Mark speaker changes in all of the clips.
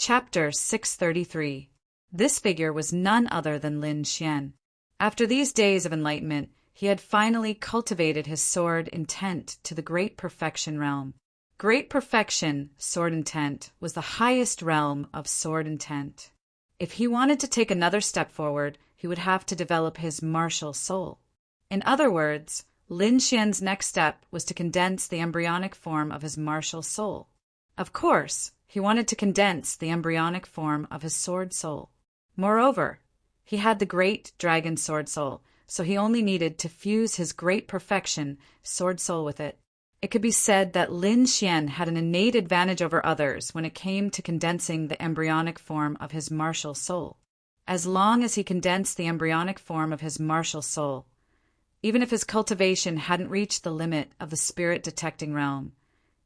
Speaker 1: Chapter 633. This figure was none other than Lin Xian. After these days of enlightenment, he had finally cultivated his sword intent to the great perfection realm. Great perfection, sword intent, was the highest realm of sword intent. If he wanted to take another step forward, he would have to develop his martial soul. In other words, Lin Xian's next step was to condense the embryonic form of his martial soul. Of course, he wanted to condense the embryonic form of his sword soul. Moreover, he had the great dragon sword soul, so he only needed to fuse his great perfection sword soul with it. It could be said that Lin Xian had an innate advantage over others when it came to condensing the embryonic form of his martial soul. As long as he condensed the embryonic form of his martial soul, even if his cultivation hadn't reached the limit of the spirit detecting realm,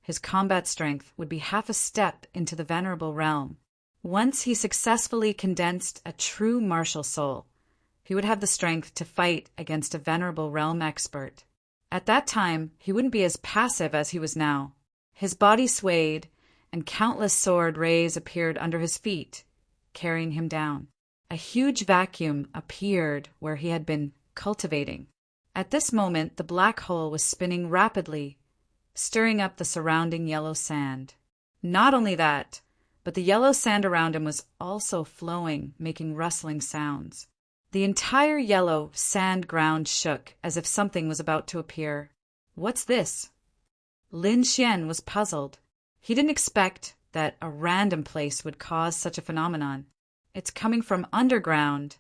Speaker 1: his combat strength would be half a step into the venerable realm. Once he successfully condensed a true martial soul, he would have the strength to fight against a venerable realm expert. At that time, he wouldn't be as passive as he was now. His body swayed, and countless sword rays appeared under his feet, carrying him down. A huge vacuum appeared where he had been cultivating. At this moment, the black hole was spinning rapidly, stirring up the surrounding yellow sand. Not only that, but the yellow sand around him was also flowing, making rustling sounds. The entire yellow sand ground shook as if something was about to appear. What's this? Lin Xian was puzzled. He didn't expect that a random place would cause such a phenomenon. It's coming from underground.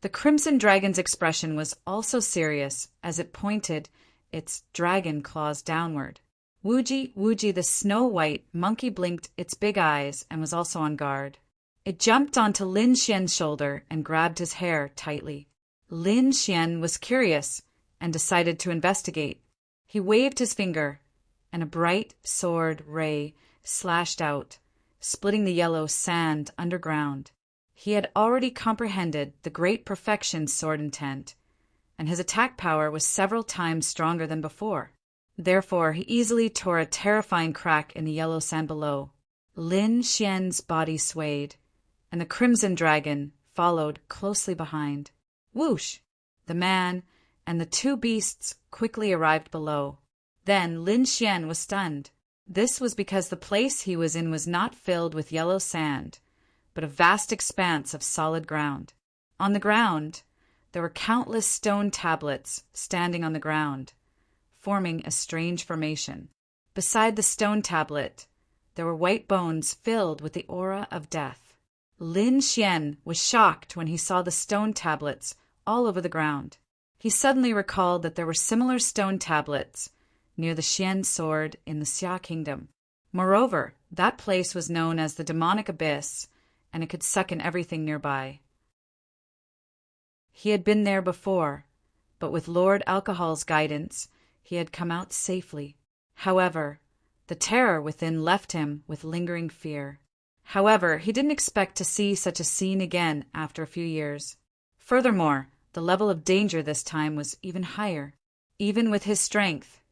Speaker 1: The crimson dragon's expression was also serious as it pointed its dragon claws downward. Wuji, the snow-white monkey blinked its big eyes and was also on guard. It jumped onto Lin Xian's shoulder and grabbed his hair tightly. Lin Xian was curious and decided to investigate. He waved his finger, and a bright sword ray slashed out, splitting the yellow sand underground. He had already comprehended the great perfection sword intent, and his attack power was several times stronger than before. Therefore, he easily tore a terrifying crack in the yellow sand below. Lin Xian's body swayed, and the crimson dragon followed closely behind. Whoosh! The man and the two beasts quickly arrived below. Then Lin Xian was stunned. This was because the place he was in was not filled with yellow sand, but a vast expanse of solid ground. On the ground, there were countless stone tablets standing on the ground, forming a strange formation. Beside the stone tablet, there were white bones filled with the aura of death. Lin Xian was shocked when he saw the stone tablets all over the ground. He suddenly recalled that there were similar stone tablets near the Xian sword in the Xia kingdom. Moreover, that place was known as the demonic abyss, and it could suck in everything nearby. He had been there before, but with Lord Alcohol's guidance, he had come out safely. However, the terror within left him with lingering fear. However, he didn't expect to see such a scene again after a few years. Furthermore, the level of danger this time was even higher. Even with his strength,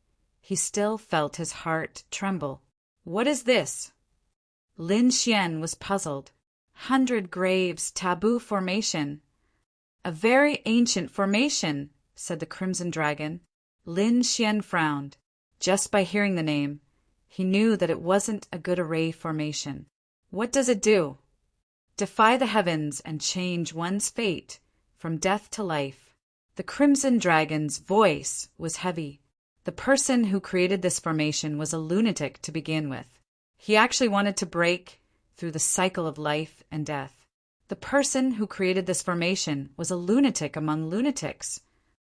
Speaker 1: he still felt his heart tremble. What is this? Lin Xian was puzzled. 100 Graves Taboo Formation. A very ancient formation, said the crimson dragon. Lin Xian frowned. Just by hearing the name, he knew that it wasn't a good array formation. What does it do? Defy the heavens and change one's fate from death to life. The crimson dragon's voice was heavy. The person who created this formation was a lunatic to begin with. He actually wanted to break through the cycle of life and death. The person who created this formation was a lunatic among lunatics.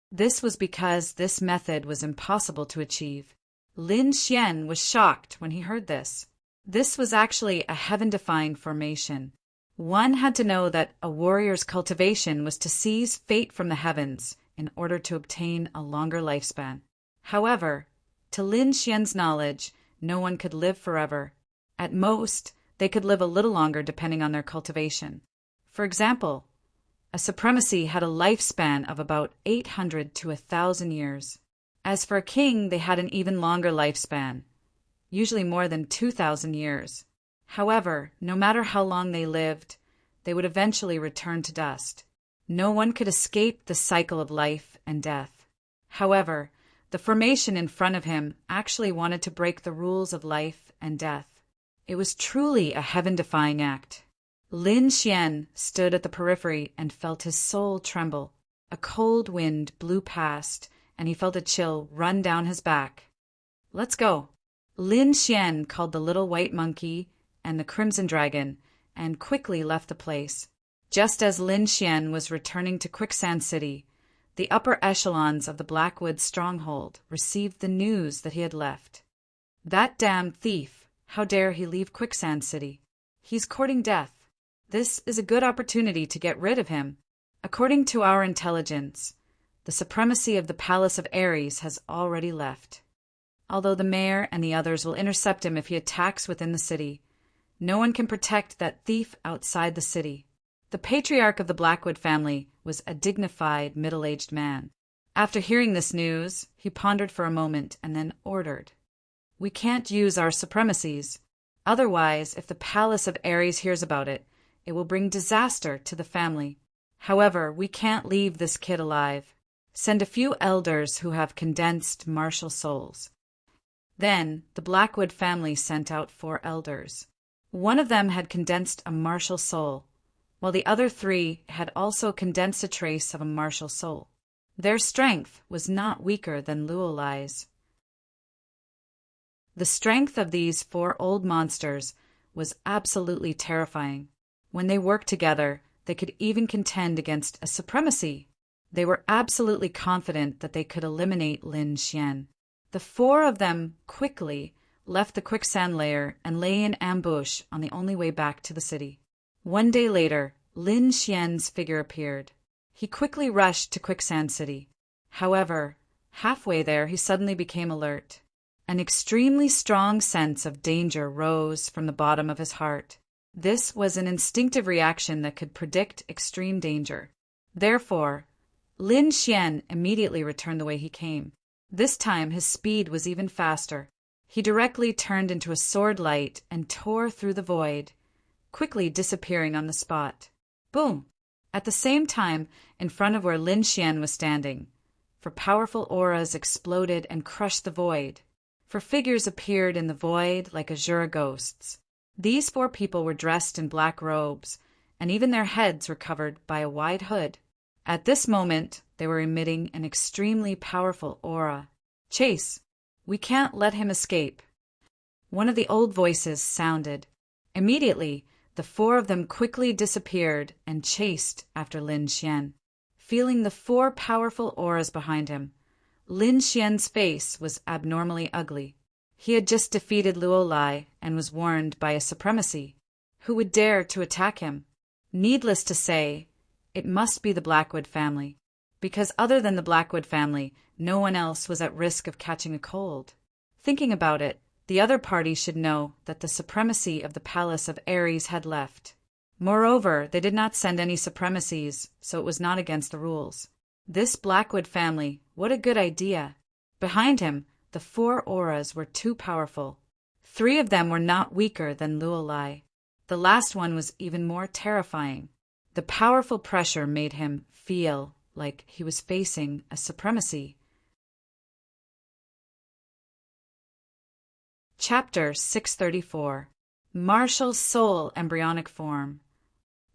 Speaker 1: This was because this method was impossible to achieve. Lin Xian was shocked when he heard this. This was actually a heaven-defying formation. One had to know that a warrior's cultivation was to seize fate from the heavens in order to obtain a longer lifespan. However, to Lin Xian's knowledge, no one could live forever. At most, they could live a little longer depending on their cultivation. For example, a supremacy had a lifespan of about 800 to 1,000 years. As for a king, they had an even longer lifespan, usually more than 2,000 years. However, no matter how long they lived, they would eventually return to dust. No one could escape the cycle of life and death. However, the formation in front of him actually wanted to break the rules of life and death. It was truly a heaven-defying act. Lin Xian stood at the periphery and felt his soul tremble. A cold wind blew past, and he felt a chill run down his back. "Let's go." Lin Xian called the little white monkey and the crimson dragon and quickly left the place. Just as Lin Xian was returning to Quicksand City, the upper echelons of the Blackwood stronghold received the news that he had left. "That damned thief! How dare he leave Quicksand City? He's courting death. This is a good opportunity to get rid of him. According to our intelligence, the supremacy of the Palace of Ares has already left. Although the mayor and the others will intercept him if he attacks within the city, no one can protect that thief outside the city." The patriarch of the Blackwood family was a dignified, middle-aged man. After hearing this news, he pondered for a moment and then ordered, "We can't use our supremacies. Otherwise, if the Palace of Ares hears about it, it will bring disaster to the family. However, we can't leave this kid alive. Send a few elders who have condensed martial souls." Then the Blackwood family sent out 4 elders. One of them had condensed a martial soul, while the other 3 had also condensed a trace of a martial soul. Their strength was not weaker than Luolai's. The strength of these 4 old monsters was absolutely terrifying. When they worked together, they could even contend against a supremacy. They were absolutely confident that they could eliminate Lin Xian. The 4 of them quickly left the quicksand lair and lay in ambush on the only way back to the city. One day later, Lin Xian's figure appeared. He quickly rushed to Quicksand City. However, halfway there he suddenly became alert. An extremely strong sense of danger rose from the bottom of his heart. This was an instinctive reaction that could predict extreme danger. Therefore, Lin Xian immediately returned the way he came. This time his speed was even faster. He directly turned into a sword light and tore through the void, quickly disappearing on the spot. Boom! At the same time, in front of where Lin Xian was standing, 4 powerful auras exploded and crushed the void. 4 figures appeared in the void like azure ghosts. These 4 people were dressed in black robes, and even their heads were covered by a wide hood. At this moment, they were emitting an extremely powerful aura. "Chase! We can't let him escape." One of the old voices sounded. Immediately, the 4 of them quickly disappeared and chased after Lin Xian. Feeling the 4 powerful auras behind him, Lin Xian's face was abnormally ugly. He had just defeated Luolai and was warned by a supremacy. Who would dare to attack him? Needless to say, it must be the Blackwood family, because other than the Blackwood family, no one else was at risk of catching a cold. Thinking about it, the other party should know that the supremacy of the Palace of Ares had left. Moreover, they did not send any supremacies, so it was not against the rules. This Blackwood family, what a good idea. Behind him, the 4 auras were too powerful. 3 of them were not weaker than Luolai. The last one was even more terrifying. The powerful pressure made him feel like he was facing a supremacy. Chapter 634. Martial Soul Embryonic Form.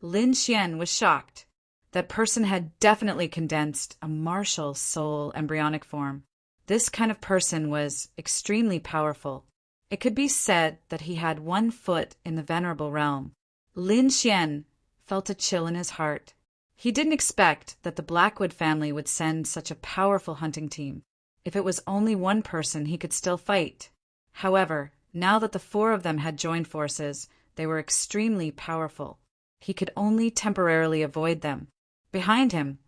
Speaker 1: Lin Xian was shocked. That person had definitely condensed a martial soul embryonic form. This kind of person was extremely powerful. It could be said that he had 1 foot in the venerable realm. Lin Xian felt a chill in his heart. He didn't expect that the Blackwood family would send such a powerful hunting team. If it was only 1 person, he could still fight. However, now that the 4 of them had joined forces, they were extremely powerful. He could only temporarily avoid them. Behind him,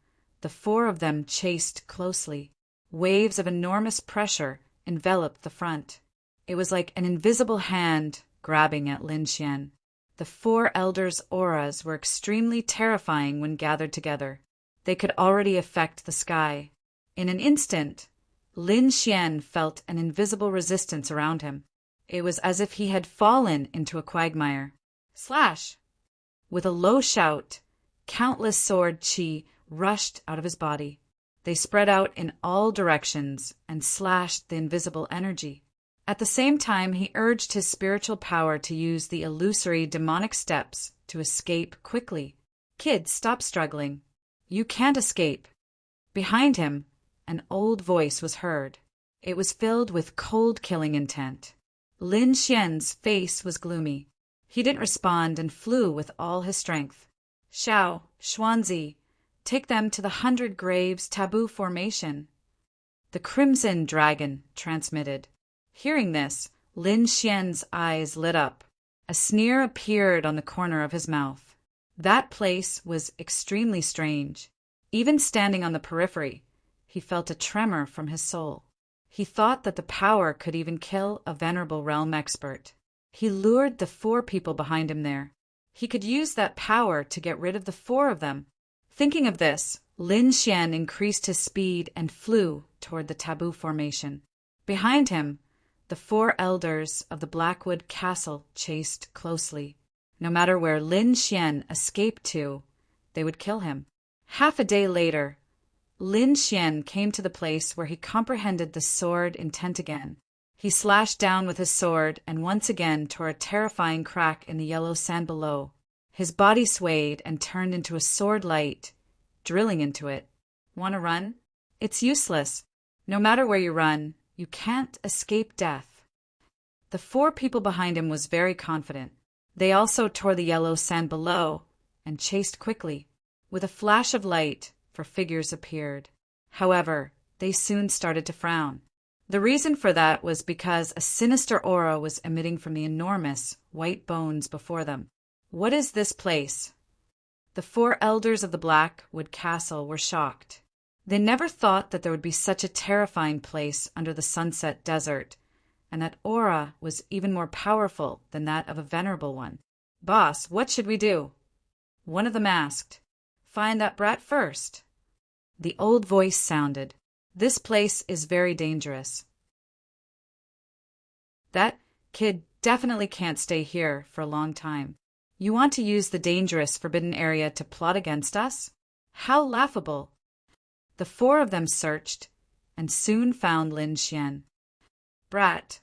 Speaker 1: the 4 of them chased closely. Waves of enormous pressure enveloped the front. It was like an invisible hand grabbing at Lin Xian. The 4 elders' auras were extremely terrifying when gathered together. They could already affect the sky. In an instant, Lin Xian felt an invisible resistance around him. It was as if he had fallen into a quagmire. Slash! With a low shout, countless sword chi rushed out of his body. They spread out in all directions and slashed the invisible energy. At the same time, he urged his spiritual power to use the illusory demonic steps to escape quickly. Kid, stop struggling. You can't escape. Behind him, an old voice was heard. It was filled with cold killing intent. Lin Xian's face was gloomy. He didn't respond and flew with all his strength. Xiao, Xuanzi, take them to the 100 Graves Taboo Formation. The Crimson Dragon transmitted. Hearing this, Lin Xian's eyes lit up. A sneer appeared on the corner of his mouth. That place was extremely strange. Even standing on the periphery, he felt a tremor from his soul. He thought that the power could even kill a venerable realm expert. He lured the 4 people behind him there. He could use that power to get rid of the 4 of them. Thinking of this, Lin Xian increased his speed and flew toward the taboo formation. Behind him, the 4 elders of the Blackwood Castle chased closely. No matter where Lin Xian escaped to, they would kill him. Half a day later, Lin Xian came to the place where he comprehended the sword intent again. He slashed down with his sword and once again tore a terrifying crack in the yellow sand below. His body swayed and turned into a sword light, drilling into it. Want to run? It's useless. No matter where you run, you can't escape death. The 4 people behind him was very confident. They also tore the yellow sand below and chased quickly. With a flash of light, 4 figures appeared. However, they soon started to frown. The reason for that was because a sinister aura was emitting from the enormous white bones before them. What is this place? The 4 elders of the Blackwood Castle were shocked. They never thought that there would be such a terrifying place under the sunset desert, and that aura was even more powerful than that of a venerable one. Boss, what should we do? One of them asked. Find that brat first. The old voice sounded. This place is very dangerous. That kid definitely can't stay here for a long time. You want to use the dangerous forbidden area to plot against us? How laughable. The 4 of them searched and soon found Lin Xian. Brat,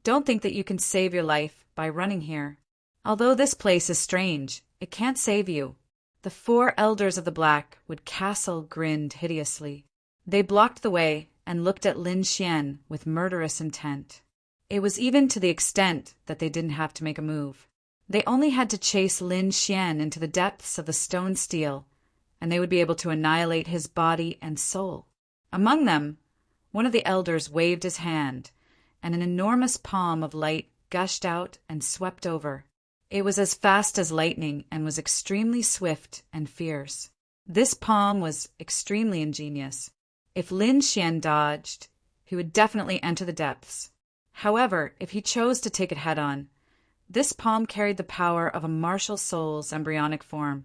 Speaker 1: don't think that you can save your life by running here. Although this place is strange, it can't save you. The 4 elders of the Blackwood Castle grinned hideously. They blocked the way and looked at Lin Xian with murderous intent. It was even to the extent that they didn't have to make a move. They only had to chase Lin Xian into the depths of the stone steel, and they would be able to annihilate his body and soul. Among them, one of the elders waved his hand, and an enormous palm of light gushed out and swept over. It was as fast as lightning and was extremely swift and fierce. This palm was extremely ingenious. If Lin Xian dodged, he would definitely enter the depths. However, if he chose to take it head-on, this palm carried the power of a martial soul's embryonic form,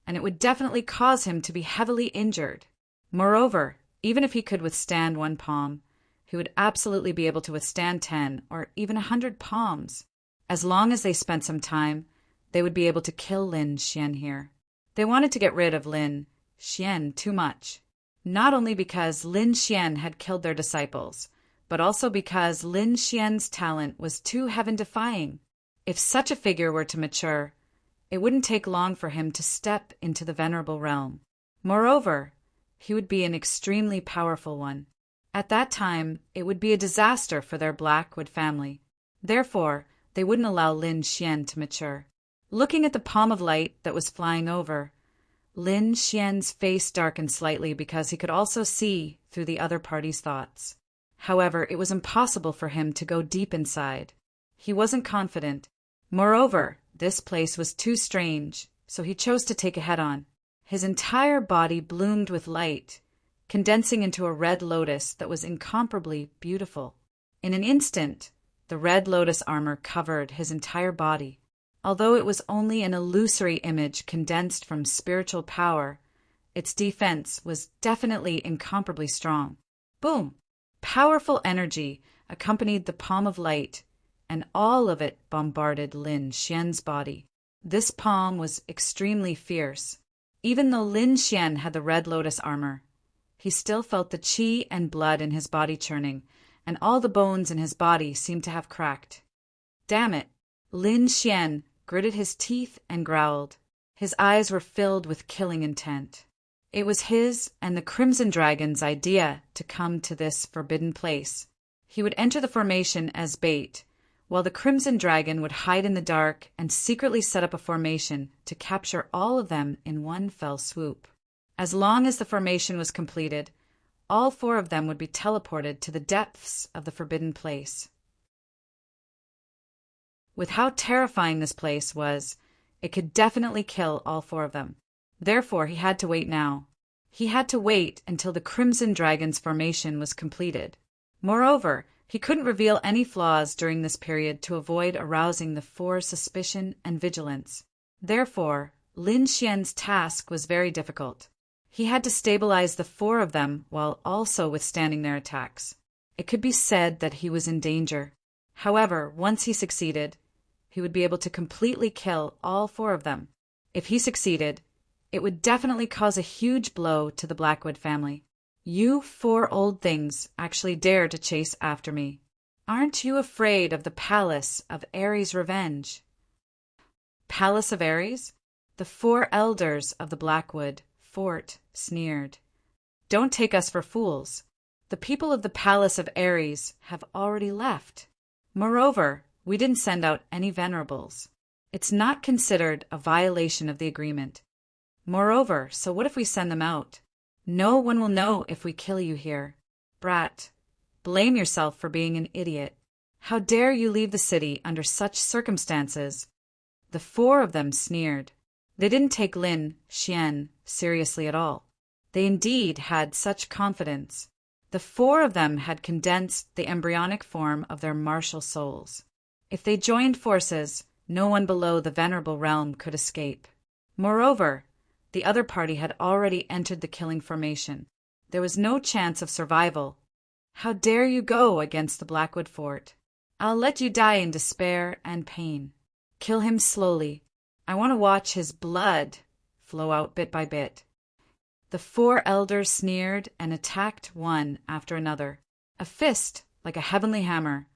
Speaker 1: and it would definitely cause him to be heavily injured. Moreover, even if he could withstand 1 palm, he would absolutely be able to withstand 10 or even 100 palms. As long as they spent some time, they would be able to kill Lin Xian here. They wanted to get rid of Lin Xian too much. Not only because Lin Xian had killed their disciples, but also because Lin Xian's talent was too heaven-defying. If such a figure were to mature, it wouldn't take long for him to step into the venerable realm. Moreover, he would be an extremely powerful one. At that time, it would be a disaster for their Blackwood family. Therefore, they wouldn't allow Lin Xian to mature. Looking at the palm of light that was flying over, Lin Xian's face darkened slightly because he could also see through the other party's thoughts. However, it was impossible for him to go deep inside. He wasn't confident. Moreover, this place was too strange, so he chose to take it head-on. His entire body bloomed with light, condensing into a red lotus that was incomparably beautiful. In an instant, the red lotus armor covered his entire body. Although it was only an illusory image condensed from spiritual power, its defense was definitely incomparably strong. Boom! Powerful energy accompanied the palm of light, and all of it bombarded Lin Xian's body. This palm was extremely fierce. Even though Lin Xian had the Red Lotus armor, he still felt the qi and blood in his body churning, and all the bones in his body seemed to have cracked. Damn it! Lin Xian gritted his teeth and growled. His eyes were filled with killing intent. It was his and the Crimson Dragon's idea to come to this forbidden place. He would enter the formation as bait, while the Crimson Dragon would hide in the dark and secretly set up a formation to capture all of them in one fell swoop. As long as the formation was completed, all 4 of them would be teleported to the depths of the forbidden place. With how terrifying this place was, it could definitely kill all 4 of them. Therefore, he had to wait now. He had to wait until the Crimson Dragon's formation was completed. Moreover, he couldn't reveal any flaws during this period to avoid arousing the 4's suspicion and vigilance. Therefore, Lin Xian's task was very difficult. He had to stabilize the 4 of them while also withstanding their attacks. It could be said that he was in danger. However, once he succeeded, he would be able to completely kill all 4 of them. If he succeeded, it would definitely cause a huge blow to the Blackwood family. You 4 old things actually dare to chase after me. Aren't you afraid of the Palace of Ares' revenge? Palace of Ares? The 4 elders of the Blackwood fort sneered. Don't take us for fools. The people of the Palace of Ares have already left. Moreover, we didn't send out any venerables. It's not considered a violation of the agreement. Moreover, so what if we send them out? No one will know if we kill you here. Brat, blame yourself for being an idiot. How dare you leave the city under such circumstances? The 4 of them sneered. They didn't take Lin Xian seriously at all. They indeed had such confidence. The 4 of them had condensed the embryonic form of their martial souls. If they joined forces, no one below the venerable realm could escape. Moreover, the other party had already entered the killing formation. There was no chance of survival. How dare you go against the Blackwood fort? I'll let you die in despair and pain. Kill him slowly. I want to watch his blood flow out bit by bit. The 4 elders sneered and attacked one after another. A fist, like a heavenly hammer,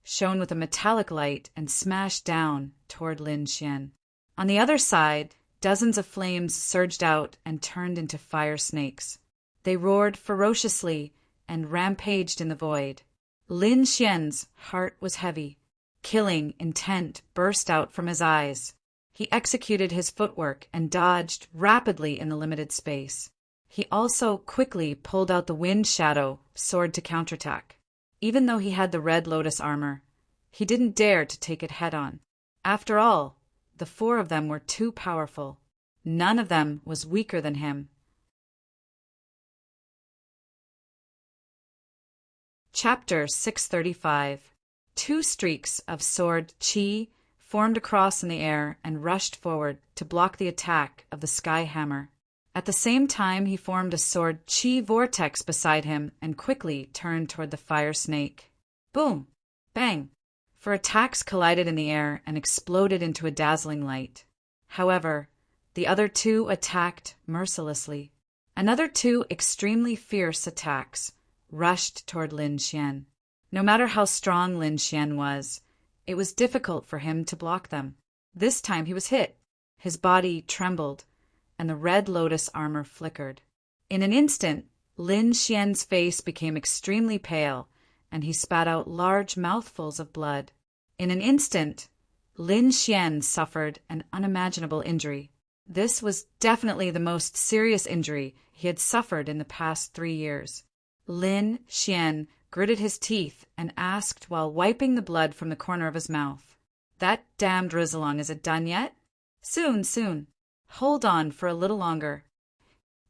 Speaker 1: shone with a metallic light and smashed down toward Lin Xian. On the other side, dozens of flames surged out and turned into fire snakes. They roared ferociously and rampaged in the void. Lin Xian's heart was heavy. Killing intent burst out from his eyes. He executed his footwork and dodged rapidly in the limited space. He also quickly pulled out the wind shadow sword to counterattack. Even though he had the Red Lotus armor, he didn't dare to take it head-on. After all, the 4 of them were too powerful. None of them was weaker than him. Chapter 635. 2 streaks of sword qi formed across in the air and rushed forward to block the attack of the sky hammer. At the same time, he formed a sword qi vortex beside him and quickly turned toward the fire snake. Boom! Bang! 4 attacks collided in the air and exploded into a dazzling light. However, the other 2 attacked mercilessly. Another 2 extremely fierce attacks rushed toward Lin Xian. No matter how strong Lin Xian was, it was difficult for him to block them. This time he was hit. His body trembled, and the Red Lotus armor flickered. In an instant, Lin Xian's face became extremely pale, and he spat out large mouthfuls of blood. In an instant, Lin Xian suffered an unimaginable injury. This was definitely the most serious injury he had suffered in the past 3 years. Lin Xian gritted his teeth and asked while wiping the blood from the corner of his mouth, "That damned Rizalong, is it done yet?" "Soon, soon. Hold on for a little longer."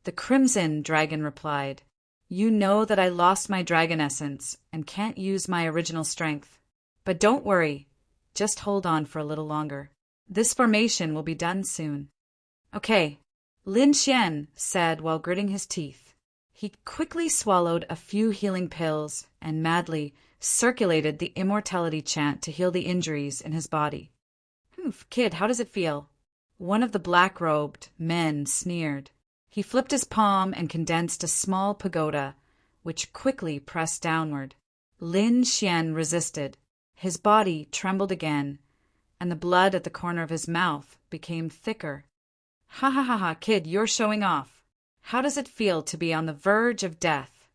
Speaker 1: The Crimson Dragon replied, "You know that I lost my dragon essence and can't use my original strength. But don't worry, just hold on for a little longer. This formation will be done soon." "Okay," Lin Xian said while gritting his teeth. He quickly swallowed a few healing pills and madly circulated the immortality chant to heal the injuries in his body. Kid, how does it feel? One of the black-robed men sneered. He flipped his palm and condensed a small pagoda, which quickly pressed downward. Lin Xian resisted. His body trembled again, and the blood at the corner of his mouth became thicker. Ha ha ha ha, kid, you're showing off. How does it feel to be on the verge of death?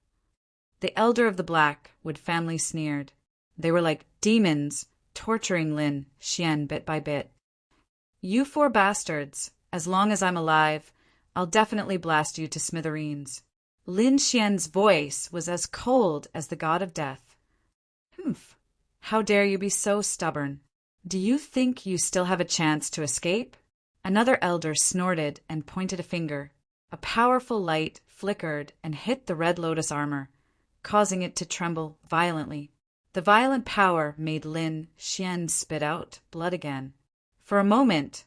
Speaker 1: The elder of the Blackwood family sneered. They were like demons, torturing Lin Xian bit by bit. You 4 bastards, as long as I'm alive, I'll definitely blast you to smithereens. Lin Xian's voice was as cold as the god of death. How dare you be so stubborn? Do you think you still have a chance to escape? Another elder snorted and pointed a finger. A powerful light flickered and hit the Red Lotus armor, causing it to tremble violently. The violent power made Lin Xian spit out blood again. For a moment,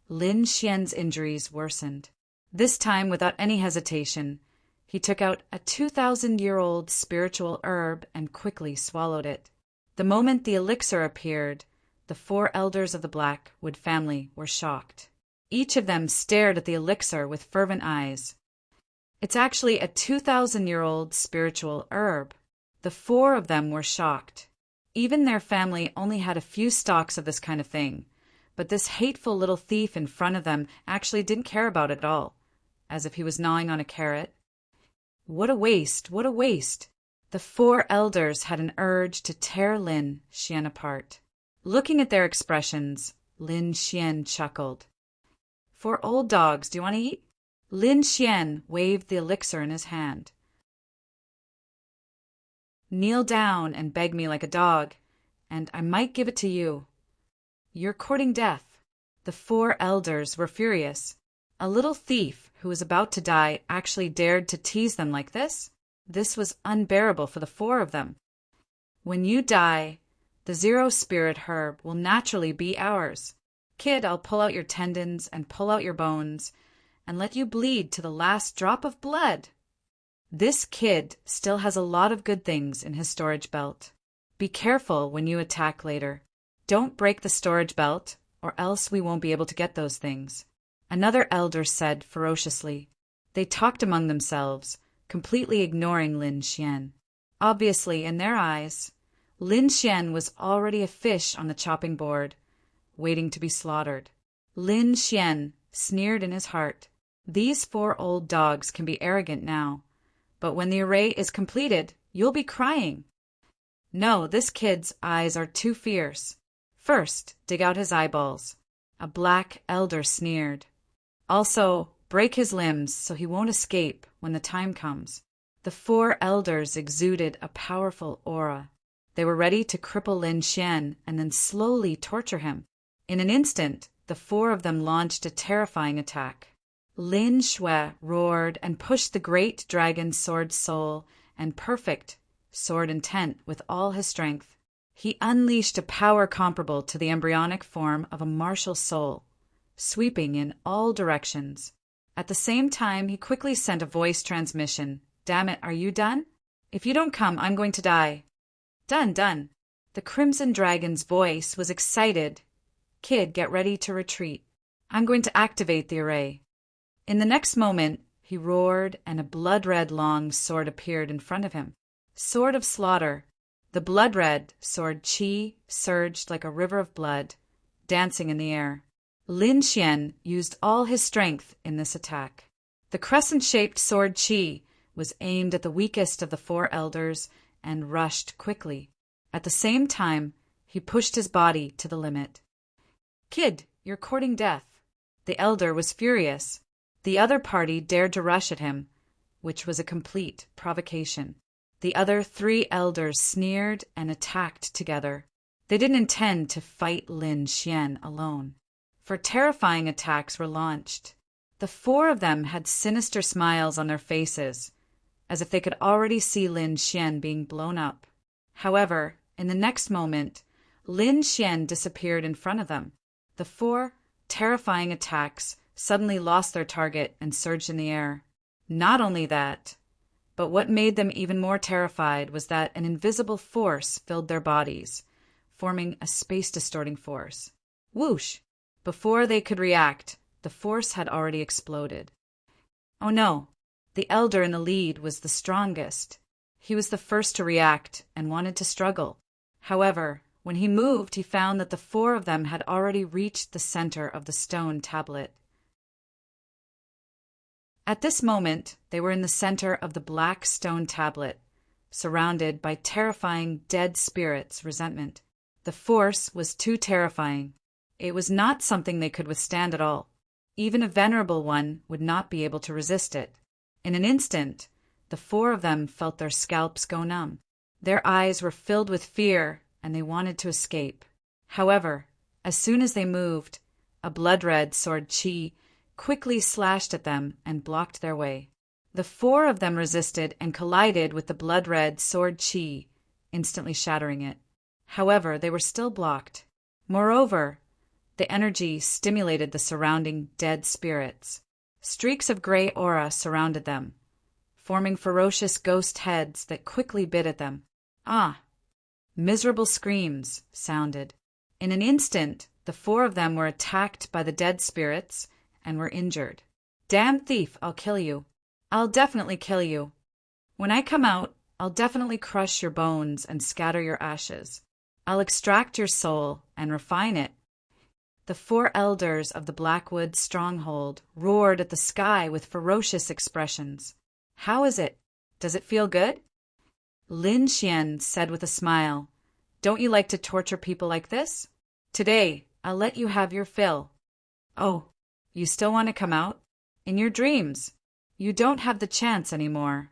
Speaker 1: Lin Xian's injuries worsened. This time, without any hesitation, he took out a 2,000-year-old spiritual herb and quickly swallowed it. The moment the elixir appeared, the 4 elders of the Blackwood family were shocked. Each of them stared at the elixir with fervent eyes. It's actually a 2,000-year-old spiritual herb. The 4 of them were shocked. Even their family only had a few stalks of this kind of thing, but this hateful little thief in front of them actually didn't care about it at all, as if he was gnawing on a carrot. What a waste, what a waste! The 4 elders had an urge to tear Lin Xian apart. Looking at their expressions, Lin Xian chuckled. 4 old dogs, do you want to eat? Lin Xian waved the elixir in his hand. Kneel down and beg me like a dog, and I might give it to you. You're courting death. The 4 elders were furious. A little thief who was about to die actually dared to tease them like this? This was unbearable for the 4 of them. When you die, the 0 spirit herb will naturally be ours. Kid, I'll pull out your tendons and pull out your bones and let you bleed to the last drop of blood. This kid still has a lot of good things in his storage belt. Be careful when you attack later. Don't break the storage belt, or else we won't be able to get those things. Another elder said ferociously. They talked among themselves, completely ignoring Lin Xian. Obviously, in their eyes, Lin Xian was already a fish on the chopping board, waiting to be slaughtered. Lin Xian sneered in his heart. These 4 old dogs can be arrogant now, but when the array is completed, you'll be crying. No, this kid's eyes are too fierce. First, dig out his eyeballs. A black elder sneered. Also, break his limbs so he won't escape when the time comes. The 4 elders exuded a powerful aura. They were ready to cripple Lin Xian and then slowly torture him. In an instant, the 4 of them launched a terrifying attack. Lin Shui roared and pushed the great dragon sword soul and perfect sword intent with all his strength. He unleashed a power comparable to the embryonic form of a martial soul, sweeping in all directions. At the same time, he quickly sent a voice transmission. Damn it, are you done? If you don't come, I'm going to die. Done, done. The Crimson Dragon's voice was excited. Kid, get ready to retreat. I'm going to activate the array. In the next moment, he roared and a blood-red long sword appeared in front of him. Sword of Slaughter. The blood-red sword Qi surged like a river of blood, dancing in the air. Lin Xian used all his strength in this attack. The crescent-shaped sword Qi was aimed at the weakest of the 4 elders and rushed quickly. At the same time, he pushed his body to the limit. Kid, you're courting death. The elder was furious. The other party dared to rush at him, which was a complete provocation. The other 3 elders sneered and attacked together. They didn't intend to fight Lin Xian alone, for terrifying attacks were launched. The 4 of them had sinister smiles on their faces, as if they could already see Lin Xian being blown up. However, in the next moment, Lin Xian disappeared in front of them. The 4 terrifying attacks suddenly lost their target and surged in the air. Not only that, But what made them even more terrified was that an invisible force filled their bodies, forming a space-distorting force. Whoosh! Before they could react, the force had already exploded. Oh no! The elder in the lead was the strongest. He was the first to react and wanted to struggle. However, when he moved, he found that the four of them had already reached the center of the stone tablet. At this moment, they were in the center of the black stone tablet, surrounded by terrifying dead spirits' resentment. The force was too terrifying. It was not something they could withstand at all. Even a venerable one would not be able to resist it. In an instant, the four of them felt their scalps go numb. Their eyes were filled with fear, and they wanted to escape. However, as soon as they moved, a blood-red sword chi quickly slashed at them and blocked their way. The four of them resisted and collided with the blood-red sword chi, instantly shattering it. However, they were still blocked. Moreover, the energy stimulated the surrounding dead spirits. Streaks of gray aura surrounded them, forming ferocious ghost heads that quickly bit at them. Ah! Miserable screams sounded. In an instant, the four of them were attacked by the dead spirits and were injured. Damn thief, I'll kill you. I'll definitely kill you. When I come out, I'll definitely crush your bones and scatter your ashes. I'll extract your soul and refine it. The four elders of the Blackwood stronghold roared at the sky with ferocious expressions. How is it? Does it feel good? Lin Xian said with a smile, Don't you like to torture people like this? Today, I'll let you have your fill. Oh, you still want to come out? In your dreams. You don't have the chance anymore.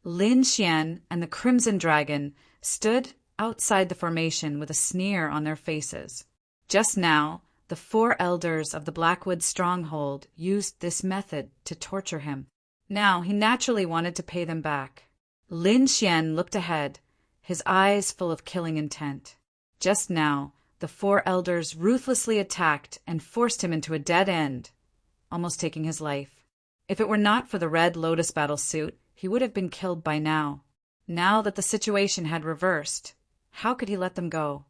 Speaker 1: Lin Xian and the Crimson Dragon stood outside the formation with a sneer on their faces. Just now, the four elders of the Blackwood stronghold used this method to torture him. Now he naturally wanted to pay them back. Lin Xian looked ahead, his eyes full of killing intent. Just now, the four elders ruthlessly attacked and forced him into a dead end, almost taking his life. If it were not for the red lotus battle suit, he would have been killed by now. Now that the situation had reversed, how could he let them go?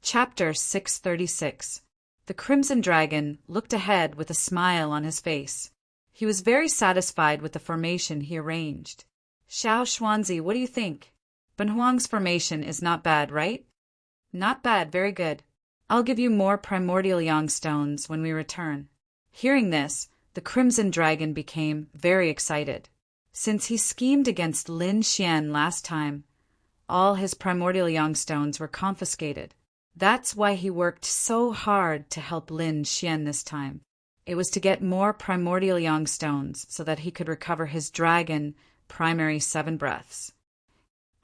Speaker 1: Chapter 636. The Crimson Dragon looked ahead with a smile on his face. He was very satisfied with the formation he arranged. Xiao Xuanzi, what do you think? Ben Huang's formation is not bad, right? Not bad, very good. I'll give you more primordial yang stones when we return. Hearing this, the Crimson Dragon became very excited. Since he schemed against Lin Xian last time, all his primordial yang stones were confiscated. That's why he worked so hard to help Lin Xian this time. It was to get more primordial yang stones so that he could recover his dragon primary 7 breaths.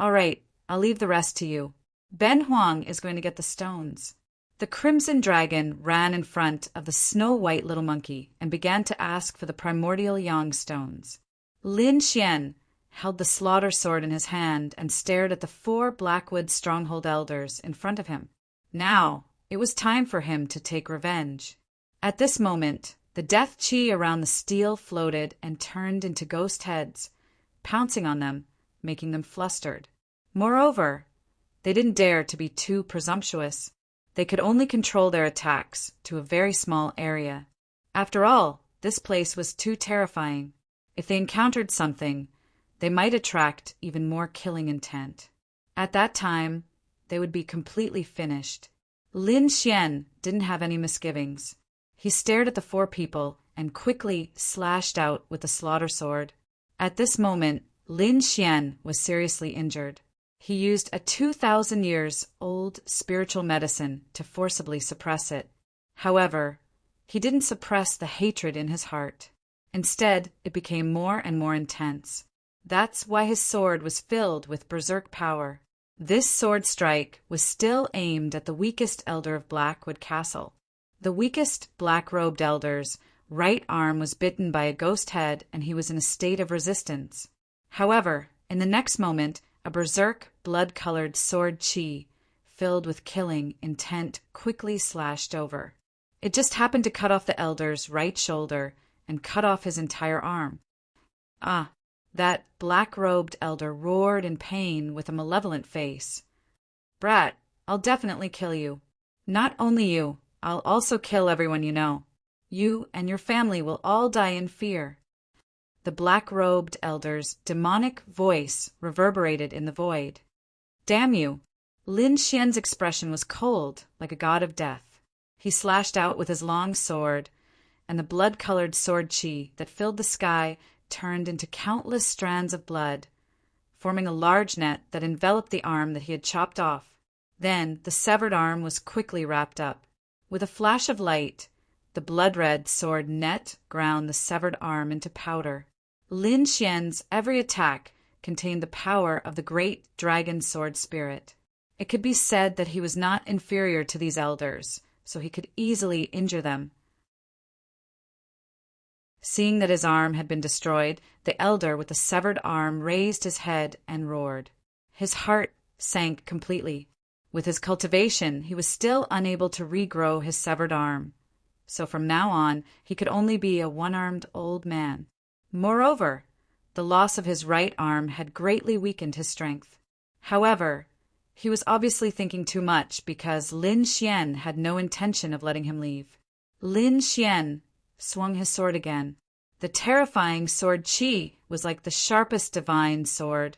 Speaker 1: All right, I'll leave the rest to you. Ben Huang is going to get the stones. The Crimson Dragon ran in front of the snow-white little monkey and began to ask for the primordial yang stones. Lin Xian held the slaughter sword in his hand and stared at the 4 Blackwood stronghold elders in front of him. Now, it was time for him to take revenge. At this moment, the death chi around the steel floated and turned into ghost heads, pouncing on them, making them flustered. Moreover, they didn't dare to be too presumptuous. They could only control their attacks to a very small area. After all, this place was too terrifying. If they encountered something, they might attract even more killing intent. At that time, they would be completely finished. Lin Xian didn't have any misgivings. He stared at the 4 people and quickly slashed out with the slaughter sword. At this moment, Lin Xian was seriously injured. He used a 2,000 years old spiritual medicine to forcibly suppress it. However, he didn't suppress the hatred in his heart. Instead, it became more and more intense. That's why his sword was filled with berserk power. This sword strike was still aimed at the weakest elder of Blackwood Castle. The weakest black-robed elder's right arm was bitten by a ghost head and he was in a state of resistance. However, in the next moment, a berserk, blood-colored sword chi, filled with killing intent, quickly slashed over. It just happened to cut off the elder's right shoulder and cut off his entire arm. Ah, that black-robed elder roared in pain with a malevolent face. Brat, I'll definitely kill you. Not only you, I'll also kill everyone you know. You and your family will all die in fear. The black-robed elder's demonic voice reverberated in the void. Damn you! Lin Xian's expression was cold, like a god of death. He slashed out with his long sword, and the blood-colored sword qi that filled the sky turned into countless strands of blood, forming a large net that enveloped the arm that he had chopped off. Then the severed arm was quickly wrapped up. With a flash of light, the blood-red sword net ground the severed arm into powder. Lin Xian's every attack contained the power of the great dragon sword spirit. It could be said that he was not inferior to these elders, so he could easily injure them. Seeing that his arm had been destroyed, the elder with the severed arm raised his head and roared. His heart sank completely. With his cultivation, he was still unable to regrow his severed arm, so from now on he could only be a one-armed old man. Moreover, the loss of his right arm had greatly weakened his strength. However, he was obviously thinking too much because Lin Xian had no intention of letting him leave. Lin Xian swung his sword again. The terrifying sword qi was like the sharpest divine sword,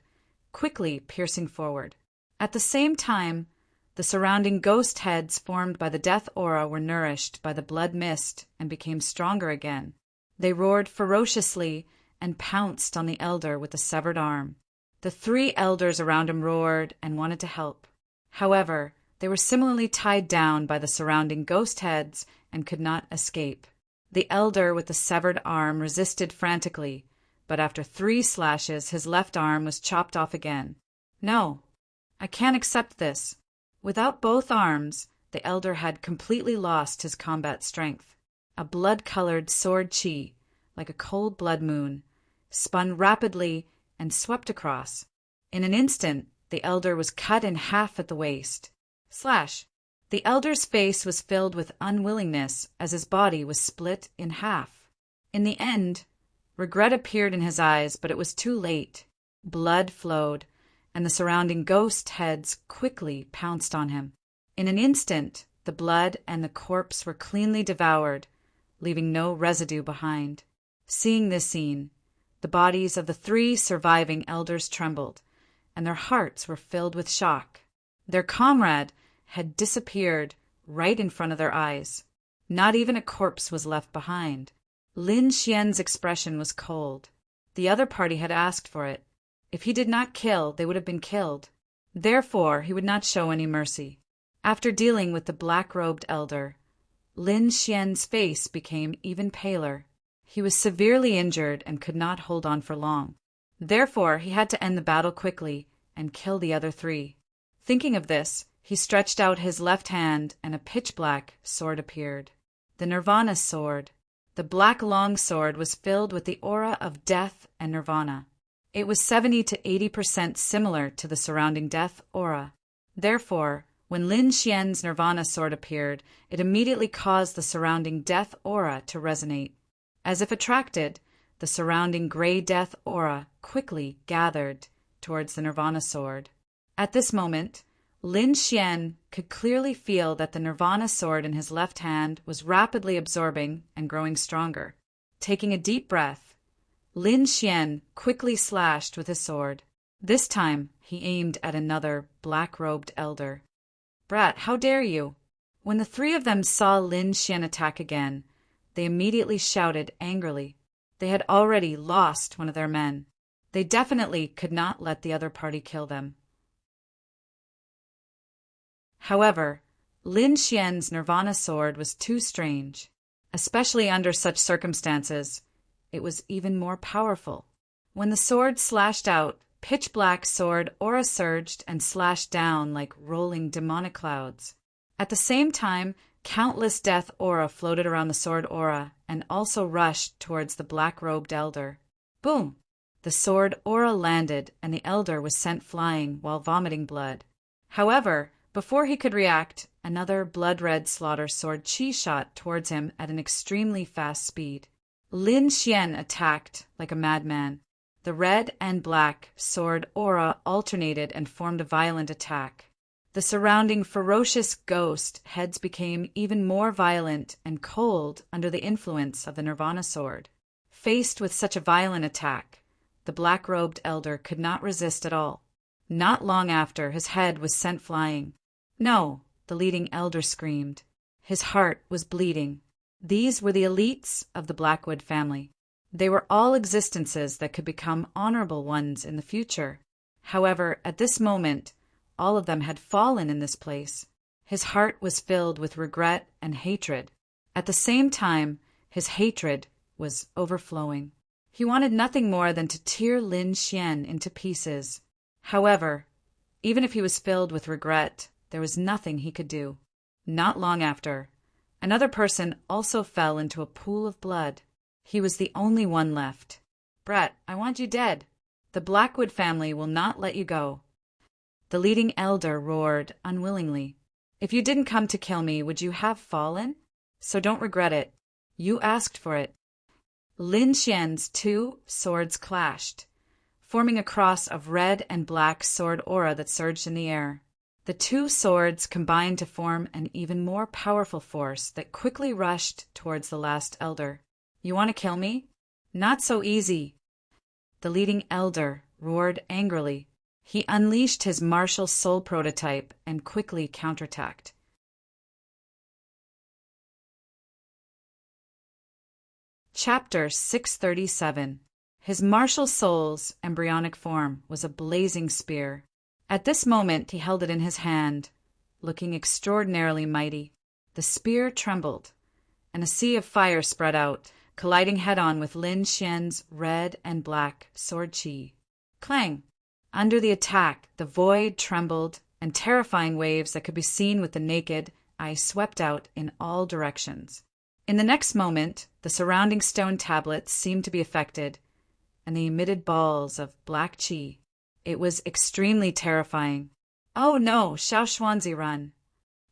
Speaker 1: quickly piercing forward. At the same time, the surrounding ghost heads formed by the death aura were nourished by the blood mist and became stronger again. They roared ferociously and pounced on the elder with the severed arm. The 3 elders around him roared and wanted to help. However, they were similarly tied down by the surrounding ghost heads and could not escape. The elder with the severed arm resisted frantically, but after 3 slashes his left arm was chopped off again. No, I can't accept this. Without both arms, the elder had completely lost his combat strength. A blood-colored sword qi, like a cold blood moon, spun rapidly and swept across. In an instant, the elder was cut in half at the waist. Slash! The elder's face was filled with unwillingness as his body was split in half. In the end, regret appeared in his eyes, but it was too late. Blood flowed, and the surrounding ghost heads quickly pounced on him. In an instant, the blood and the corpse were cleanly devoured, leaving no residue behind. Seeing this scene, the bodies of the 3 surviving elders trembled, and their hearts were filled with shock. Their comrade had disappeared right in front of their eyes. Not even a corpse was left behind. Lin Xian's expression was cold. The other party had asked for it. If he did not kill, they would have been killed. Therefore, he would not show any mercy. After dealing with the black-robed elder, Lin Xian's face became even paler. He was severely injured and could not hold on for long. Therefore, he had to end the battle quickly and kill the other 3. Thinking of this, he stretched out his left hand and a pitch-black sword appeared. The Nirvana sword. The black long sword was filled with the aura of death and nirvana. It was 70 to 80% similar to the surrounding death aura. Therefore, when Lin Xian's Nirvana sword appeared, it immediately caused the surrounding death aura to resonate. As if attracted, the surrounding gray death aura quickly gathered towards the Nirvana sword. At this moment, Lin Xian could clearly feel that the Nirvana sword in his left hand was rapidly absorbing and growing stronger. Taking a deep breath, Lin Xian quickly slashed with his sword. This time, he aimed at another black-robed elder. Brat, how dare you? When the 3 of them saw Lin Xian attack again, they immediately shouted angrily. They had already lost one of their men. They definitely could not let the other party kill them. However, Lin Xian's Nirvana sword was too strange. Especially under such circumstances, it was even more powerful. When the sword slashed out, pitch-black sword aura surged and slashed down like rolling demonic clouds. At the same time, countless death aura floated around the sword aura and also rushed towards the black-robed elder. Boom! The sword aura landed and the elder was sent flying while vomiting blood. However, before he could react, Another blood-red slaughter sword chi shot towards him at an extremely fast speed. Lin Xian attacked like a madman. The red and black sword aura alternated and formed a violent attack. The surrounding ferocious ghost heads became even more violent and cold under the influence of the Nirvana sword. Faced with such a violent attack, the black-robed elder could not resist at all. Not long after, his head was sent flying. No, the leading elder screamed. His heart was bleeding. These were the elites of the Blackwood family. They were all existences that could become honorable ones in the future. However, at this moment, all of them had fallen in this place. His heart was filled with regret and hatred. At the same time, his hatred was overflowing. He wanted nothing more than to tear Lin Xian into pieces. However, even if he was filled with regret, there was nothing he could do. Not long after, another person also fell into a pool of blood. He was the only one left. "Brett, I want you dead. The Blackwood family will not let you go." The leading elder roared unwillingly. "If you didn't come to kill me, would you have fallen? So don't regret it. You asked for it." Lin Xian's two swords clashed, forming a cross of red and black sword aura that surged in the air. The two swords combined to form an even more powerful force that quickly rushed towards the last elder. "You want to kill me? Not so easy." The leading elder roared angrily. He unleashed his martial soul prototype and quickly counterattacked. Chapter 637. His martial soul's embryonic form was a blazing spear. At this moment he held it in his hand, looking extraordinarily mighty. The spear trembled, and a sea of fire spread out, colliding head-on with Lin Xian's red and black sword chi. Clang! Under the attack, the void trembled, and terrifying waves that could be seen with the naked eye swept out in all directions. In the next moment, the surrounding stone tablets seemed to be affected, and they emitted balls of black chi. It was extremely terrifying. "Oh no, Xiao Xuanzi, run!"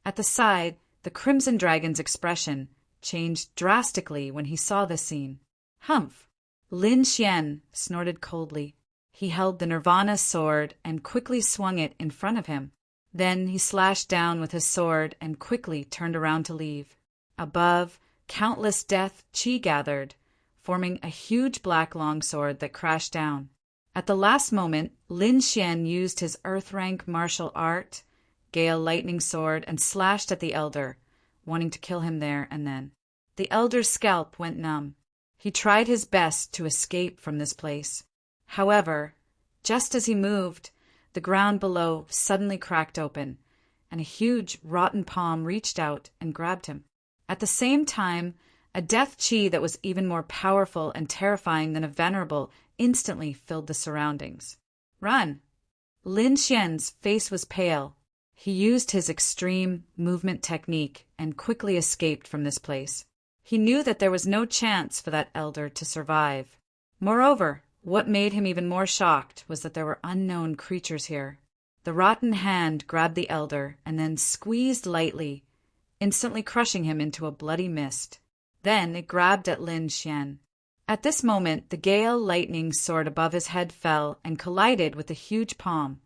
Speaker 1: At the side, the Crimson Dragon's expression changed drastically when he saw this scene. "Humph!" Lin Xian snorted coldly. He held the Nirvana sword and quickly swung it in front of him. Then he slashed down with his sword and quickly turned around to leave. Above, countless death chi gathered, forming a huge black longsword that crashed down. At the last moment, Lin Xian used his earth-rank martial art, Gale Lightning Sword, and slashed at the elder, wanting to kill him there and then. The elder's scalp went numb. He tried his best to escape from this place. However, just as he moved, the ground below suddenly cracked open, and a huge rotten palm reached out and grabbed him. At the same time, a death chi that was even more powerful and terrifying than a venerable instantly filled the surroundings. "Run!" Lin Xian's face was pale. He used his extreme movement technique and quickly escaped from this place. He knew that there was no chance for that elder to survive. Moreover, what made him even more shocked was that there were unknown creatures here. The rotten hand grabbed the elder and then squeezed lightly, instantly crushing him into a bloody mist. Then it grabbed at Lin Xian. At this moment, the Gale Lightning Sword above his head fell and collided with the huge palm,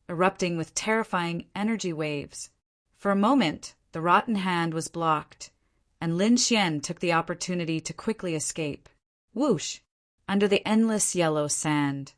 Speaker 1: erupting with terrifying energy waves. For a moment, the rotten hand was blocked, and Lin Xian took the opportunity to quickly escape. Whoosh! Under the endless yellow sand,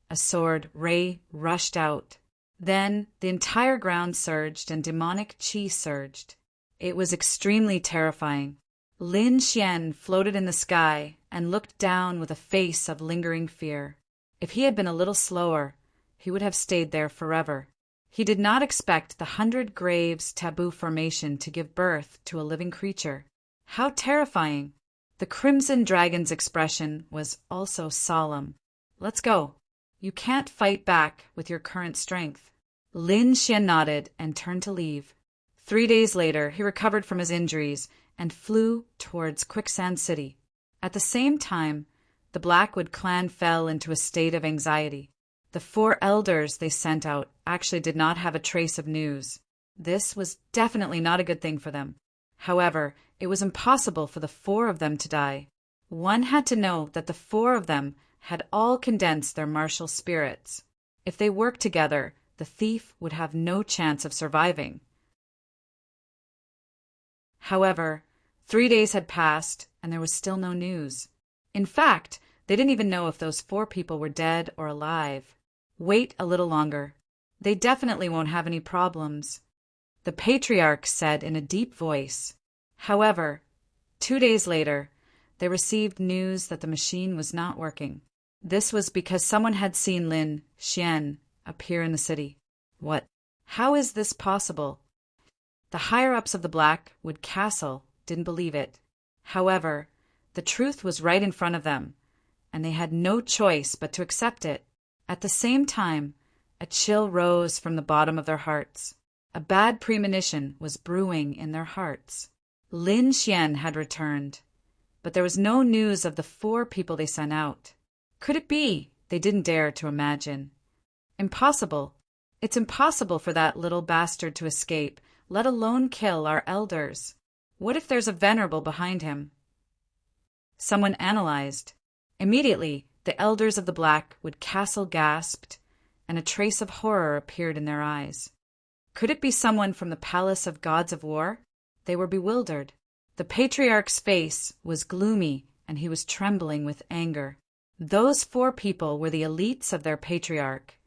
Speaker 1: a sword ray rushed out. Then the entire ground surged and demonic chi surged. It was extremely terrifying. Lin Xian floated in the sky and looked down with a face of lingering fear. If he had been a little slower, he would have stayed there forever. He did not expect the 100 Graves taboo formation to give birth to a living creature. How terrifying! The Crimson Dragon's expression was also solemn. "Let's go. You can't fight back with your current strength." Lin Xian nodded and turned to leave. 3 days later, he recovered from his injuries and flew towards Quicksand City. At the same time, the Blackwood clan fell into a state of anxiety. The 4 elders they sent out actually did not have a trace of news. This was definitely not a good thing for them. However, it was impossible for the four of them to die. One had to know that the four of them had all condensed their martial spirits. If they worked together, the thief would have no chance of surviving. However, 3 days had passed, and there was still no news. In fact, they didn't even know if those four people were dead or alive. Wait a little longer. They definitely won't have any problems, the patriarch said in a deep voice. However, 2 days later, they received news that the machine was not working. This was because someone had seen Lin Xian appear in the city. What? How is this possible? The higher-ups of the Blackwood Castle didn't believe it. However, the truth was right in front of them, and they had no choice but to accept it. At the same time, a chill rose from the bottom of their hearts. A bad premonition was brewing in their hearts. Lin Xian had returned, but there was no news of the four people they sent out. Could it be? They didn't dare to imagine. Impossible. It's impossible for that little bastard to escape, let alone kill our elders. What if there's a venerable behind him? Someone analyzed. Immediately, the elders of the Blackwood Castle gasped, and a trace of horror appeared in their eyes. Could it be someone from the Palace of Gods of War? They were bewildered. The patriarch's face was gloomy, and he was trembling with anger. Those four people were the elites of their patriarch,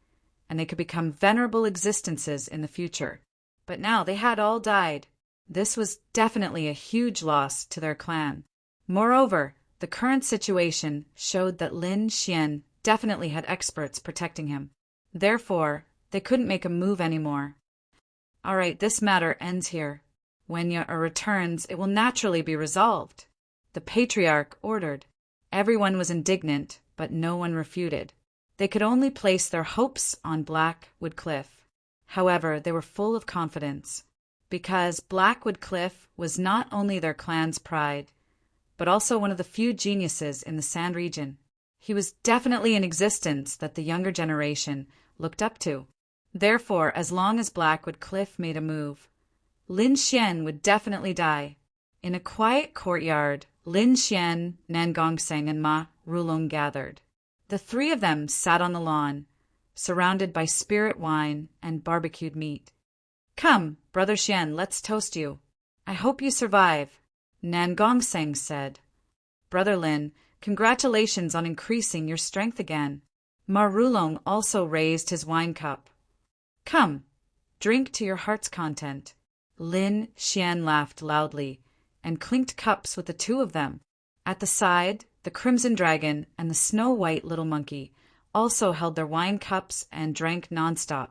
Speaker 1: and they could become venerable existences in the future. But now they had all died. This was definitely a huge loss to their clan. Moreover, the current situation showed that Lin Xian definitely had experts protecting him. Therefore, they couldn't make a move anymore. All right, this matter ends here. When Ya returns, it will naturally be resolved, the patriarch ordered. Everyone was indignant, but no one refuted. They could only place their hopes on Blackwood Cliff. However, they were full of confidence, because Blackwood Cliff was not only their clan's pride, but also one of the few geniuses in the Sand region. He was definitely an existence that the younger generation looked up to. Therefore, as long as Blackwood Cliff made a move, Lin Xian would definitely die. In a quiet courtyard, Lin Xian, Nan Gongseng, and Ma Rulong gathered. The three of them sat on the lawn, surrounded by spirit wine and barbecued meat. Come, Brother Xian, let's toast you. I hope you survive, Nan Gongseng said. Brother Lin, congratulations on increasing your strength again. Ma Rulong also raised his wine cup. Come, drink to your heart's content. Lin Xian laughed loudly and clinked cups with the two of them. At the side, the Crimson Dragon and the snow-white little monkey also held their wine cups and drank nonstop.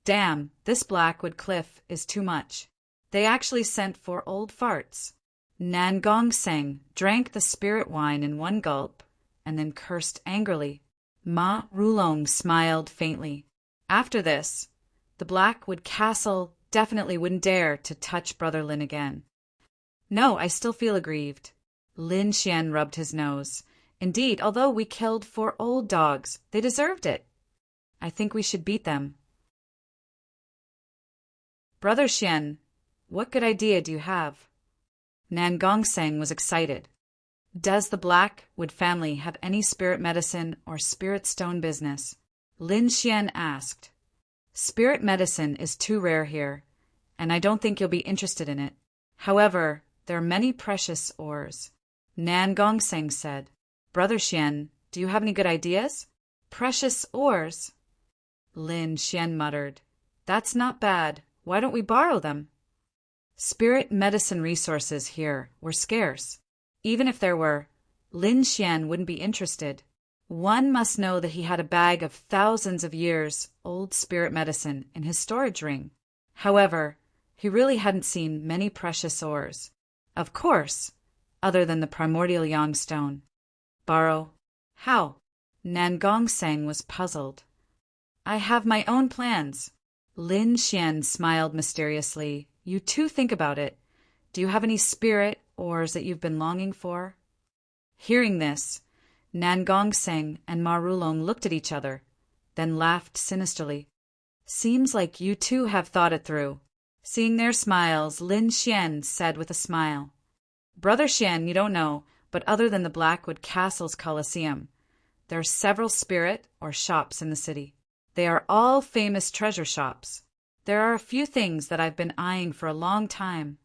Speaker 1: Damn, this Blackwood Cliff is too much. They actually sent for old farts. Nan Gongseng drank the spirit wine in one gulp and then cursed angrily. Ma Rulong smiled faintly. After this, the Blackwood Castle definitely wouldn't dare to touch Brother Lin again. No, I still feel aggrieved. Lin Xian rubbed his nose. Indeed, although we killed 4 old dogs, they deserved it. I think we should beat them. Brother Xian, what good idea do you have? Nan Gongseng was excited. Does the Blackwood family have any spirit medicine or spirit stone business? Lin Xian asked. Spirit medicine is too rare here, and I don't think you'll be interested in it. However, there are many precious ores. Nan Gongseng said. Brother Xian, do you have any good ideas? Precious ores? Lin Xian muttered. That's not bad. Why don't we borrow them? Spirit medicine resources here were scarce. Even if there were, Lin Xian wouldn't be interested. One must know that he had a bag of thousands of years old spirit medicine in his storage ring. However, he really hadn't seen many precious ores. Of course, other than the primordial yang stone. Borrow? How? Nan Gongseng was puzzled. I have my own plans. Lin Xian smiled mysteriously. You too think about it. Do you have any spirit ores that you've been longing for? Hearing this, Nan Gongseng and Ma Rulong looked at each other, then laughed sinisterly. Seems like you two have thought it through. Seeing their smiles, Lin Xian said with a smile, "Brother Xian, you don't know, but other than the Blackwood Castle's Colosseum, there are several spirit or shops in the city. They are all famous treasure shops. There are a few things that I've been eyeing for a long time,"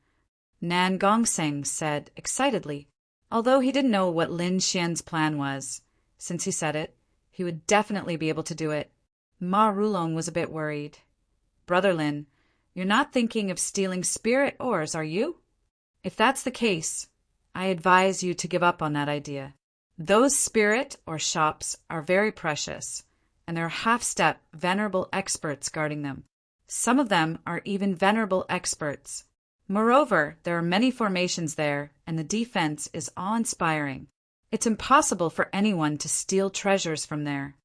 Speaker 1: Nan Gongseng said excitedly, although he didn't know what Lin Xian's plan was. Since he said it, he would definitely be able to do it. Ma Rulong was a bit worried. "Brother Lin, you're not thinking of stealing spirit ores, are you? If that's the case, I advise you to give up on that idea. Those spirit or shops are very precious, and there are half-step venerable experts guarding them. Some of them are even venerable experts. Moreover, there are many formations there, and the defense is awe-inspiring. It's impossible for anyone to steal treasures from there."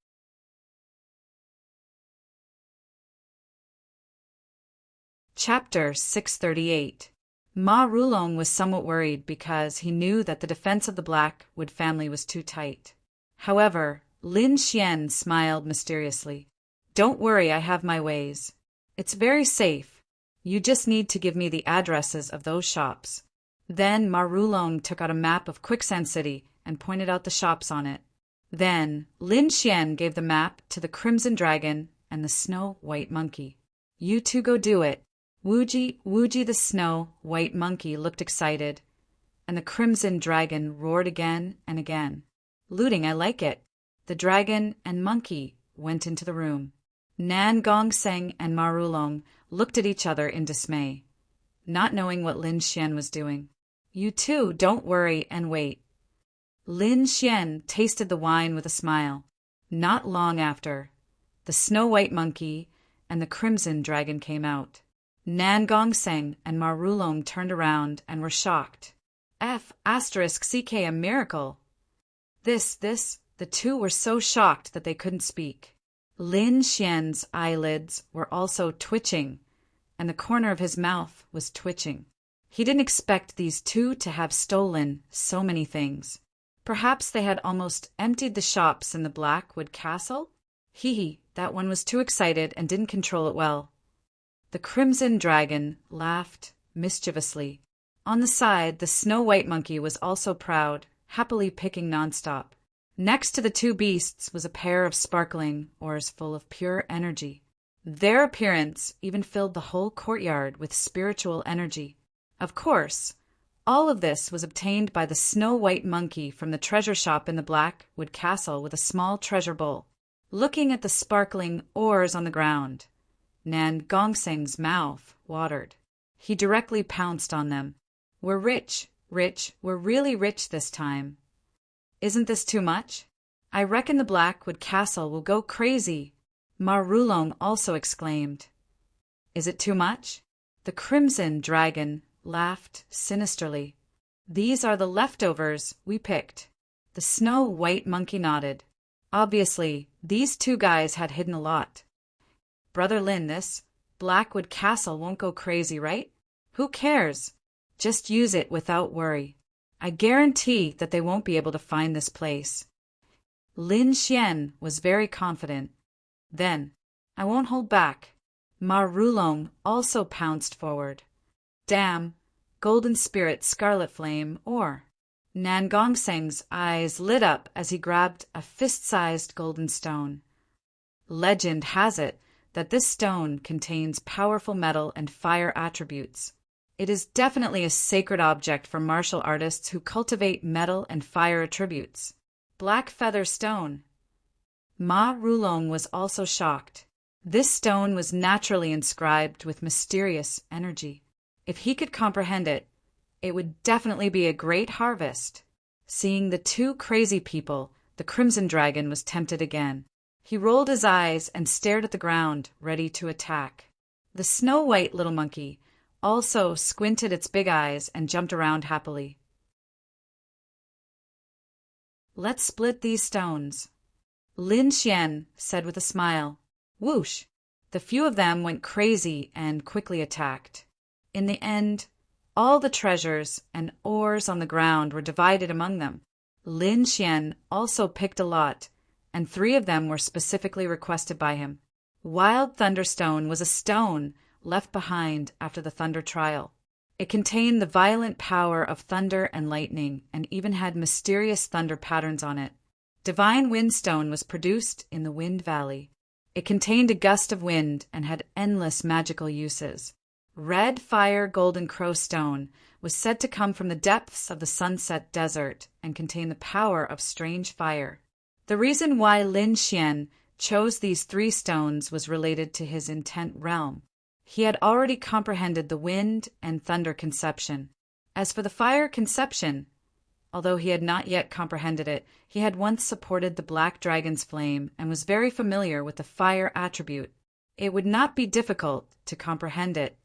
Speaker 1: Chapter 638. Ma Rulong was somewhat worried because he knew that the defense of the Blackwood family was too tight. However, Lin Xian smiled mysteriously. "Don't worry, I have my ways. It's very safe. You just need to give me the addresses of those shops." Then Ma Rulong took out a map of Quicksand City and pointed out the shops on it. Then Lin Xian gave the map to the Crimson Dragon and the Snow White Monkey. "You two go do it." Wuji the Snow White Monkey looked excited, and the Crimson Dragon roared again and again. "Looting, I like it." The dragon and monkey went into the room. Nan Gongseng and Ma Rulong looked at each other in dismay, not knowing what Lin Xian was doing. "You two, don't worry and wait." Lin Xian tasted the wine with a smile. Not long after, the Snow White Monkey and the Crimson Dragon came out. Nan Gongseng and Ma Rulong turned around and were shocked. *CK a miracle. The two were so shocked that they couldn't speak. Lin Xian's eyelids were also twitching, and the corner of his mouth was twitching. He didn't expect these two to have stolen so many things. Perhaps they had almost emptied the shops in the Blackwood Castle? That one was too excited and didn't control it well. The Crimson Dragon laughed mischievously. On the side, the Snow White Monkey was also proud, happily picking nonstop. Next to the two beasts was a pair of sparkling oars full of pure energy. Their appearance even filled the whole courtyard with spiritual energy. Of course, all of this was obtained by the Snow White Monkey from the treasure shop in the Blackwood Castle with a small treasure bowl. Looking at the sparkling oars on the ground, Nan Gongseng's mouth watered. He directly pounced on them. "We're rich, we're really rich this time. Isn't this too much? I reckon the Blackwood Castle will go crazy," Ma Rulong also exclaimed. "Is it too much?" The Crimson Dragon laughed sinisterly. "These are the leftovers we picked." The Snow White Monkey nodded. Obviously, these two guys had hidden a lot. "Brother Lin, this Blackwood Castle won't go crazy, right? Who cares? Just use it without worry. I guarantee that they won't be able to find this place." Lin Xian was very confident. "Then, I won't hold back." Ma Rulong also pounced forward. "Damn, Golden Spirit Scarlet Flame ore." Nan Gongseng's eyes lit up as he grabbed a fist-sized golden stone. Legend has it that this stone contains powerful metal and fire attributes. It is definitely a sacred object for martial artists who cultivate metal and fire attributes. Black feather stone. Ma Rulong was also shocked. This stone was naturally inscribed with mysterious energy. If he could comprehend it, it would definitely be a great harvest. Seeing the two crazy people, the Crimson Dragon was tempted again. He rolled his eyes and stared at the ground, ready to attack. The Snow White little monkey also squinted its big eyes and jumped around happily. "Let's split these stones," Lin Xian said with a smile. Whoosh! The few of them went crazy and quickly attacked. In the end, all the treasures and ores on the ground were divided among them. Lin Xian also picked a lot, and 3 of them were specifically requested by him. Wild Thunderstone was a stone left behind after the thunder trial. It contained the violent power of thunder and lightning and even had mysterious thunder patterns on it. Divine Windstone was produced in the Wind Valley. It contained a gust of wind and had endless magical uses. Red Fire Golden Crow Stone was said to come from the depths of the Sunset Desert and contain the power of strange fire. The reason why Lin Xian chose these 3 stones was related to his intent realm. He had already comprehended the wind and thunder conception. As for the fire conception, although he had not yet comprehended it, he had once supported the Black Dragon's flame and was very familiar with the fire attribute. It would not be difficult to comprehend it,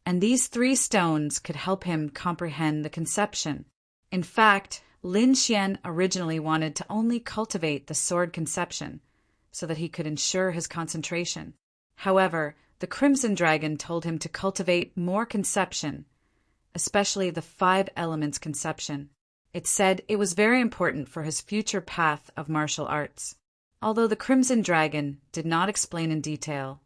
Speaker 1: and these 3 stones could help him comprehend the conception. In fact, Lin Xian originally wanted to only cultivate the sword conception so that he could ensure his concentration. However, the Crimson Dragon told him to cultivate more conception, especially the 5 elements conception. It said it was very important for his future path of martial arts. Although the Crimson Dragon did not explain in detail,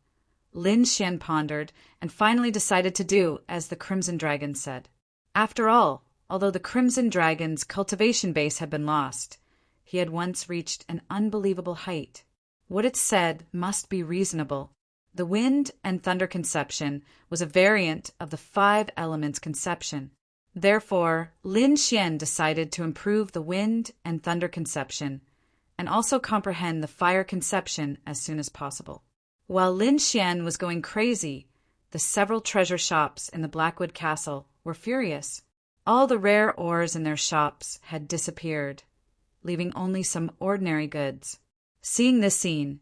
Speaker 1: Lin Xian pondered and finally decided to do as the Crimson Dragon said. After all, although the Crimson Dragon's cultivation base had been lost, he had once reached an unbelievable height. What it said must be reasonable. The wind and thunder conception was a variant of the 5 elements conception. Therefore, Lin Xian decided to improve the wind and thunder conception and also comprehend the fire conception as soon as possible. While Lin Xian was going crazy, the several treasure shops in the Blackwood Castle were furious. All the rare ores in their shops had disappeared, leaving only some ordinary goods. Seeing this scene,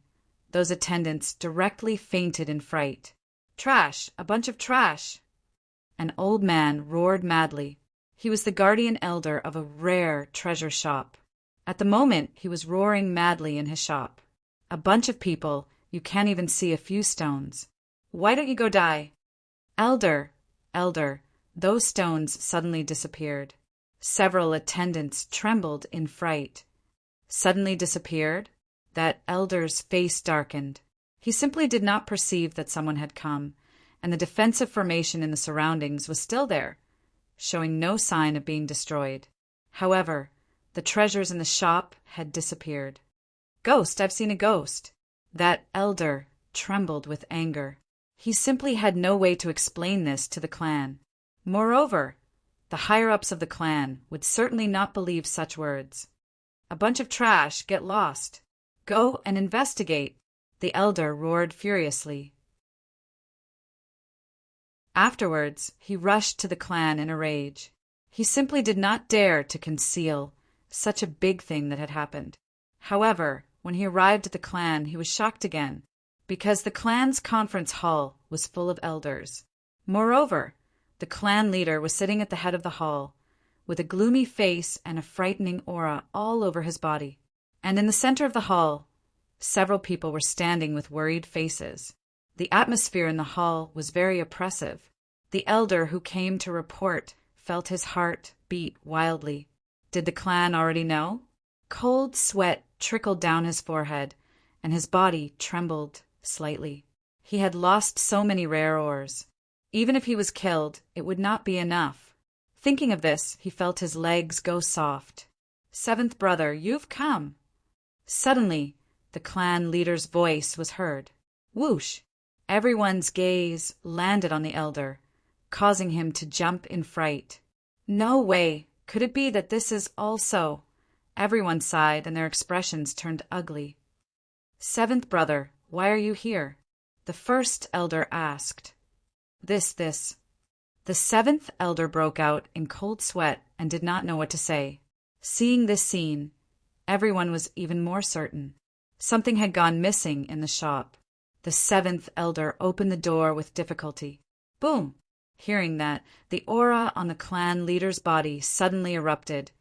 Speaker 1: those attendants directly fainted in fright. "Trash! A bunch of trash!" An old man roared madly. He was the guardian elder of a rare treasure shop. At the moment, he was roaring madly in his shop. "A bunch of people, you can't even see a few stones. Why don't you go die?" Elder, those stones suddenly disappeared. Several attendants trembled in fright. Suddenly disappeared? That elder's face darkened. He simply did not perceive that someone had come, and the defensive formation in the surroundings was still there, showing no sign of being destroyed. However, the treasures in the shop had disappeared. "Ghost, I've seen a ghost." That elder trembled with anger. He simply had no way to explain this to the clan. Moreover, the higher-ups of the clan would certainly not believe such words. "A bunch of trash, get lost. Go and investigate," the elder roared furiously. Afterwards, he rushed to the clan in a rage. He simply did not dare to conceal such a big thing that had happened. However, when he arrived at the clan, he was shocked again, because the clan's conference hall was full of elders. Moreover, the clan leader was sitting at the head of the hall, with a gloomy face and a frightening aura all over his body. And in the center of the hall, several people were standing with worried faces. The atmosphere in the hall was very oppressive. The elder who came to report felt his heart beat wildly. Did the clan already know? Cold sweat trickled down his forehead, and his body trembled slightly. He had lost so many rare ores. Even if he was killed, it would not be enough. Thinking of this, he felt his legs go soft. "Seventh brother, you've come." Suddenly, the clan leader's voice was heard. Whoosh! Everyone's gaze landed on the elder, causing him to jump in fright. No way! Could it be that this is also? Everyone sighed, and their expressions turned ugly. "Seventh brother, why are you here?" the first elder asked. This. The seventh elder broke out in cold sweat and did not know what to say. Seeing this scene, everyone was even more certain. Something had gone missing in the shop. The seventh elder opened the door with difficulty. Boom! Hearing that, the aura on the clan leader's body suddenly erupted,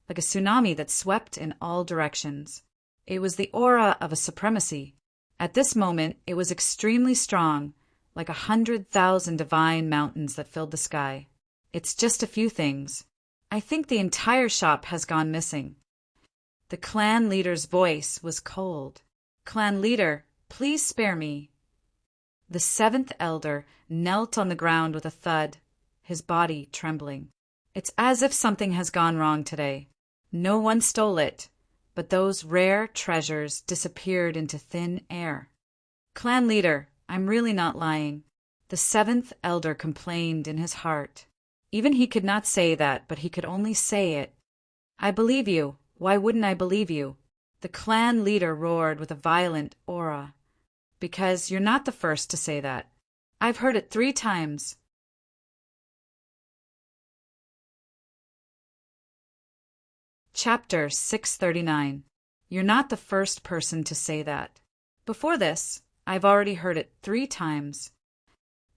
Speaker 1: like a tsunami that swept in all directions. It was the aura of a supremacy. At this moment, it was extremely strong, like 100,000 divine mountains that filled the sky. It's just a few things. I think the entire shop has gone missing. The clan leader's voice was cold. "Clan leader, please spare me." The seventh elder knelt on the ground with a thud, his body trembling. It's as if something has gone wrong today. No one stole it, but those rare treasures disappeared into thin air. Clan leader, I'm really not lying. The seventh elder complained in his heart. Even he could not say that, but he could only say it. I believe you. Why wouldn't I believe you? The clan leader roared with a violent aura. Because you're not the first to say that. I've heard it 3 times. Chapter 639. You're not the first person to say that. Before this, I've already heard it 3 times.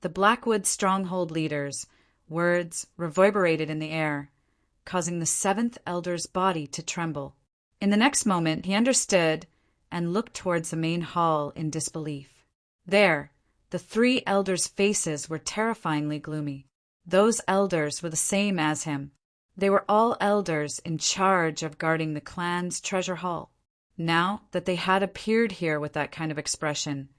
Speaker 1: The Blackwood stronghold leader's words reverberated in the air, causing the seventh elder's body to tremble. In the next moment, he understood and looked towards the main hall in disbelief. There, the 3 elders' faces were terrifyingly gloomy. Those elders were the same as him. They were all elders in charge of guarding the clan's treasure hall. Now that they had appeared here with that kind of expression,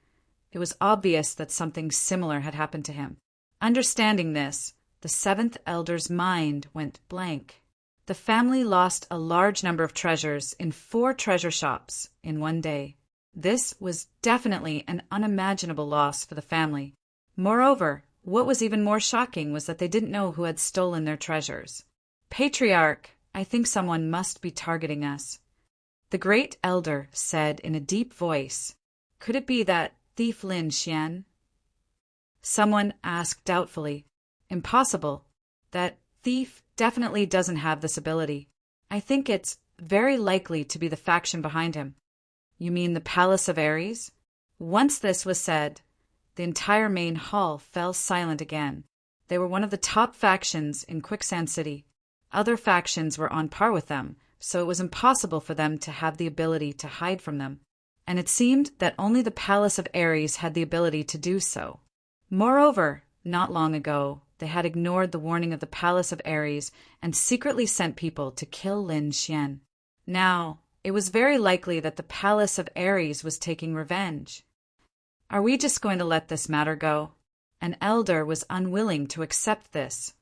Speaker 1: it was obvious that something similar had happened to him. Understanding this, the 7th elder's mind went blank. The family lost a large number of treasures in 4 treasure shops in one day. This was definitely an unimaginable loss for the family. Moreover, what was even more shocking was that they didn't know who had stolen their treasures. Patriarch, I think someone must be targeting us. The great elder said in a deep voice, Could it be that thief Lin Xian? Someone asked doubtfully, Impossible. That thief definitely doesn't have this ability. I think it's very likely to be the faction behind him. You mean the Palace of Ares? Once this was said, the entire main hall fell silent again. They were one of the top factions in Quicksand City. Other factions were on par with them, so it was impossible for them to have the ability to hide from them. And it seemed that only the Palace of Ares had the ability to do so. Moreover, not long ago, they had ignored the warning of the Palace of Ares and secretly sent people to kill Lin Xian. Now, it was very likely that the Palace of Ares was taking revenge. Are we just going to let this matter go? An elder was unwilling to accept this.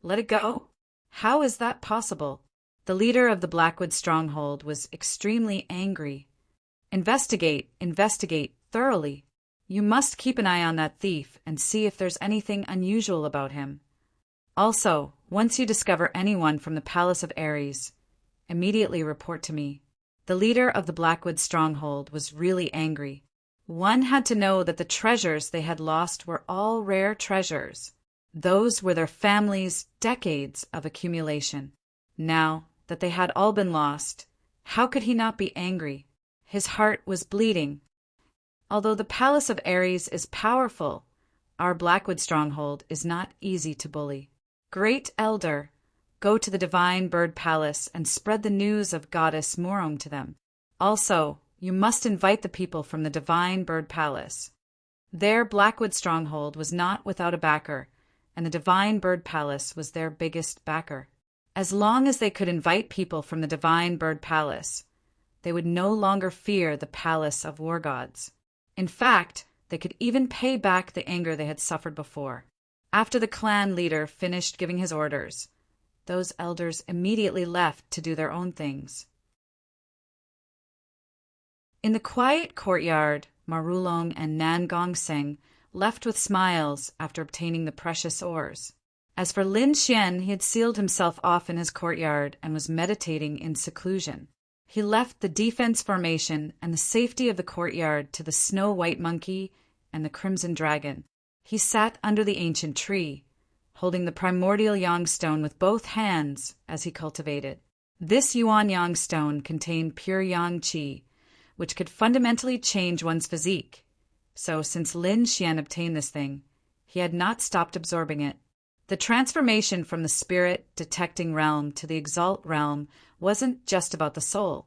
Speaker 1: Let it go? How is that possible? The leader of the Blackwood stronghold was extremely angry. Investigate thoroughly. You must keep an eye on that thief and see if there's anything unusual about him. Also, once you discover anyone from the Palace of Ares, immediately report to me. The leader of the Blackwood stronghold was really angry. One had to know that the treasures they had lost were all rare treasures. Those were their family's decades of accumulation. Now that they had all been lost, how could he not be angry? His heart was bleeding. Although the Palace of Ares is powerful, our Blackwood stronghold is not easy to bully. Great Elder, go to the Divine Bird Palace and spread the news of Goddess Morong to them. Also, you must invite the people from the Divine Bird Palace. Their Blackwood stronghold was not without a backer, and the Divine Bird Palace was their biggest backer. As long as they could invite people from the Divine Bird Palace, they would no longer fear the Palace of War Gods. In fact, they could even pay back the anger they had suffered before. After the clan leader finished giving his orders, those elders immediately left to do their own things. In the quiet courtyard, Marulong and Nan Gongseng left with smiles after obtaining the precious ores. As for Lin Xian, he had sealed himself off in his courtyard and was meditating in seclusion. He left the defense formation and the safety of the courtyard to the Snow-White Monkey and the Crimson Dragon. He sat under the ancient tree, holding the primordial yang stone with both hands as he cultivated. This yuan yang stone contained pure yang qi, which could fundamentally change one's physique. So since Lin Xian obtained this thing, he had not stopped absorbing it. The transformation from the spirit-detecting realm to the exalt realm wasn't just about the soul,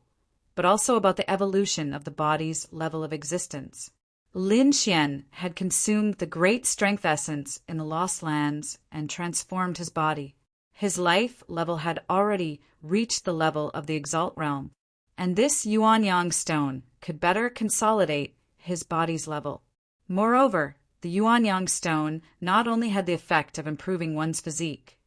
Speaker 1: but also about the evolution of the body's level of existence. Lin Xian had consumed the great strength essence in the Lost Lands and transformed his body. His life level had already reached the level of the exalt realm, and this yuan yang stone could better consolidate his body's level. Moreover, The Yuanyang stone not only had the effect of improving one's physique,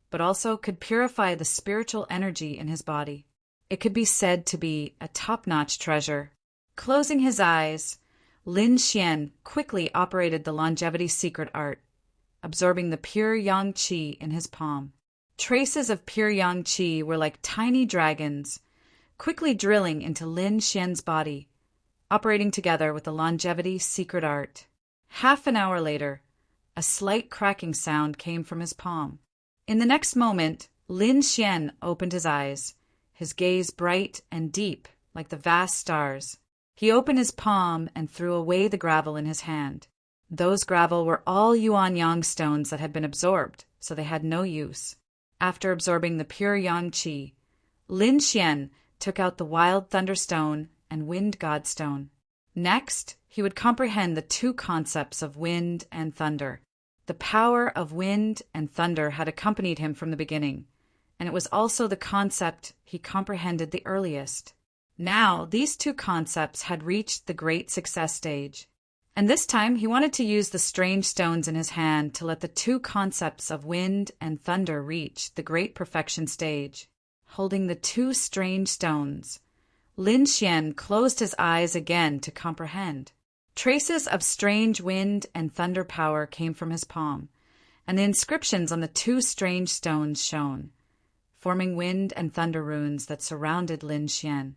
Speaker 1: but also could purify the spiritual energy in his body. It could be said to be a top-notch treasure. Closing his eyes, Lin Xian quickly operated the longevity secret art, absorbing the pure yang qi in his palm. Traces of pure yang qi were like tiny dragons, quickly drilling into Lin Xian's body, operating together with the longevity secret art. Half an hour later, a slight cracking sound came from his palm. In the next moment, Lin Xian opened his eyes, his gaze bright and deep like the vast stars. He opened his palm and threw away the gravel in his hand. Those gravel were all Yuanyang stones that had been absorbed, so they had no use. After absorbing the pure yang qi, Lin Xian took out the wild thunderstone and wind god stone. Next, he would comprehend the two concepts of wind and thunder. The power of wind and thunder had accompanied him from the beginning, and it was also the concept he comprehended the earliest. Now, these two concepts had reached the great success stage, and this time he wanted to use the strange stones in his hand to let the two concepts of wind and thunder reach the great perfection stage. Holding the two strange stones, Lin Xian closed his eyes again to comprehend. Traces of strange wind and thunder power came from his palm, and the inscriptions on the two strange stones shone, forming wind and thunder runes that surrounded Lin Xian.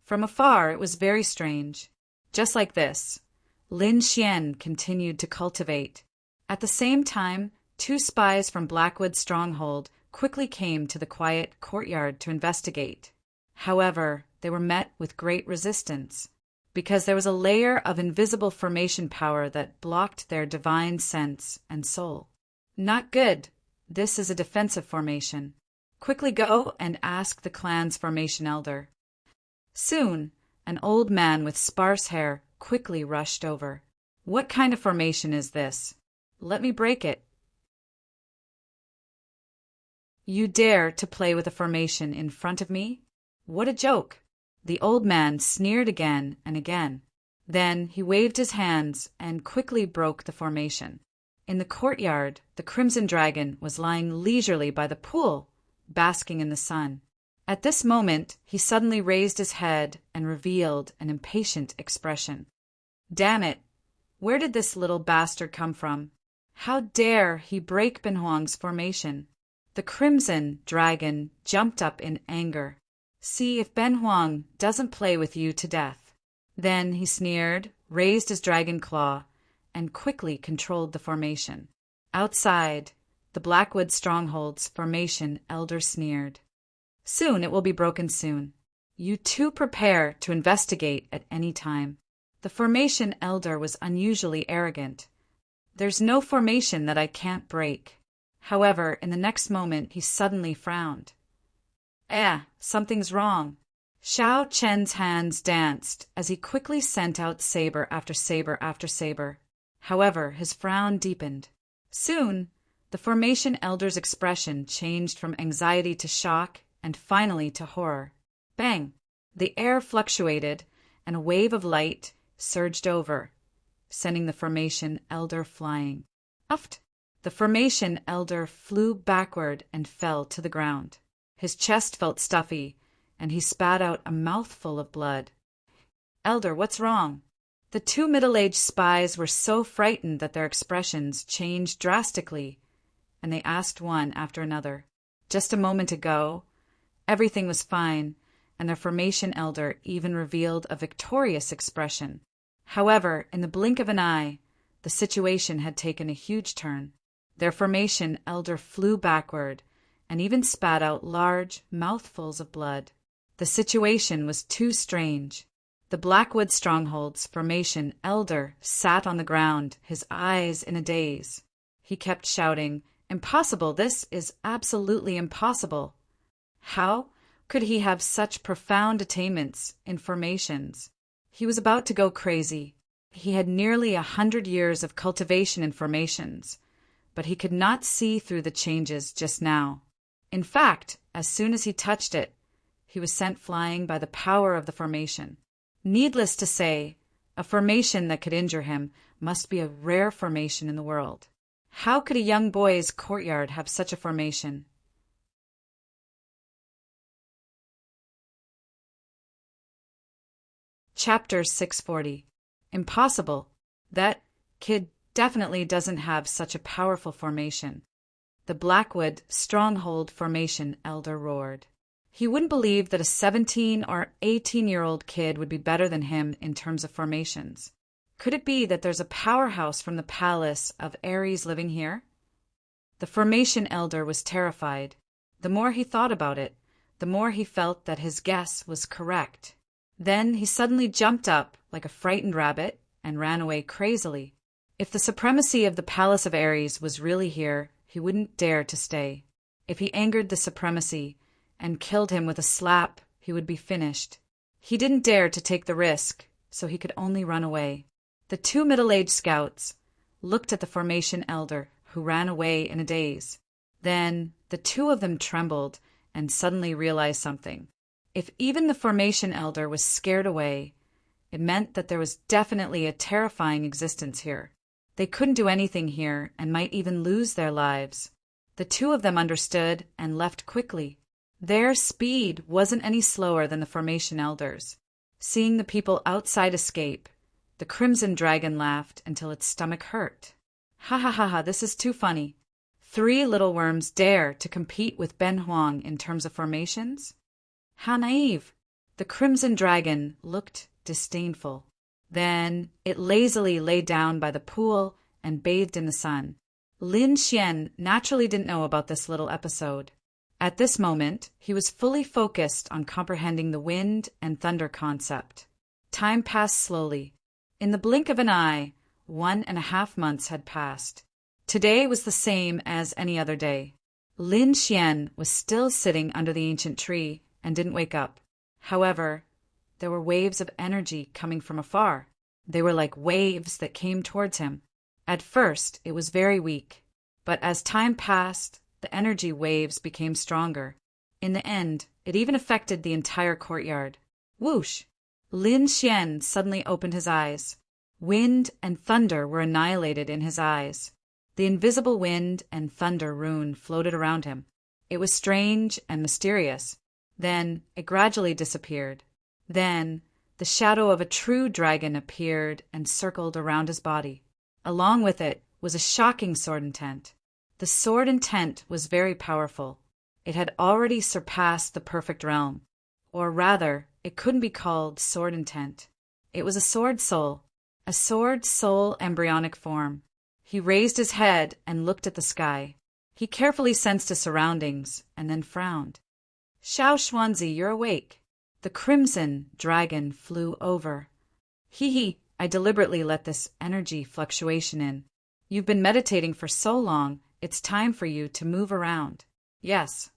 Speaker 1: From afar, it was very strange. Just like this, Lin Xian continued to cultivate. At the same time, two spies from Blackwood's stronghold quickly came to the quiet courtyard to investigate. However, they were met with great resistance, because there was a layer of invisible formation power that blocked their divine sense and soul. Not good. This is a defensive formation. Quickly go and ask the clan's formation elder. Soon, an old man with sparse hair quickly rushed over. What kind of formation is this? Let me break it. You dare to play with a formation in front of me? What a joke! The old man sneered again and again. Then he waved his hands and quickly broke the formation. In the courtyard, the crimson dragon was lying leisurely by the pool, basking in the sun. At this moment, he suddenly raised his head and revealed an impatient expression. Damn it! Where did this little bastard come from? How dare he break Benhuang's formation? The crimson dragon jumped up in anger. See if Benhuang doesn't play with you to death. Then he sneered, raised his dragon claw, and quickly controlled the formation. Outside, the Blackwood stronghold's formation elder sneered. Soon it will be broken soon. You two prepare to investigate at any time. The formation elder was unusually arrogant. There's no formation that I can't break. However, in the next moment he suddenly frowned. Something's wrong. Xiao Chen's hands danced as he quickly sent out saber after saber after saber. However, his frown deepened. Soon, the formation elder's expression changed from anxiety to shock and finally to horror. Bang! The air fluctuated, and a wave of light surged over, sending the formation elder flying. Uft! The formation elder flew backward and fell to the ground. His chest felt stuffy, and he spat out a mouthful of blood. Elder, what's wrong? The two middle-aged spies were so frightened that their expressions changed drastically, and they asked one after another. Just a moment ago, everything was fine, and their formation elder even revealed a victorious expression. However, in the blink of an eye, the situation had taken a huge turn. Their formation elder flew backward, and even spat out large mouthfuls of blood. The situation was too strange. The Blackwood stronghold's formation elder sat on the ground, his eyes in a daze. He kept shouting, "Impossible! This is absolutely impossible!" How could he have such profound attainments in formations? He was about to go crazy. He had nearly 100 years of cultivation in formations, but he could not see through the changes just now. In fact, as soon as he touched it, he was sent flying by the power of the formation. Needless to say, a formation that could injure him must be a rare formation in the world. How could a young boy's courtyard have such a formation? Chapter 640. Impossible. That kid definitely doesn't have such a powerful formation. The Blackwood Stronghold Formation elder roared. He wouldn't believe that a 17 or 18-year-old kid would be better than him in terms of formations. Could it be that there's a powerhouse from the palace of Ares living here? The formation elder was terrified. The more he thought about it, the more he felt that his guess was correct. Then he suddenly jumped up like a frightened rabbit and ran away crazily. If the supremacy of the palace of Ares was really here, he wouldn't dare to stay. If he angered the supremacy and killed him with a slap, he would be finished. He didn't dare to take the risk, so he could only run away. The two middle-aged scouts looked at the formation elder, who ran away in a daze. Then the two of them trembled and suddenly realized something. If even the formation elder was scared away, it meant that there was definitely a terrifying existence here. They couldn't do anything here and might even lose their lives. The two of them understood and left quickly. Their speed wasn't any slower than the formation elders. Seeing the people outside escape, the Crimson Dragon laughed until its stomach hurt. Ha ha ha ha, this is too funny. 3 little worms dare to compete with Ben Huang in terms of formations? How naive! The Crimson Dragon looked disdainful. Then it lazily lay down by the pool and bathed in the sun. Lin Xian naturally didn't know about this little episode. At this moment, he was fully focused on comprehending the wind and thunder concept. Time passed slowly. In the blink of an eye, 1.5 months had passed. Today was the same as any other day. Lin Xian was still sitting under the ancient tree and didn't wake up. However, there were waves of energy coming from afar. They were like waves that came towards him. At first, it was very weak, but as time passed, the energy waves became stronger. In the end, it even affected the entire courtyard. Whoosh! Lin Xian suddenly opened his eyes. Wind and thunder were annihilated in his eyes. The invisible wind and thunder rune floated around him. It was strange and mysterious. Then it gradually disappeared. Then the shadow of a true dragon appeared and circled around his body. Along with it was a shocking sword intent. The sword intent was very powerful. It had already surpassed the perfect realm. Or rather, it couldn't be called sword intent. It was a sword soul embryonic form. He raised his head and looked at the sky. He carefully sensed his surroundings and then frowned. Xiao Xuanzi, you're awake. The Crimson Dragon flew over. Hee, I deliberately let this energy fluctuation in. You've been meditating for so long, it's time for you to move around. Yes.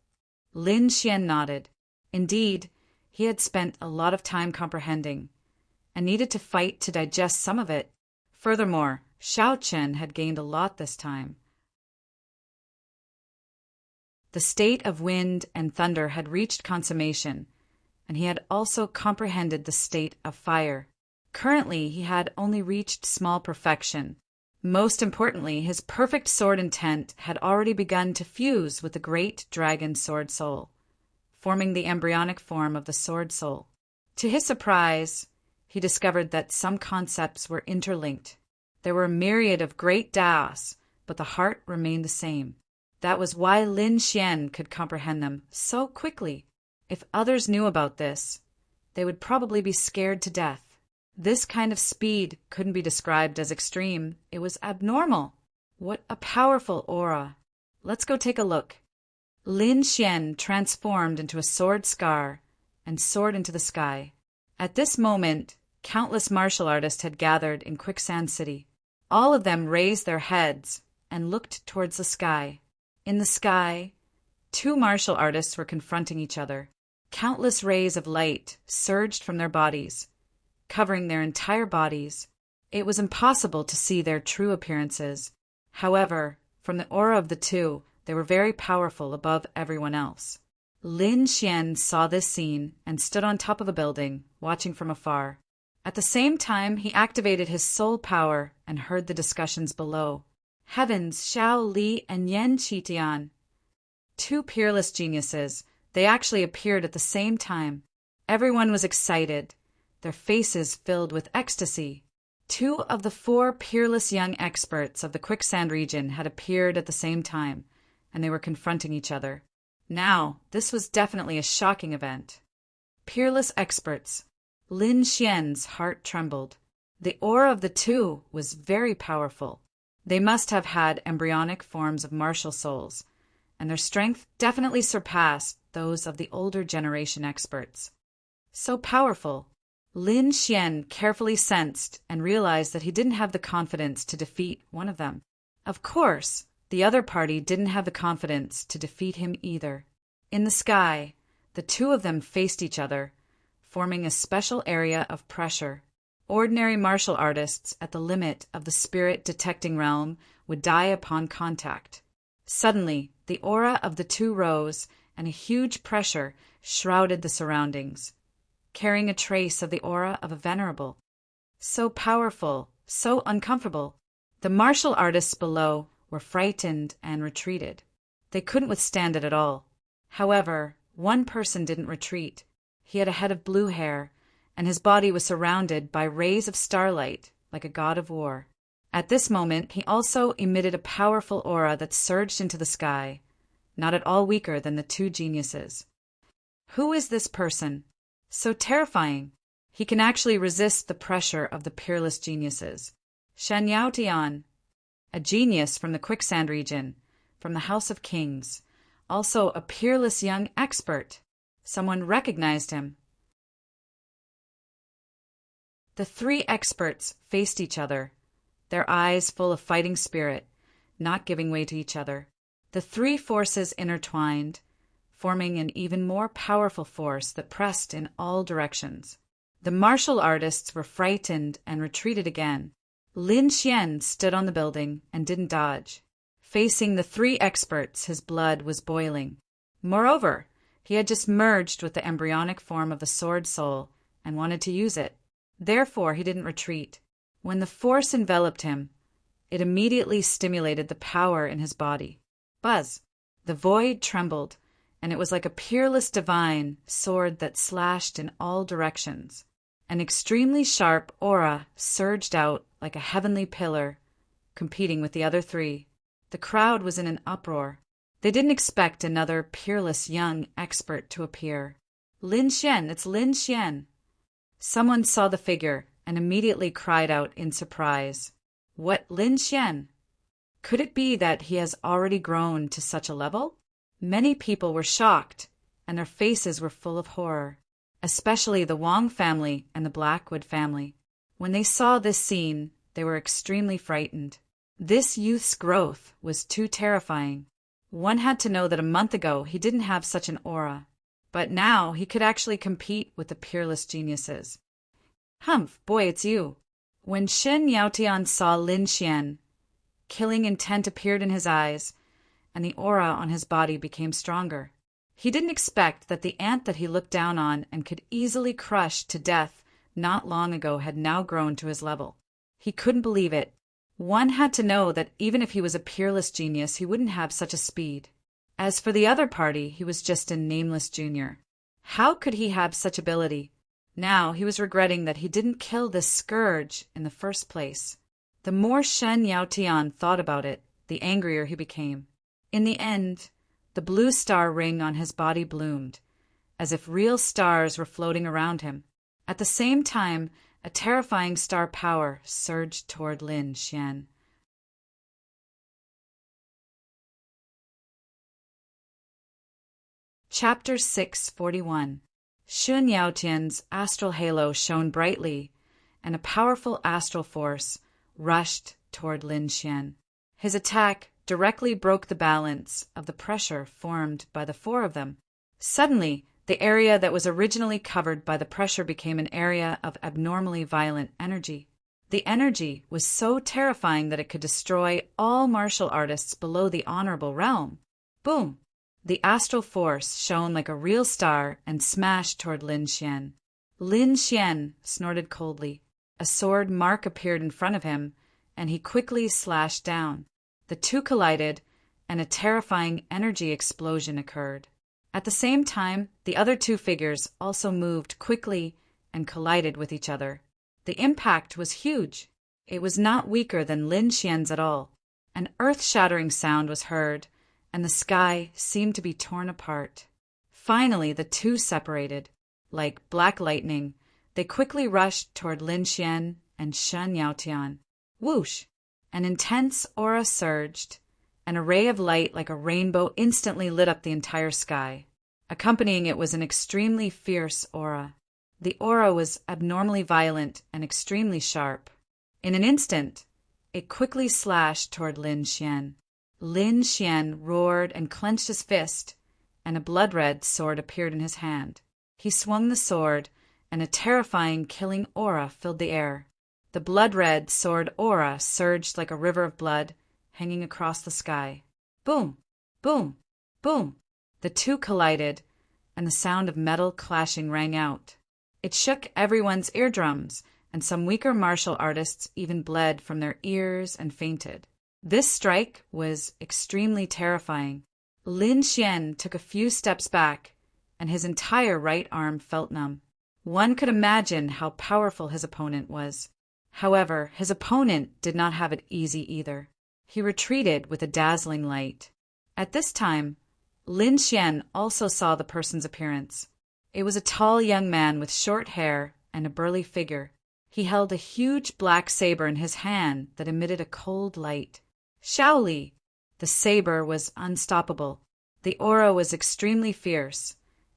Speaker 1: Lin Xian nodded. Indeed, he had spent a lot of time comprehending, and needed to fight to digest some of it. Furthermore, Xiao Chen had gained a lot this time. The state of wind and thunder had reached consummation, and he had also comprehended the state of fire. Currently, he had only reached small perfection. Most importantly, his perfect sword intent had already begun to fuse with the great dragon sword soul, forming the embryonic form of the sword soul. To his surprise, he discovered that some concepts were interlinked. There were a myriad of great Daos, but the heart remained the same. That was why Lin Xian could comprehend them so quickly. If others knew about this, they would probably be scared to death. This kind of speed couldn't be described as extreme. It was abnormal. What a powerful aura. Let's go take a look. Lin Xian transformed into a sword scar and soared into the sky. At this moment, countless martial artists had gathered in Quicksand City. All of them raised their heads and looked towards the sky. In the sky, 2 martial artists were confronting each other. Countless rays of light surged from their bodies, covering their entire bodies. It was impossible to see their true appearances. However, from the aura of the two, they were very powerful above everyone else. Lin Xian saw this scene and stood on top of a building, watching from afar. At the same time, he activated his soul power and heard the discussions below. Heavens, Xiao Li and Yan Qitian. Two peerless geniuses. They actually appeared at the same time. Everyone was excited, their faces filled with ecstasy. Two of the four peerless young experts of the quicksand region had appeared at the same time, and they were confronting each other. Now, this was definitely a shocking event. Peerless experts. Lin Xian's heart trembled. The aura of the two was very powerful. They must have had embryonic forms of martial souls, and their strength definitely surpassed those of the older generation experts. So powerful. Lin Xian carefully sensed and realized that he didn't have the confidence to defeat one of them. Of course, the other party didn't have the confidence to defeat him either. In the sky, the two of them faced each other, forming a special area of pressure. Ordinary martial artists at the limit of the spirit detecting realm would die upon contact. Suddenly, the aura of the two rose, and a huge pressure shrouded the surroundings, carrying a trace of the aura of a venerable. So powerful, so uncomfortable. The martial artists below were frightened and retreated. They couldn't withstand it at all. However, one person didn't retreat. He had a head of blue hair, and his body was surrounded by rays of starlight, like a god of war. At this moment, he also emitted a powerful aura that surged into the sky, not at all weaker than the two geniuses. Who is this person? So terrifying. He can actually resist the pressure of the peerless geniuses. Shen Yaotian, a genius from the quicksand region, from the House of Kings, also a peerless young expert. Someone recognized him. The three experts faced each other, their eyes full of fighting spirit, not giving way to each other. The three forces intertwined, forming an even more powerful force that pressed in all directions. The martial artists were frightened and retreated again. Lin Xian stood on the building and didn't dodge. Facing the three experts, his blood was boiling. Moreover, he had just merged with the embryonic form of the sword soul and wanted to use it. Therefore, he didn't retreat. When the force enveloped him, it immediately stimulated the power in his body. Buzz! The void trembled, and it was like a peerless divine sword that slashed in all directions. An extremely sharp aura surged out like a heavenly pillar, competing with the other three. The crowd was in an uproar. They didn't expect another peerless young expert to appear. Lin Xian, it's Lin Xian. Someone saw the figure and immediately cried out in surprise. What, Lin Xian? Could it be that he has already grown to such a level? Many people were shocked, and their faces were full of horror, especially the Wang family and the Blackwood family. When they saw this scene, they were extremely frightened. This youth's growth was too terrifying. One had to know that a month ago he didn't have such an aura, but now he could actually compete with the peerless geniuses. Humph, boy, it's you. When Shen Yaotian saw Lin Xian, killing intent appeared in his eyes, and the aura on his body became stronger. He didn't expect that the ant that he looked down on and could easily crush to death not long ago had now grown to his level. He couldn't believe it. One had to know that even if he was a peerless genius, he wouldn't have such a speed. As for the other party, he was just a nameless junior. How could he have such ability? Now he was regretting that he didn't kill this scourge in the first place. The more Shen Yaotian thought about it, the angrier he became. In the end, the blue star ring on his body bloomed, as if real stars were floating around him. At the same time, a terrifying star power surged toward Lin Xian. Chapter 641. Shun Yaotian's astral halo shone brightly, and a powerful astral force rushed toward Lin Xian. His attack directly broke the balance of the pressure formed by the four of them. Suddenly, the area that was originally covered by the pressure became an area of abnormally violent energy. The energy was so terrifying that it could destroy all martial artists below the honorable realm. Boom! The astral force shone like a real star and smashed toward Lin Xian. Lin Xian snorted coldly. A sword mark appeared in front of him, and he quickly slashed down. The two collided, and a terrifying energy explosion occurred. At the same time, the other two figures also moved quickly and collided with each other. The impact was huge. It was not weaker than Lin Xian's at all. An earth-shattering sound was heard, and the sky seemed to be torn apart. Finally, the two separated. Like black lightning, they quickly rushed toward Lin Xian and Shen Yaotian. Whoosh! An intense aura surged. An array of light like a rainbow instantly lit up the entire sky. Accompanying it was an extremely fierce aura. The aura was abnormally violent and extremely sharp. In an instant, it quickly slashed toward Lin Xian. Lin Xian roared and clenched his fist, and a blood-red sword appeared in his hand. He swung the sword, and a terrifying, killing aura filled the air. The blood-red sword aura surged like a river of blood, hanging across the sky. Boom! Boom! Boom! The two collided, and the sound of metal clashing rang out. It shook everyone's eardrums, and some weaker martial artists even bled from their ears and fainted. This strike was extremely terrifying. Lin Xian took a few steps back, and his entire right arm felt numb. One could imagine how powerful his opponent was. However, his opponent did not have it easy either. He retreated with a dazzling light. At this time, Lin Xian also saw the person's appearance. It was a tall young man with short hair and a burly figure. He held a huge black saber in his hand that emitted a cold light. Shaoli! The saber was unstoppable. The aura was extremely fierce,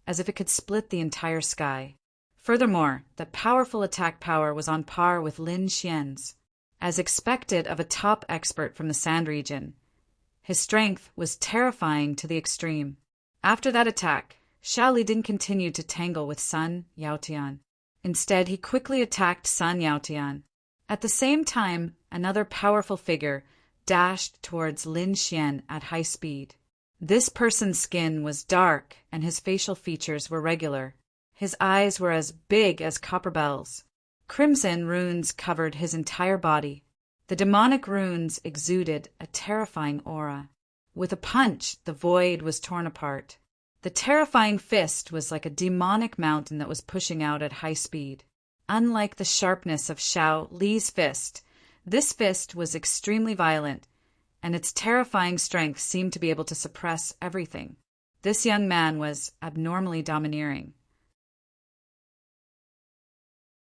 Speaker 1: as if it could split the entire sky. Furthermore, the powerful attack power was on par with Lin Xian's. As expected of a top expert from the Sand region, his strength was terrifying to the extreme. After that attack, Shaoli didn't continue to tangle with Sun Yaotian. Instead, he quickly attacked Sun Yaotian. At the same time, another powerful figure dashed towards Lin Xian at high speed. This person's skin was dark and his facial features were regular. His eyes were as big as copper bells. Crimson runes covered his entire body. The demonic runes exuded a terrifying aura. With a punch, the void was torn apart. The terrifying fist was like a demonic mountain that was pushing out at high speed. Unlike the sharpness of Xiao Li's fist, this fist was extremely violent, and its terrifying strength seemed to be able to suppress everything. This young man was abnormally domineering.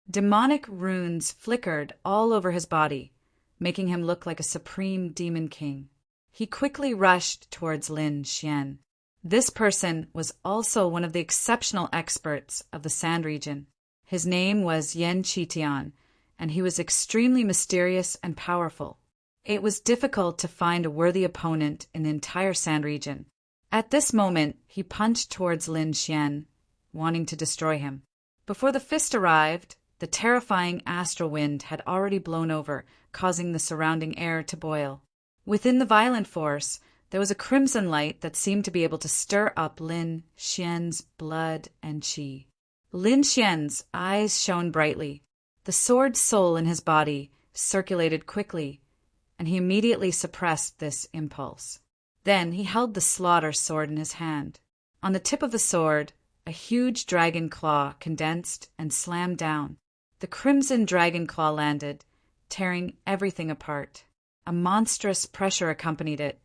Speaker 1: Demonic runes flickered all over his body, making him look like a supreme demon king. He quickly rushed towards Lin Xian. This person was also one of the exceptional experts of the Sand region. His name was Yan Qitian, and he was extremely mysterious and powerful. It was difficult to find a worthy opponent in the entire Sand region. At this moment, he punched towards Lin Xian, wanting to destroy him. Before the fist arrived, the terrifying astral wind had already blown over, causing the surrounding air to boil. Within the violent force, there was a crimson light that seemed to be able to stir up Lin Xian's blood and qi. Lin Xian's eyes shone brightly. The sword soul in his body circulated quickly, and he immediately suppressed this impulse. Then he held the slaughter sword in his hand. On the tip of the sword, a huge dragon claw condensed and slammed down. The crimson dragon claw landed, tearing everything apart. A monstrous pressure accompanied it,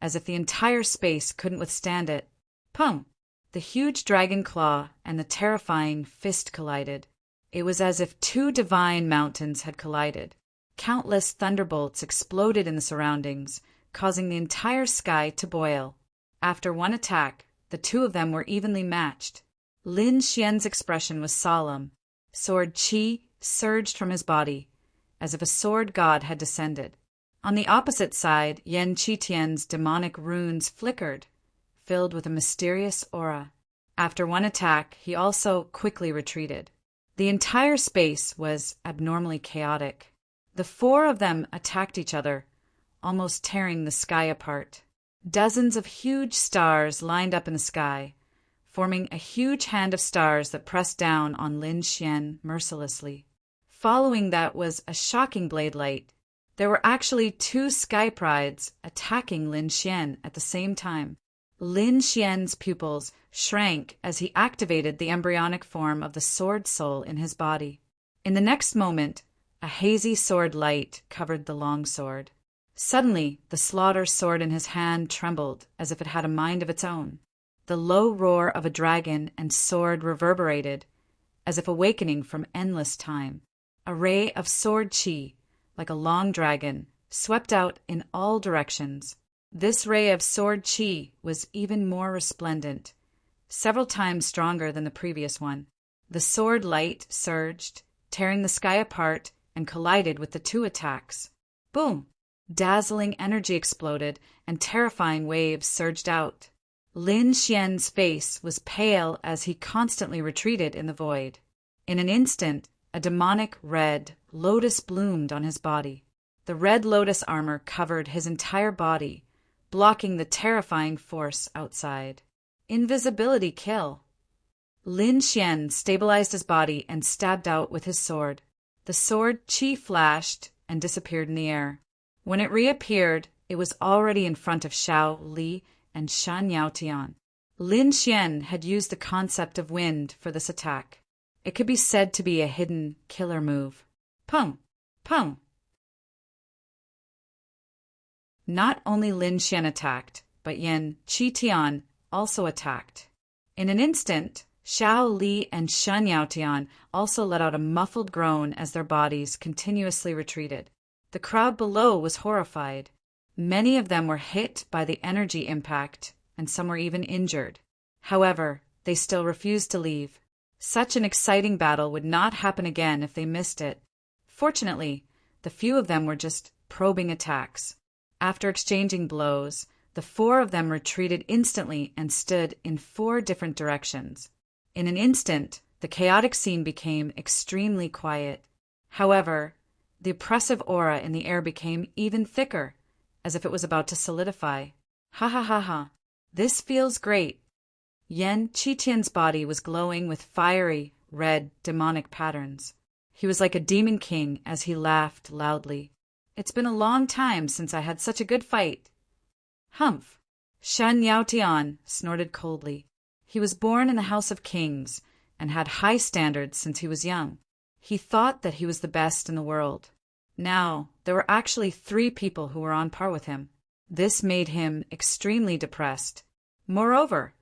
Speaker 1: as if the entire space couldn't withstand it. Pum! The huge dragon claw and the terrifying fist collided. It was as if two divine mountains had collided. Countless thunderbolts exploded in the surroundings, causing the entire sky to boil. After one attack, the two of them were evenly matched. Lin Xian's expression was solemn. Sword qi surged from his body, as if a sword god had descended. On the opposite side, Yan Qitian's demonic runes flickered, filled with a mysterious aura. After one attack, he also quickly retreated. The entire space was abnormally chaotic. The four of them attacked each other, almost tearing the sky apart. Dozens of huge stars lined up in the sky, forming a huge hand of stars that pressed down on Lin Xian mercilessly. Following that was a shocking blade light. There were actually two sky prides attacking Lin Xian at the same time. Lin Xian's pupils shrank as he activated the embryonic form of the sword soul in his body. In the next moment, a hazy sword light covered the long sword. Suddenly, the slaughter sword in his hand trembled as if it had a mind of its own. The low roar of a dragon and sword reverberated, as if awakening from endless time. A ray of sword chi, like a long dragon, swept out in all directions. This ray of sword chi was even more resplendent, several times stronger than the previous one. The sword light surged, tearing the sky apart, and collided with the two attacks. Boom! Dazzling energy exploded, and terrifying waves surged out. Lin Xian's face was pale as he constantly retreated in the void. In an instant, a demonic red lotus bloomed on his body. The red lotus armor covered his entire body, blocking the terrifying force outside. Invisibility kill. Lin Xian stabilized his body and stabbed out with his sword. The sword chi flashed and disappeared in the air. When it reappeared, it was already in front of Xiao Li and Shan Yaotian. Lin Xian had used the concept of wind for this attack. It could be said to be a hidden killer move. Pum! Pum! Not only Lin Xian attacked, but Yan Qitian also attacked. In an instant, Xiao Li and Shan Yaotian also let out a muffled groan as their bodies continuously retreated. The crowd below was horrified. Many of them were hit by the energy impact, and some were even injured. However, they still refused to leave. Such an exciting battle would not happen again if they missed it. Fortunately, the few of them were just probing attacks. After exchanging blows, the four of them retreated instantly and stood in four different directions. In an instant, the chaotic scene became extremely quiet. However, the oppressive aura in the air became even thicker, as if it was about to solidify. Ha ha ha ha. This feels great. Yan Qitian's body was glowing with fiery, red, demonic patterns. He was like a demon king as he laughed loudly. It's been a long time since I had such a good fight. Humph! Shan Yaotian snorted coldly. He was born in the House of Kings and had high standards since he was young. He thought that he was the best in the world. Now, there were actually 3 people who were on par with him. This made him extremely depressed. Moreover,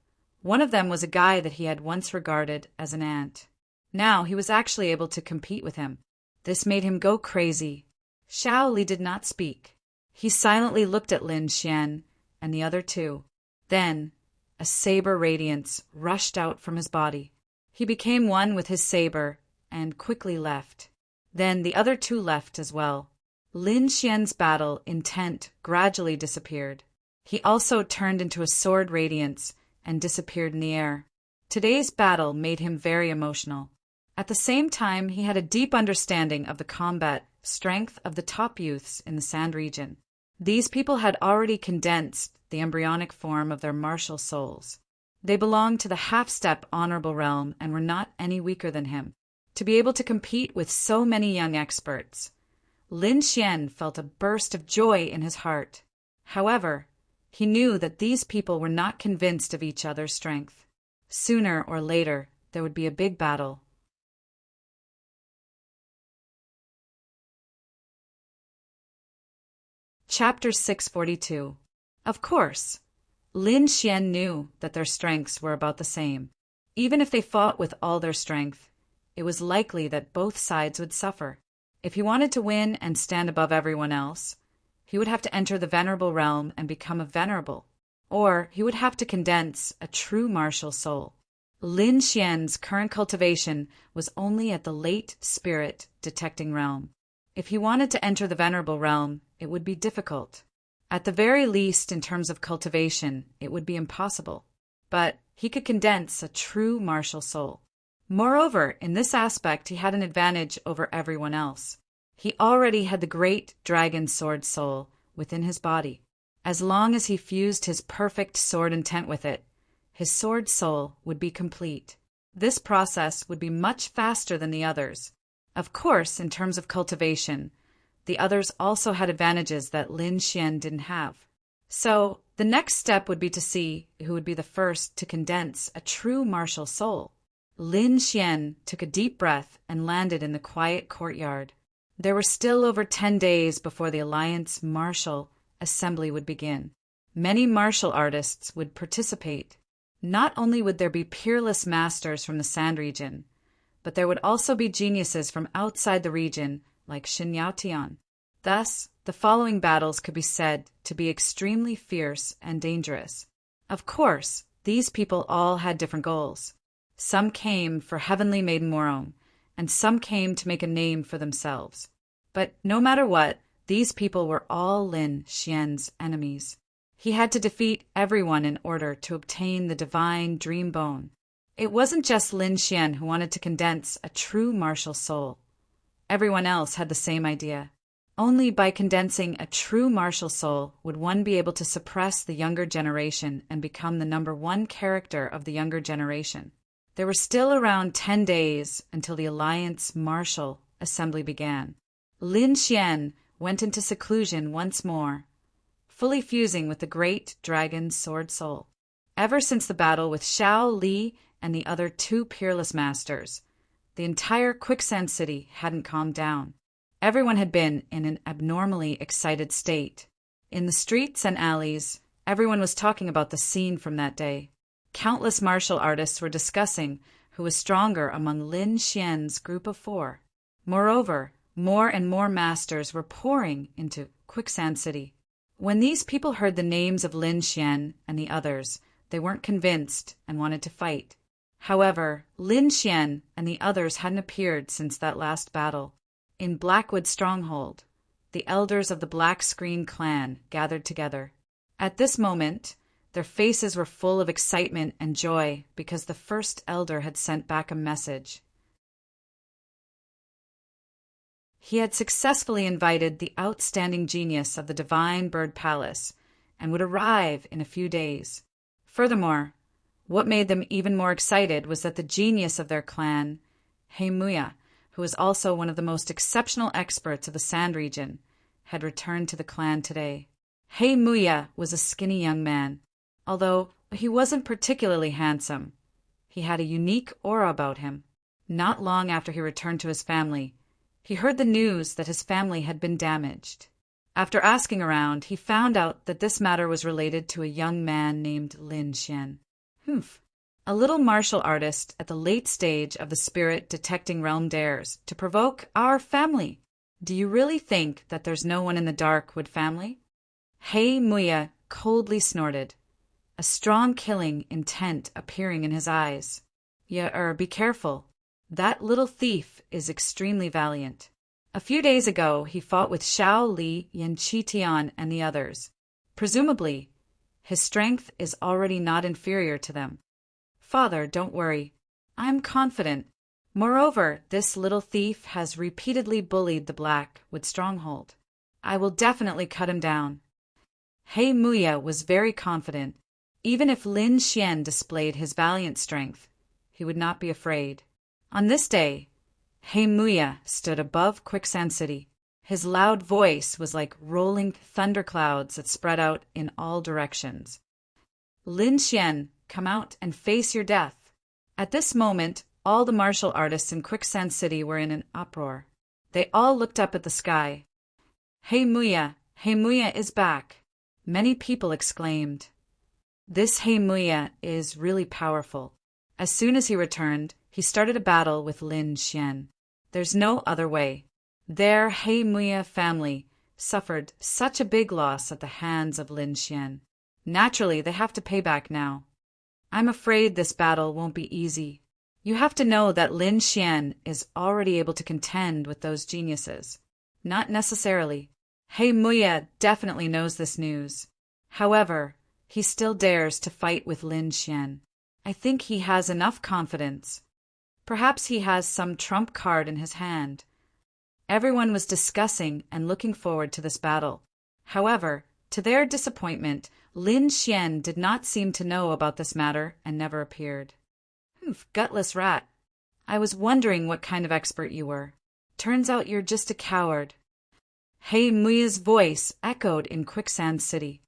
Speaker 1: one of them was a guy that he had once regarded as an ant. Now he was actually able to compete with him. This made him go crazy. Xiao Li did not speak. He silently looked at Lin Xian and the other 2. Then, a saber radiance rushed out from his body. He became one with his saber and quickly left. Then the other 2 left as well. Lin Xian's battle intent gradually disappeared. He also turned into a sword radiance and disappeared in the air. Today's battle made him very emotional. At the same time, he had a deep understanding of the combat strength of the top youths in the Sand region. These people had already condensed the embryonic form of their martial souls. They belonged to the half-step honorable realm and were not any weaker than him. To be able to compete with so many young experts, Lin Xian felt a burst of joy in his heart. However, he knew that these people were not convinced of each other's strength. Sooner or later, there would be a big battle. Chapter 642. Of course, Lin Xian knew that their strengths were about the same. Even if they fought with all their strength, it was likely that both sides would suffer. If he wanted to win and stand above everyone else, he would have to enter the venerable realm and become a venerable, or he would have to condense a true martial soul. Lin Xian's current cultivation was only at the late spirit detecting realm. If he wanted to enter the venerable realm, it would be difficult. At the very least, in terms of cultivation, it would be impossible. But he could condense a true martial soul. Moreover, in this aspect, he had an advantage over everyone else. He already had the great dragon sword soul within his body. As long as he fused his perfect sword intent with it, his sword soul would be complete. This process would be much faster than the others. Of course, in terms of cultivation, the others also had advantages that Lin Xian didn't have. So, the next step would be to see who would be the first to condense a true martial soul. Lin Xian took a deep breath and landed in the quiet courtyard. There were still over 10 days before the Alliance Martial Assembly would begin. Many martial artists would participate. Not only would there be peerless masters from the Sand region, but there would also be geniuses from outside the region, like Xin Yaotian. Thus, the following battles could be said to be extremely fierce and dangerous. Of course, these people all had different goals. Some came for heavenly maiden Morong, and some came to make a name for themselves. But no matter what, these people were all Lin Xian's enemies. He had to defeat everyone in order to obtain the divine dream bone. It wasn't just Lin Xian who wanted to condense a true martial soul. Everyone else had the same idea. Only by condensing a true martial soul would one be able to suppress the younger generation and become the #1 character of the younger generation. There were still around 10 days until the Alliance Martial Assembly began. Lin Xian went into seclusion once more, fully fusing with the great dragon sword soul. Ever since the battle with Xiao Li and the other 2 peerless masters, the entire Quicksand City hadn't calmed down. Everyone had been in an abnormally excited state. In the streets and alleys, everyone was talking about the scene from that day. Countless martial artists were discussing who was stronger among Lin Xian's group of 4. Moreover, more and more masters were pouring into Quicksand City. When these people heard the names of Lin Xian and the others, they weren't convinced and wanted to fight. However, Lin Xian and the others hadn't appeared since that last battle. In Blackwood Stronghold, the elders of the Black Screen clan gathered together. At this moment, their faces were full of excitement and joy because the first elder had sent back a message. He had successfully invited the outstanding genius of the Divine Bird Palace and would arrive in a few days. Furthermore, what made them even more excited was that the genius of their clan, He Muya, who was also one of the most exceptional experts of the Sand region, had returned to the clan today. He Muya was a skinny young man. Although he wasn't particularly handsome, he had a unique aura about him. Not long after he returned to his family, he heard the news that his family had been damaged. After asking around, he found out that this matter was related to a young man named Lin Xian. A little martial artist at the late stage of the spirit detecting realm dares to provoke our family. Do you really think that there's no one in the Darkwood family? He Muya coldly snorted, a strong killing intent appearing in his eyes. Be careful. That little thief is extremely valiant. A few days ago, he fought with Xiao Li, Yan Qitian, and the others. Presumably, his strength is already not inferior to them. Father, don't worry. I'm confident. Moreover, this little thief has repeatedly bullied the Blackwood Stronghold. I will definitely cut him down. He Muya was very confident. Even if Lin Xian displayed his valiant strength, he would not be afraid. On this day, He Muya stood above Quicksand City. His loud voice was like rolling thunderclouds that spread out in all directions. Lin Xian, come out and face your death. At this moment, all the martial artists in Quicksand City were in an uproar. They all looked up at the sky. He Muya is back. Many people exclaimed. This He Muya is really powerful. As soon as he returned, he started a battle with Lin Xian. There's no other way. Their He Muya family suffered such a big loss at the hands of Lin Xian. Naturally, they have to pay back now. I'm afraid this battle won't be easy. You have to know that Lin Xian is already able to contend with those geniuses. Not necessarily. He Muya definitely knows this news. However, he still dares to fight with Lin Xian. I think he has enough confidence. Perhaps he has some trump card in his hand. Everyone was discussing and looking forward to this battle. However, To their disappointment, Lin Xian did not seem to know about this matter and never appeared. Gutless rat. I was wondering what kind of expert you were. Turns out you're just a coward. He Mui's voice echoed in Quicksand City.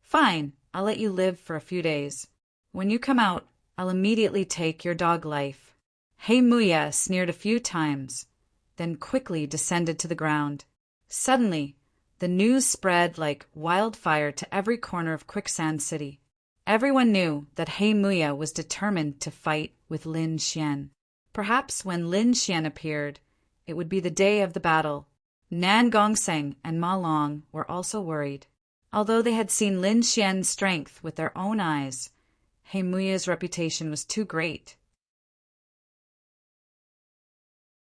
Speaker 1: Fine, I'll let you live for a few days. When you come out, I'll immediately take your dog life. He Muya sneered a few times, then quickly descended to the ground. Suddenly, the news spread like wildfire to every corner of Quicksand City. Everyone knew that He Muya was determined to fight with Lin Xian. Perhaps when Lin Xian appeared, it would be the day of the battle. Nan Gongseng and Ma Long were also worried. Although they had seen Lin Xian's strength with their own eyes, He Muya's reputation was too great.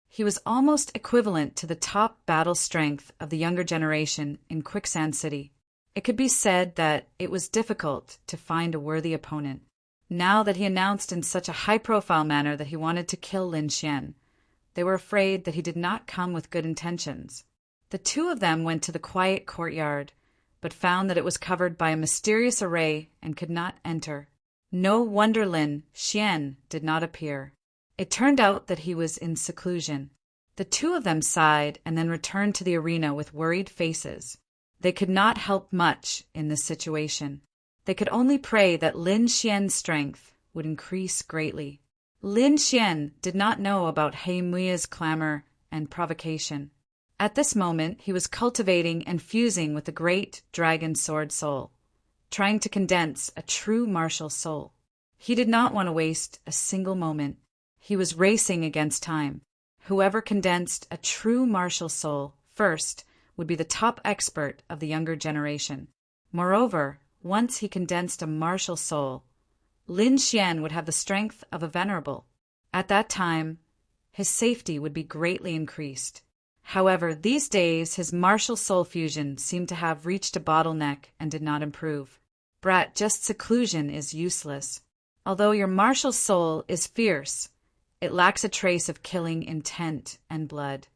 Speaker 1: He was almost equivalent to the top battle strength of the younger generation in Quicksand City. It could be said that it was difficult to find a worthy opponent. Now that he announced in such a high-profile manner that he wanted to kill Lin Xian, they were afraid that he did not come with good intentions. The two of them went to the quiet courtyard, but found that it was covered by a mysterious array and could not enter. No wonder Lin Xian did not appear. It turned out that he was in seclusion. The two of them sighed and then returned to the arena with worried faces. They could not help much in this situation. They could only pray that Lin Xian's strength would increase greatly. Lin Xian did not know about He Muya's clamor and provocation. At this moment, he was cultivating and fusing with the great dragon sword soul, trying to condense a true martial soul. He did not want to waste a single moment. He was racing against time. Whoever condensed a true martial soul first would be the top expert of the younger generation. Moreover, once he condensed a martial soul, Lin Xian would have the strength of a venerable. At that time, his safety would be greatly increased. However, these days his martial soul fusion seemed to have reached a bottleneck and did not improve. Brat, just seclusion is useless. Although your martial soul is fierce, it lacks a trace of killing intent and blood.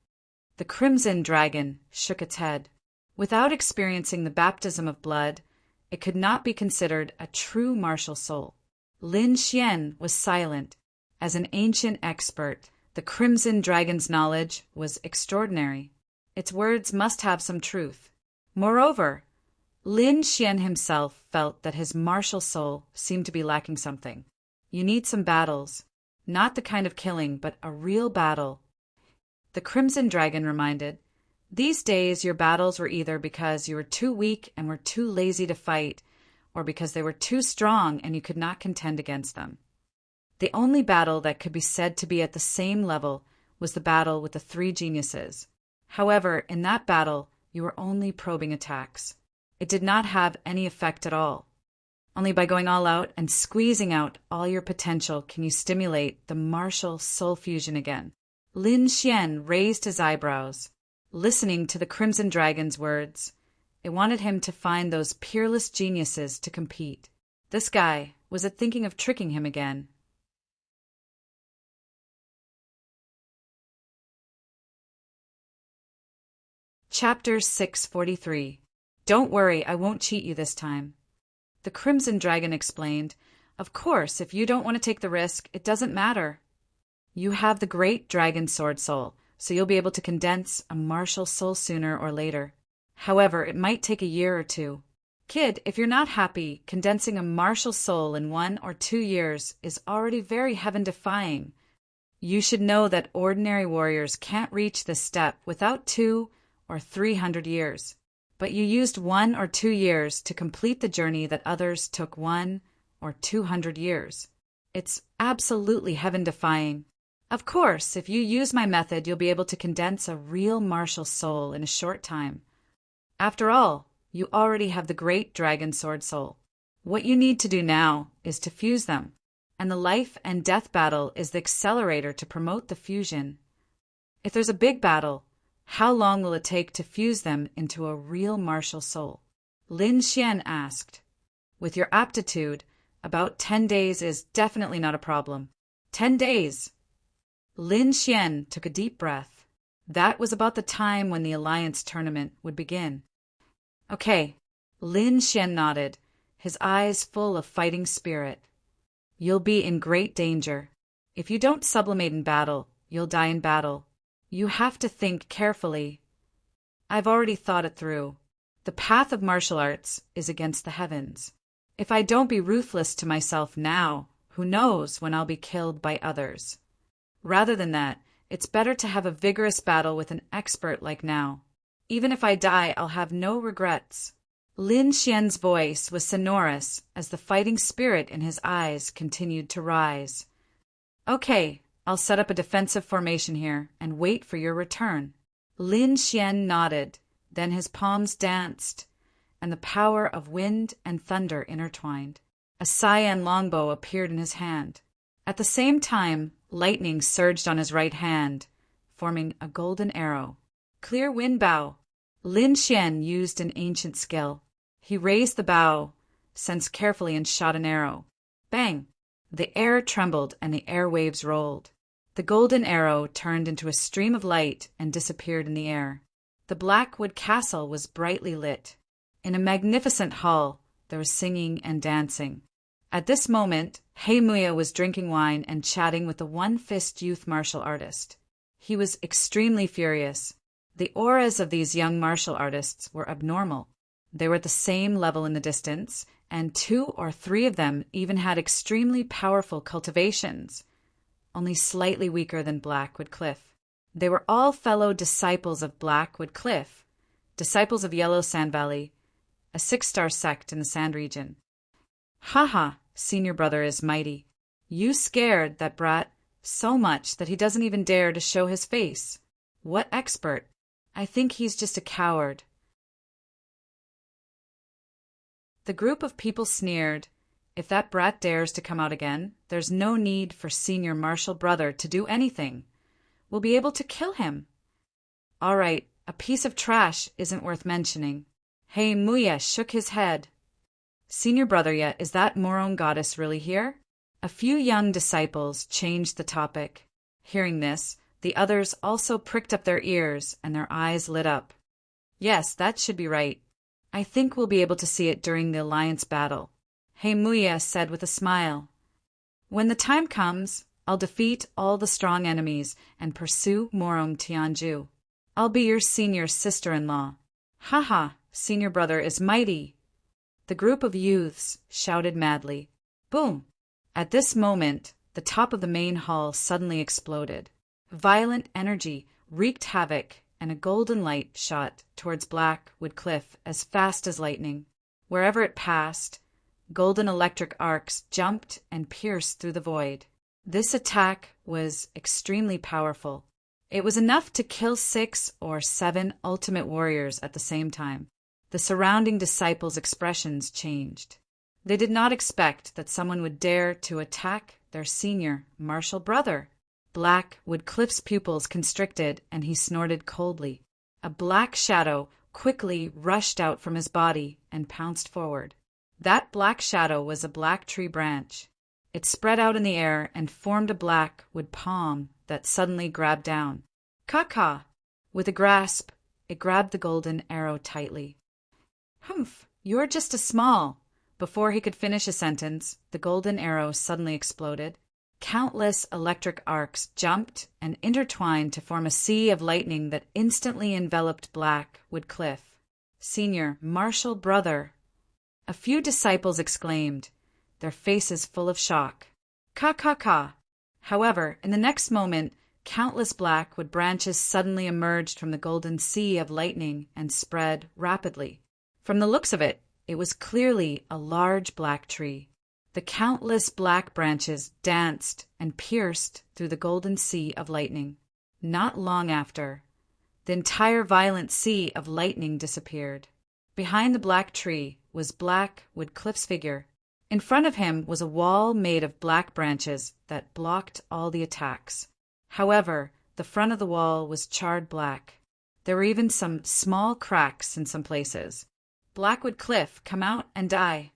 Speaker 1: The Crimson Dragon shook its head. Without experiencing the baptism of blood, it could not be considered a true martial soul. Lin Xian was silent. As an ancient expert, the Crimson Dragon's knowledge was extraordinary. Its words must have some truth. Moreover, Lin Xian himself felt that his martial soul seemed to be lacking something. You need some battles. Not the kind of killing, but a real battle. The Crimson Dragon reminded, these days your battles were either because you were too weak and were too lazy to fight, or because they were too strong and you could not contend against them. The only battle that could be said to be at the same level was the battle with the three geniuses. However, in that battle, you were only probing attacks. It did not have any effect at all. Only by going all out and squeezing out all your potential can you stimulate the martial soul fusion again. Lin Xian raised his eyebrows, listening to the Crimson Dragon's words. It wanted him to find those peerless geniuses to compete. This guy, was it thinking of tricking him again? Chapter 643. Don't worry, I won't cheat you this time. The Crimson Dragon explained, of course, if you don't want to take the risk, it doesn't matter. You have the great dragon sword soul, so you'll be able to condense a martial soul sooner or later. However, it might take a year or two. Kid, if you're not happy, condensing a martial soul in 1 or 2 years is already very heaven-defying. You should know that ordinary warriors can't reach this step without 200 or 300 years. But you used 1 or 2 years to complete the journey that others took 100 or 200 years. It's absolutely heaven-defying. Of course, if you use my method, you'll be able to condense a real martial soul in a short time. After all, you already have the great dragon sword soul. What you need to do now is to fuse them, and the life and death battle is the accelerator to promote the fusion. If there's a big battle, how long will it take to fuse them into a real martial soul? Lin Xian asked. With your aptitude, about 10 days is definitely not a problem. 10 days! Lin Xian took a deep breath. That was about the time when the alliance tournament would begin. Okay, Lin Xian nodded, his eyes full of fighting spirit. You'll be in great danger. If you don't sublimate in battle, you'll die in battle. You have to think carefully. I've already thought it through. The path of martial arts is against the heavens. If I don't be ruthless to myself now, who knows when I'll be killed by others. Rather than that, it's better to have a vigorous battle with an expert like now. Even if I die, I'll have no regrets. Lin Xian's voice was sonorous as the fighting spirit in his eyes continued to rise. Okay, I'll set up a defensive formation here and wait for your return. Lin Xian nodded, then his palms danced, and the power of wind and thunder intertwined. A cyan longbow appeared in his hand. At the same time, lightning surged on his right hand, forming a golden arrow. Clear wind bow. Lin Xian used an ancient skill. He raised the bow, sensed carefully, and shot an arrow. Bang! The air trembled and the airwaves rolled. The golden arrow turned into a stream of light and disappeared in the air. The Blackwood Castle was brightly lit. In a magnificent hall, there was singing and dancing. At this moment, He Muya was drinking wine and chatting with the one-fist youth martial artist. He was extremely furious. The auras of these young martial artists were abnormal. They were at the same level in the distance, and 2 or 3 of them even had extremely powerful cultivations, only slightly weaker than Blackwood Cliff. They were all fellow disciples of Blackwood Cliff, disciples of Yellow Sand Valley, a 6-star sect in the Sand region. Haha, senior brother is mighty. You scared that brat so much that he doesn't even dare to show his face. What expert? I think he's just a coward. The group of people sneered. If that brat dares to come out again, there's no need for senior martial brother to do anything. We'll be able to kill him. All right, a piece of trash isn't worth mentioning. He Muya shook his head. Senior brother, yet is that Morone goddess really here? A few young disciples changed the topic. Hearing this, the others also pricked up their ears and their eyes lit up. Yes, that should be right. I think we'll be able to see it during the alliance battle. He Muya said with a smile. When the time comes, I'll defeat all the strong enemies and pursue Morong Tianju. I'll be your senior sister-in-law. Haha, senior brother is mighty. The group of youths shouted madly. Boom! At this moment, the top of the main hall suddenly exploded. Violent energy wreaked havoc, and a golden light shot towards Blackwood Cliff as fast as lightning. Wherever it passed, golden electric arcs jumped and pierced through the void. This attack was extremely powerful. It was enough to kill 6 or 7 ultimate warriors at the same time. The surrounding disciples' expressions changed. They did not expect that someone would dare to attack their senior martial brother. Blackwood Cliff's pupils constricted, and he snorted coldly. A black shadow quickly rushed out from his body and pounced forward. That black shadow was a black tree branch. It spread out in the air and formed a blackwood palm that suddenly grabbed down. Caw-caw! With a grasp, it grabbed the golden arrow tightly. Humph! You're just a small. Before he could finish a sentence, the golden arrow suddenly exploded. Countless electric arcs jumped and intertwined to form a sea of lightning that instantly enveloped Blackwood Cliff. Senior martial brother! A few disciples exclaimed, their faces full of shock. Caw-caw-caw! However, in the next moment, countless blackwood branches suddenly emerged from the golden sea of lightning and spread rapidly. From the looks of it, it was clearly a large black tree. The countless black branches danced and pierced through the golden sea of lightning. Not long after, the entire violent sea of lightning disappeared. Behind the black tree was Blackwood Cliff's figure. In front of him was a wall made of black branches that blocked all the attacks. However, the front of the wall was charred black. There were even some small cracks in some places. Blackwood Cliff, come out and die.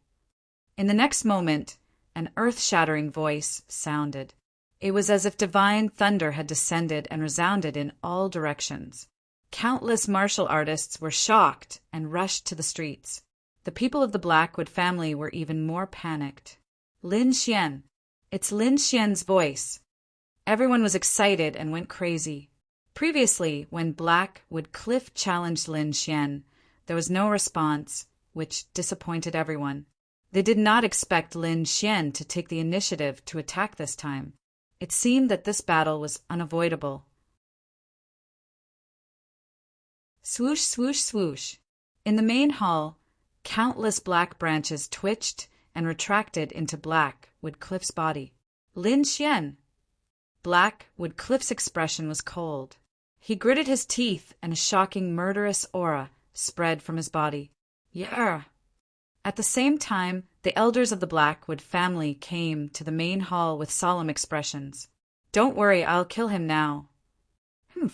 Speaker 1: In the next moment, an earth-shattering voice sounded. It was as if divine thunder had descended and resounded in all directions. Countless martial artists were shocked and rushed to the streets. The people of the Blackwood family were even more panicked. Lin Xian. It's Lin Xian's voice. Everyone was excited and went crazy. Previously, when Blackwood Cliff challenged Lin Xian, there was no response, which disappointed everyone. They did not expect Lin Xian to take the initiative to attack this time. It seemed that this battle was unavoidable. Swoosh, swoosh, swoosh. In the main hall, countless black branches twitched and retracted into Blackwood Cliff's body. Lin Xian. Blackwood Cliff's expression was cold. He gritted his teeth and a shocking murderous aura spread from his body. Yeah. At the same time, the elders of the Blackwood family came to the main hall with solemn expressions. Don't worry, I'll kill him now.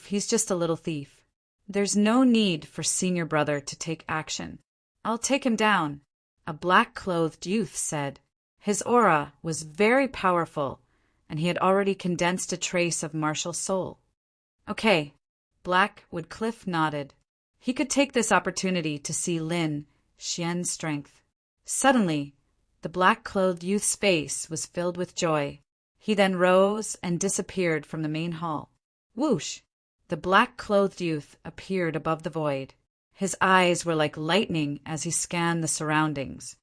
Speaker 1: He's just a little thief. There's no need for senior brother to take action. I'll take him down, a black-clothed youth said. His aura was very powerful, and he had already condensed a trace of martial soul. Okay, Blackwood Cliff nodded. He could take this opportunity to see Lin Xian's strength. Suddenly, the black-clothed youth's face was filled with joy. He then rose and disappeared from the main hall. Whoosh! The black-clothed youth appeared above the void. His eyes were like lightning as he scanned the surroundings.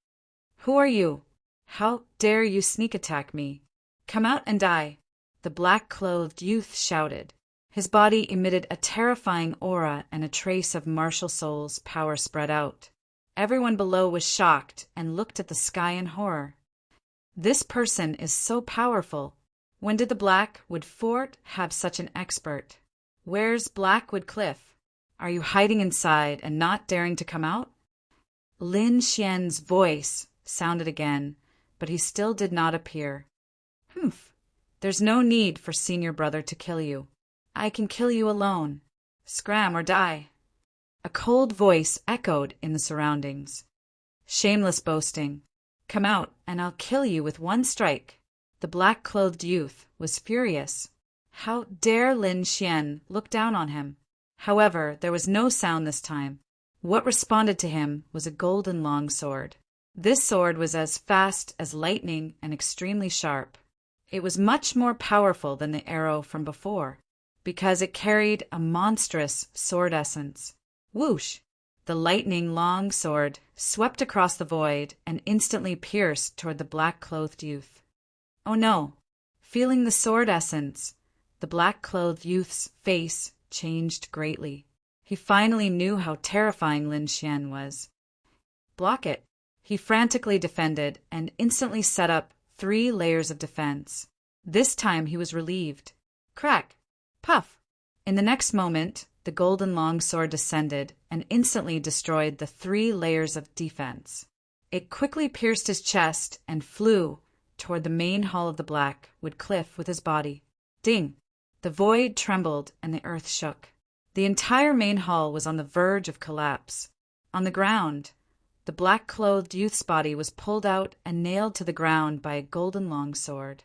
Speaker 1: Who are you? How dare you sneak attack me? Come out and die, the black-clothed youth shouted. His body emitted a terrifying aura and a trace of martial soul's power spread out. Everyone below was shocked and looked at the sky in horror. This person is so powerful. When did the Blackwood Fort have such an expert? Where's Blackwood Cliff? Are you hiding inside and not daring to come out? Lin Xian's voice sounded again, but he still did not appear. There's no need for senior brother to kill you. I can kill you alone. Scram or die. A cold voice echoed in the surroundings. Shameless boasting. Come out, and I'll kill you with one strike. The black-clothed youth was furious. How dare Lin Xian look down on him? However, there was no sound this time. What responded to him was a golden longsword. This sword was as fast as lightning and extremely sharp. It was much more powerful than the arrow from before, because it carried a monstrous sword essence. Whoosh! The lightning long sword swept across the void and instantly pierced toward the black-clothed youth. Oh no! Feeling the sword essence, the black-clothed youth's face changed greatly. He finally knew how terrifying Lin Xian was. Block it! He frantically defended and instantly set up 3 layers of defense. This time he was relieved. Crack! Puff! In the next moment, the golden longsword descended and instantly destroyed the 3 layers of defense. It quickly pierced his chest and flew toward the main hall of the Blackwood Cliff with his body. Ding! The void trembled and the earth shook. The entire main hall was on the verge of collapse. On the ground, the black-clothed youth's body was pulled out and nailed to the ground by a golden longsword.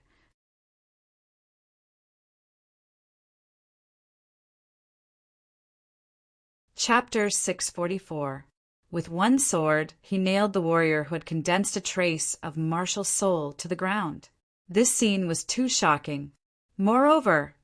Speaker 1: Chapter 644. With one sword, he nailed the warrior who had condensed a trace of martial soul to the ground. This scene was too shocking. Moreover,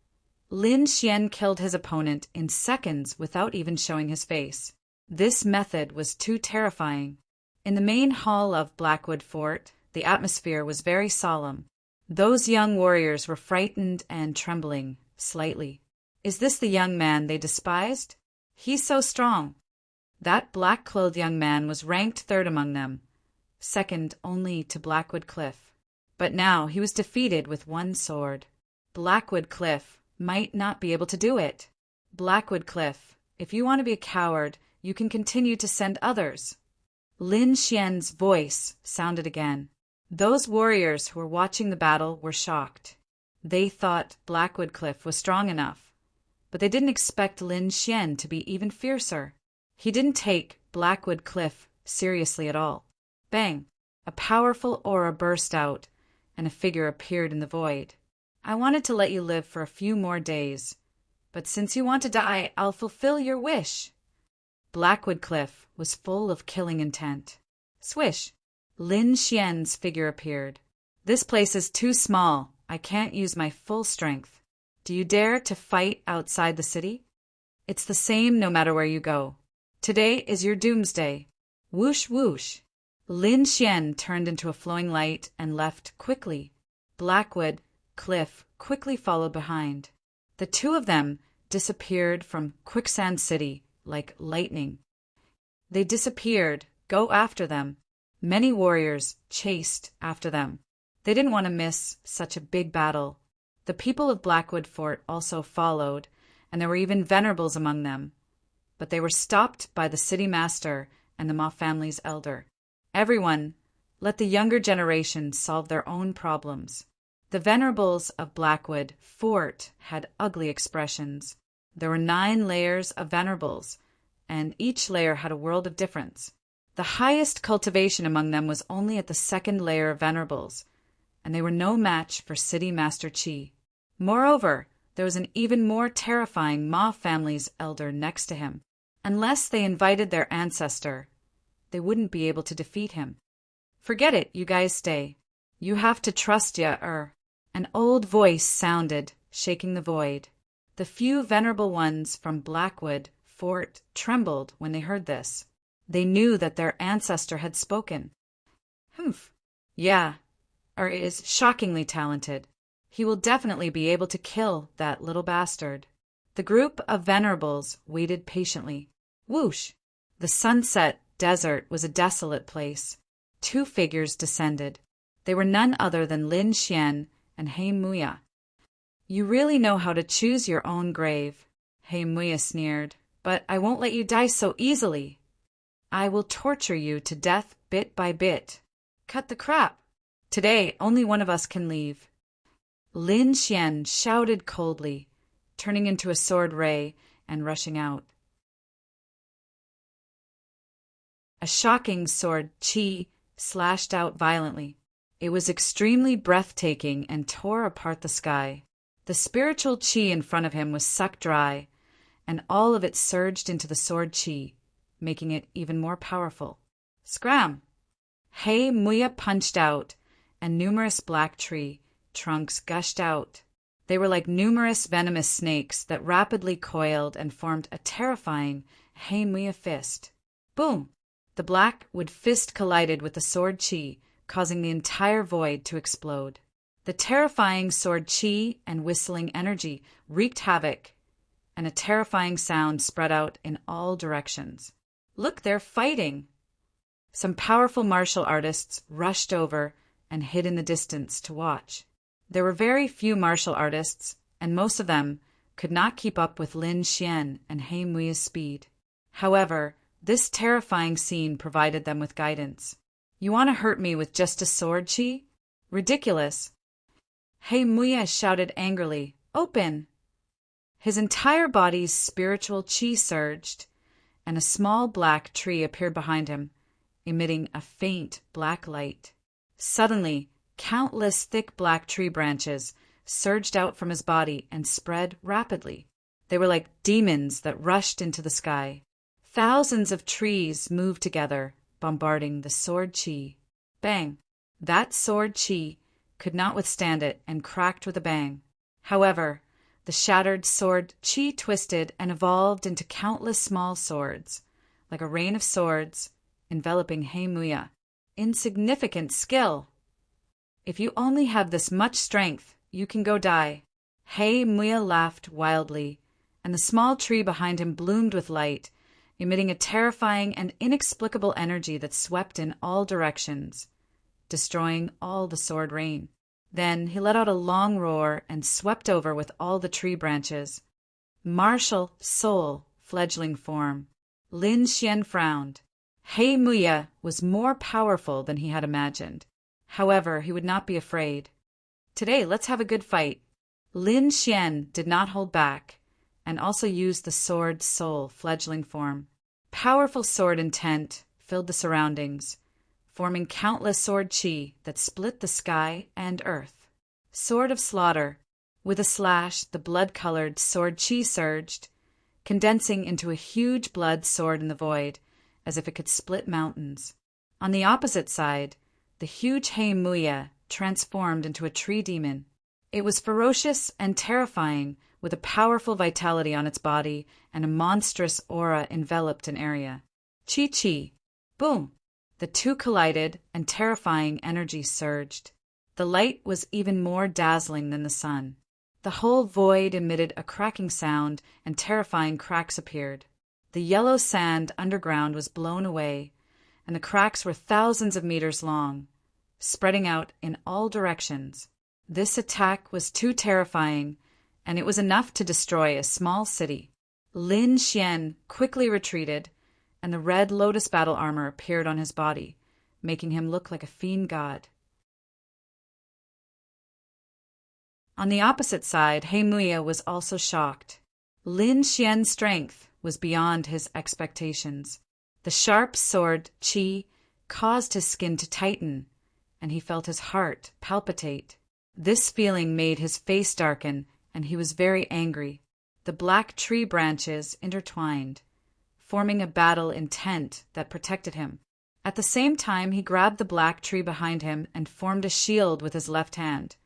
Speaker 1: Lin Xian killed his opponent in seconds without even showing his face. This method was too terrifying. In the main hall of Blackwood Fort, the atmosphere was very solemn. Those young warriors were frightened and trembling slightly. Is this the young man they despised? He's so strong. That black-clothed young man was ranked 3rd among them, second only to Blackwood Cliff. But now he was defeated with one sword. Blackwood Cliff might not be able to do it. Blackwood Cliff, if you want to be a coward, you can continue to send others. Lin Xian's voice sounded again. Those warriors who were watching the battle were shocked. They thought Blackwood Cliff was strong enough, but they didn't expect Lin Xian to be even fiercer. He didn't take Blackwood Cliff seriously at all. Bang! A powerful aura burst out, and a figure appeared in the void. I wanted to let you live for a few more days, but since you want to die, I'll fulfill your wish. Blackwood Cliff was full of killing intent. Swish! Lin Xian's figure appeared. This place is too small. I can't use my full strength. Do you dare to fight outside the city? It's the same no matter where you go. Today is your doomsday. Whoosh whoosh. Lin Xian turned into a flowing light and left quickly. Blackwood, Cliff quickly followed behind. The two of them disappeared from Quicksand City like lightning. They disappeared. Go after them. Many warriors chased after them. They didn't want to miss such a big battle. The people of Blackwood Fort also followed, and there were even venerables among them. But they were stopped by the city master and the Ma family's elder. Everyone, let the younger generation solve their own problems. The venerables of Blackwood Fort had ugly expressions. There were 9 layers of venerables, and each layer had a world of difference. The highest cultivation among them was only at the 2nd layer of venerables, and they were no match for City Master Qi. Moreover, there was an even more terrifying Ma family's elder next to him. Unless they invited their ancestor, they wouldn't be able to defeat him. Forget it, you guys stay. You have to trust An old voice sounded, shaking the void. The few venerable ones from Blackwood Fort trembled when they heard this. They knew that their ancestor had spoken. Humph. Yeah, is shockingly talented. He will definitely be able to kill that little bastard. The group of venerables waited patiently. Whoosh! The sunset desert was a desolate place. 2 figures descended. They were none other than Lin Xian and He Muya. You really know how to choose your own grave, He Muya sneered, but I won't let you die so easily. I will torture you to death bit by bit. Cut the crap. Today, only one of us can leave. Lin Xian shouted coldly, turning into a sword ray and rushing out. A shocking sword qi slashed out violently. It was extremely breathtaking and tore apart the sky. The spiritual qi in front of him was sucked dry, and all of it surged into the sword qi, making it even more powerful. Scram! He Muya punched out, and numerous black tree trunks gushed out. They were like numerous venomous snakes that rapidly coiled and formed a terrifying He Muya fist. Boom! The blackwood fist collided with the sword qi, causing the entire void to explode. The terrifying sword qi and whistling energy wreaked havoc, and a terrifying sound spread out in all directions. Look, they're fighting! Some powerful martial artists rushed over and hid in the distance to watch. There were very few martial artists, and most of them could not keep up with Lin Xian and He Muya's speed. However, this terrifying scene provided them with guidance. You want to hurt me with just a sword, Qi? Ridiculous! He Muya shouted angrily, Open! His entire body's spiritual qi surged, and a small black tree appeared behind him, emitting a faint black light. Suddenly, countless thick black tree branches surged out from his body and spread rapidly. They were like demons that rushed into the sky. Thousands of trees moved together, bombarding the sword qi. Bang! That sword qi could not withstand it and cracked with a bang. However, the shattered sword qi twisted and evolved into countless small swords, like a rain of swords, enveloping He Muya. Insignificant skill! If you only have this much strength, you can go die. He Muya laughed wildly, and the small tree behind him bloomed with light, emitting a terrifying and inexplicable energy that swept in all directions, destroying all the sword rain. Then he let out a long roar and swept over with all the tree branches. Martial soul, fledgling form. Lin Xian frowned. He Muya was more powerful than he had imagined. However, he would not be afraid. Today, let's have a good fight. Lin Xian did not hold back, and also used the sword soul, fledgling form. Powerful sword intent filled the surroundings, forming countless sword qi that split the sky and earth. Sword of slaughter. With a slash, the blood-colored sword qi surged, condensing into a huge blood sword in the void, as if it could split mountains. On the opposite side, the huge Heimuya transformed into a tree demon. It was ferocious and terrifying, with a powerful vitality on its body and a monstrous aura enveloped an area. Chi-chi! Boom! The two collided, and terrifying energy surged. The light was even more dazzling than the sun. The whole void emitted a cracking sound, and terrifying cracks appeared. The yellow sand underground was blown away, and the cracks were thousands of meters long, spreading out in all directions. This attack was too terrifying, and it was enough to destroy a small city. Lin Xian quickly retreated, and the red lotus battle armor appeared on his body, making him look like a fiend god. On the opposite side, Heimuya was also shocked. Lin Xian's strength was beyond his expectations. The sharp sword, Qi, caused his skin to tighten, and he felt his heart palpitate. This feeling made his face darken, and he was very angry. The black tree branches intertwined, forming a battle intent that protected him. At the same time, he grabbed the black tree behind him and formed a shield with his left hand,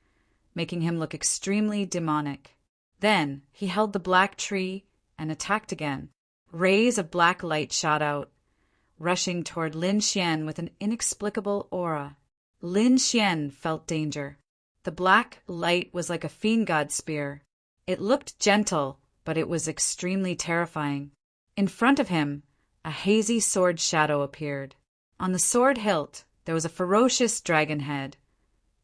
Speaker 1: making him look extremely demonic. Then he held the black tree and attacked again. Rays of black light shot out, rushing toward Lin Xian with an inexplicable aura. Lin Xian felt danger. The black light was like a fiend god spear. It looked gentle, but it was extremely terrifying. In front of him, a hazy sword shadow appeared. On the sword hilt, there was a ferocious dragon head,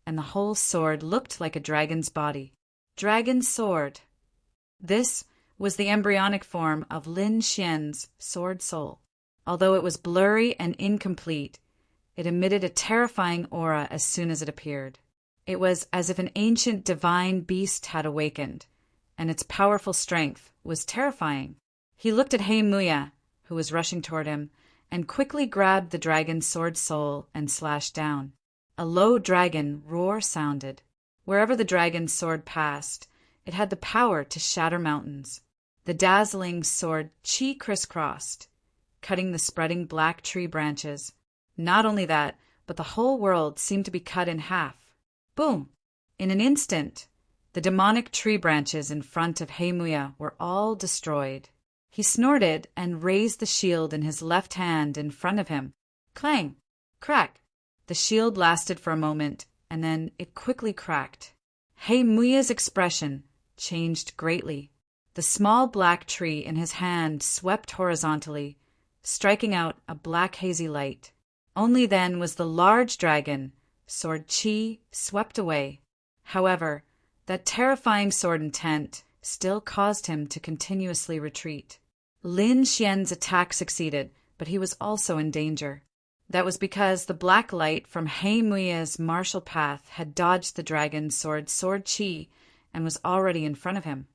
Speaker 1: and the whole sword looked like a dragon's body. Dragon sword. This was the embryonic form of Lin Xian's sword soul. Although it was blurry and incomplete, it emitted a terrifying aura as soon as it appeared. It was as if an ancient divine beast had awakened, and its powerful strength was terrifying. He looked at Heimuya, who was rushing toward him, and quickly grabbed the dragon's sword soul and slashed down. A low dragon roar sounded. Wherever the dragon's sword passed, it had the power to shatter mountains. The dazzling sword Qi crisscrossed, cutting the spreading black tree branches. Not only that, but the whole world seemed to be cut in half. Boom! In an instant, the demonic tree branches in front of Heimuya were all destroyed. He snorted and raised the shield in his left hand in front of him. Clang! Crack! The shield lasted for a moment, and then it quickly cracked. Heimuya's expression changed greatly. The small black tree in his hand swept horizontally, striking out a black hazy light. Only then was the large dragon, sword Qi, swept away. However, that terrifying sword intent still caused him to continuously retreat. Lin Xian's attack succeeded, but he was also in danger. That was because the black light from Heimuya's martial path had dodged the dragon's sword Qi and was already in front of him.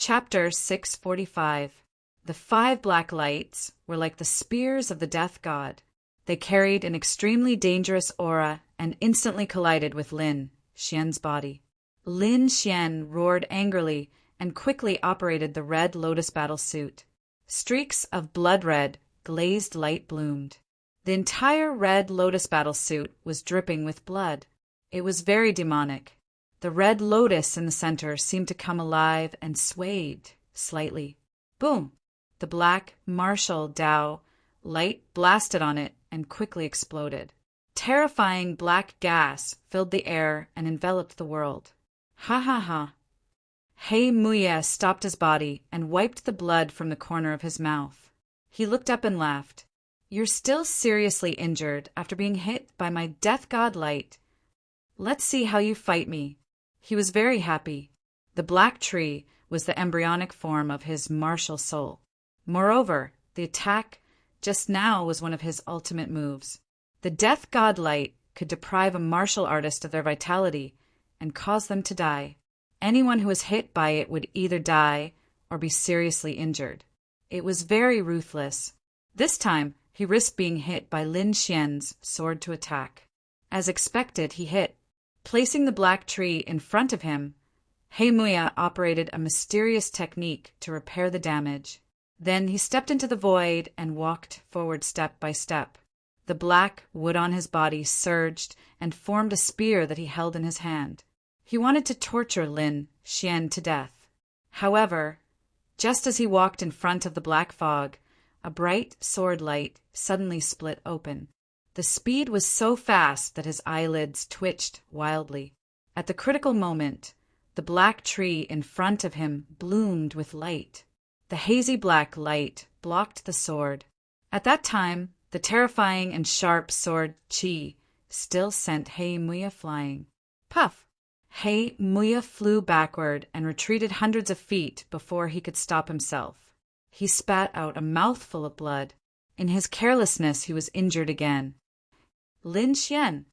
Speaker 1: Chapter 645. The 5 black lights were like the spears of the death god. They carried an extremely dangerous aura and instantly collided with Lin Xian's body. Lin Xian roared angrily and quickly operated the red lotus battle suit. Streaks of blood red, glazed light bloomed. The entire red lotus battle suit was dripping with blood. It was very demonic. The red lotus in the center seemed to come alive and swayed slightly. Boom! The black martial Dao light blasted on it and quickly exploded. Terrifying black gas filled the air and enveloped the world. Ha ha ha! Heimuya stopped his body and wiped the blood from the corner of his mouth. He looked up and laughed. You're still seriously injured after being hit by my death god light. Let's see how you fight me. He was very happy. The black tree was the embryonic form of his martial soul. Moreover, the attack just now was one of his ultimate moves. The death god light could deprive a martial artist of their vitality and cause them to die. Anyone who was hit by it would either die or be seriously injured. It was very ruthless. This time, he risked being hit by Lin Xian's sword to attack. As expected, he hit. Placing the black tree in front of him, Muya operated a mysterious technique to repair the damage. Then he stepped into the void and walked forward step by step. The black wood on his body surged and formed a spear that he held in his hand. He wanted to torture Lin Xian to death. However, just as he walked in front of the black fog, a bright sword light suddenly split open. The speed was so fast that his eyelids twitched wildly. At the critical moment, the black tree in front of him bloomed with light. The hazy black light blocked the sword. At that time, the terrifying and sharp sword Qi still sent Muya flying. Puff! Muya flew backward and retreated hundreds of feet before he could stop himself. He spat out a mouthful of blood. In his carelessness, he was injured again. Lin Xian!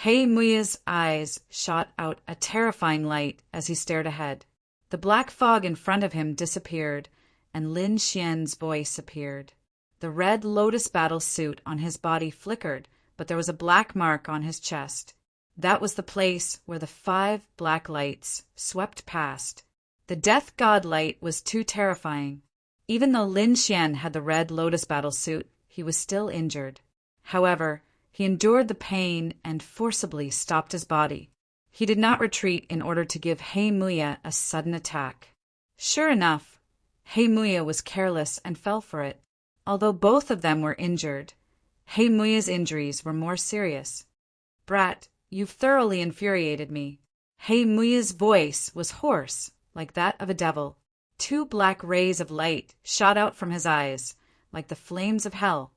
Speaker 1: Muya's eyes shot out a terrifying light as he stared ahead. The black fog in front of him disappeared, and Lin Xian's voice appeared. The red lotus battle suit on his body flickered, but there was a black mark on his chest. That was the place where the 5 black lights swept past. The death god light was too terrifying. Even though Lin Xian had the red lotus battle suit, he was still injured. However, he endured the pain and forcibly stopped his body. He did not retreat in order to give Muya a sudden attack. Sure enough, Muya was careless and fell for it. Although both of them were injured, Muya's injuries were more serious. Brat, you've thoroughly infuriated me. Muya's voice was hoarse, like that of a devil. 2 black rays of light shot out from his eyes, like the flames of hell.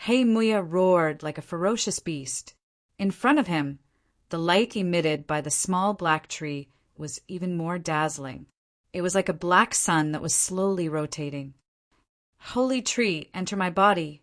Speaker 1: Muya roared like a ferocious beast. In front of him, the light emitted by the small black tree was even more dazzling. It was like a black sun that was slowly rotating. Holy tree, enter my body.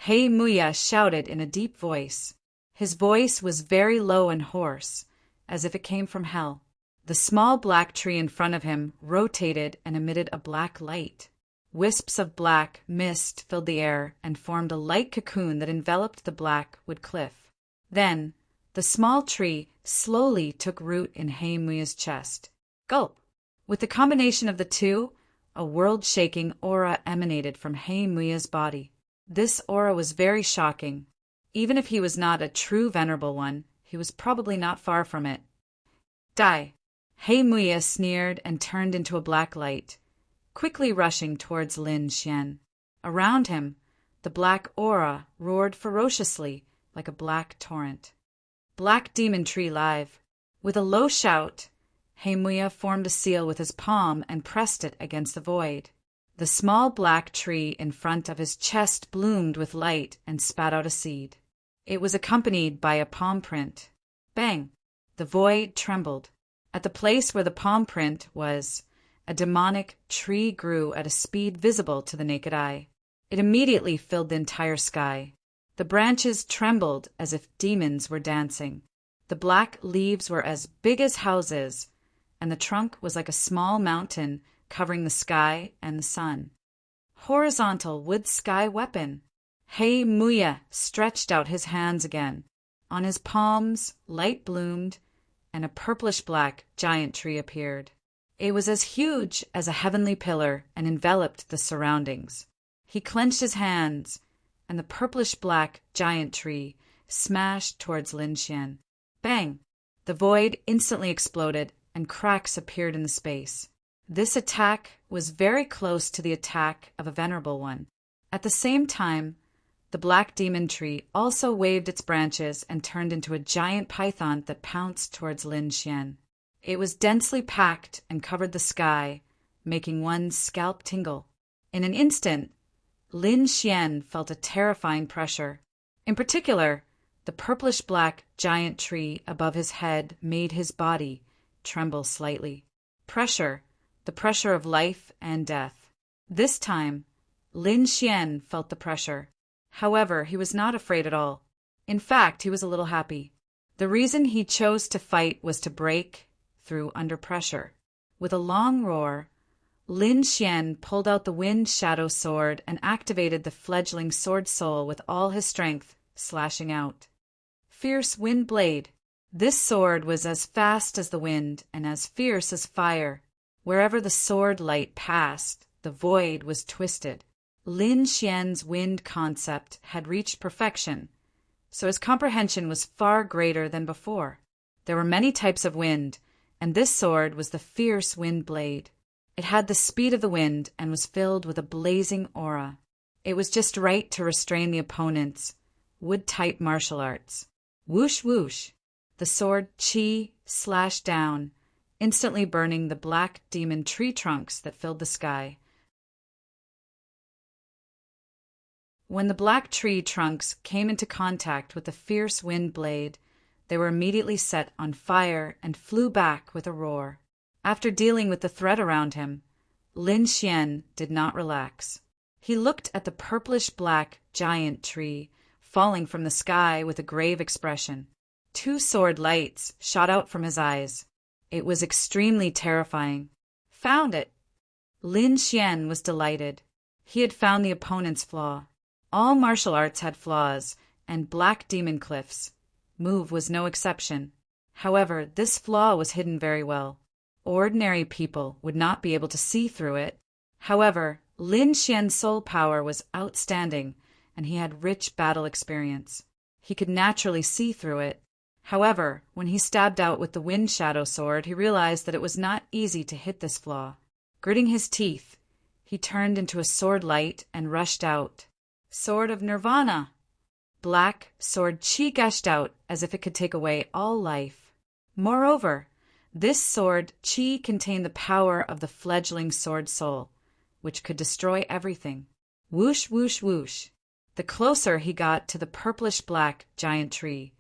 Speaker 1: Muya shouted in a deep voice. His voice was very low and hoarse, as if it came from hell. The small black tree in front of him rotated and emitted a black light. Wisps of black mist filled the air and formed a light cocoon that enveloped the black wood cliff. Then, the small tree slowly took root in Muya's chest. Gulp! With the combination of the two, a world-shaking aura emanated from Muya's body. This aura was very shocking. Even if he was not a true venerable one, he was probably not far from it. Die! Muya sneered and turned into a black light, quickly rushing towards Lin Xian. Around him, the black aura roared ferociously like a black torrent. Black Demon Tree live! With a low shout, Muya formed a seal with his palm and pressed it against the void. The small black tree in front of his chest bloomed with light and spat out a seed. It was accompanied by a palm print. Bang! The void trembled. At the place where the palm print was, a demonic tree grew at a speed visible to the naked eye. It immediately filled the entire sky. The branches trembled as if demons were dancing. The black leaves were as big as houses, and the trunk was like a small mountain covering the sky and the sun. Horizontal wood sky weapon. Muya stretched out his hands again. On his palms, light bloomed, and a purplish-black giant tree appeared. It was as huge as a heavenly pillar and enveloped the surroundings. He clenched his hands, and the purplish-black giant tree smashed towards Lin Xian. Bang! The void instantly exploded, and cracks appeared in the space. This attack was very close to the attack of a venerable one. At the same time, the black demon tree also waved its branches and turned into a giant python that pounced towards Lin Xian. It was densely packed and covered the sky, making one's scalp tingle. In an instant, Lin Xian felt a terrifying pressure. In particular, the purplish-black giant tree above his head made his body tremble slightly. Pressure, the pressure of life and death. This time, Lin Xian felt the pressure. However, he was not afraid at all. In fact, he was a little happy. The reason he chose to fight was to break through under pressure. With a long roar, Lin Xian pulled out the wind shadow sword and activated the fledgling sword soul with all his strength, slashing out. Fierce wind blade. This sword was as fast as the wind and as fierce as fire. Wherever the sword light passed, the void was twisted. Lin Xian's wind concept had reached perfection, so his comprehension was far greater than before. There were many types of wind, and this sword was the fierce wind blade. It had the speed of the wind and was filled with a blazing aura. It was just right to restrain the opponent's wood-type martial arts. Whoosh whoosh! The sword Qi slashed down, instantly burning the black demon tree trunks that filled the sky. When the black tree trunks came into contact with the fierce wind blade, they were immediately set on fire and flew back with a roar. After dealing with the threat around him, Lin Xian did not relax. He looked at the purplish-black giant tree falling from the sky with a grave expression. 2 sword lights shot out from his eyes. It was extremely terrifying. Found it! Lin Xian was delighted. He had found the opponent's flaw. All martial arts had flaws, and Black Demon Cliff's move was no exception. However, this flaw was hidden very well. Ordinary people would not be able to see through it. However, Lin Xian's soul power was outstanding, and he had rich battle experience. He could naturally see through it. However, when he stabbed out with the Wind Shadow sword, he realized that it was not easy to hit this flaw. Gritting his teeth, he turned into a sword light and rushed out. Sword of Nirvana! Black sword Qi gushed out as if it could take away all life. Moreover, this sword Qi contained the power of the fledgling sword soul, which could destroy everything. Whoosh, whoosh, whoosh! The closer he got to the purplish-black giant tree,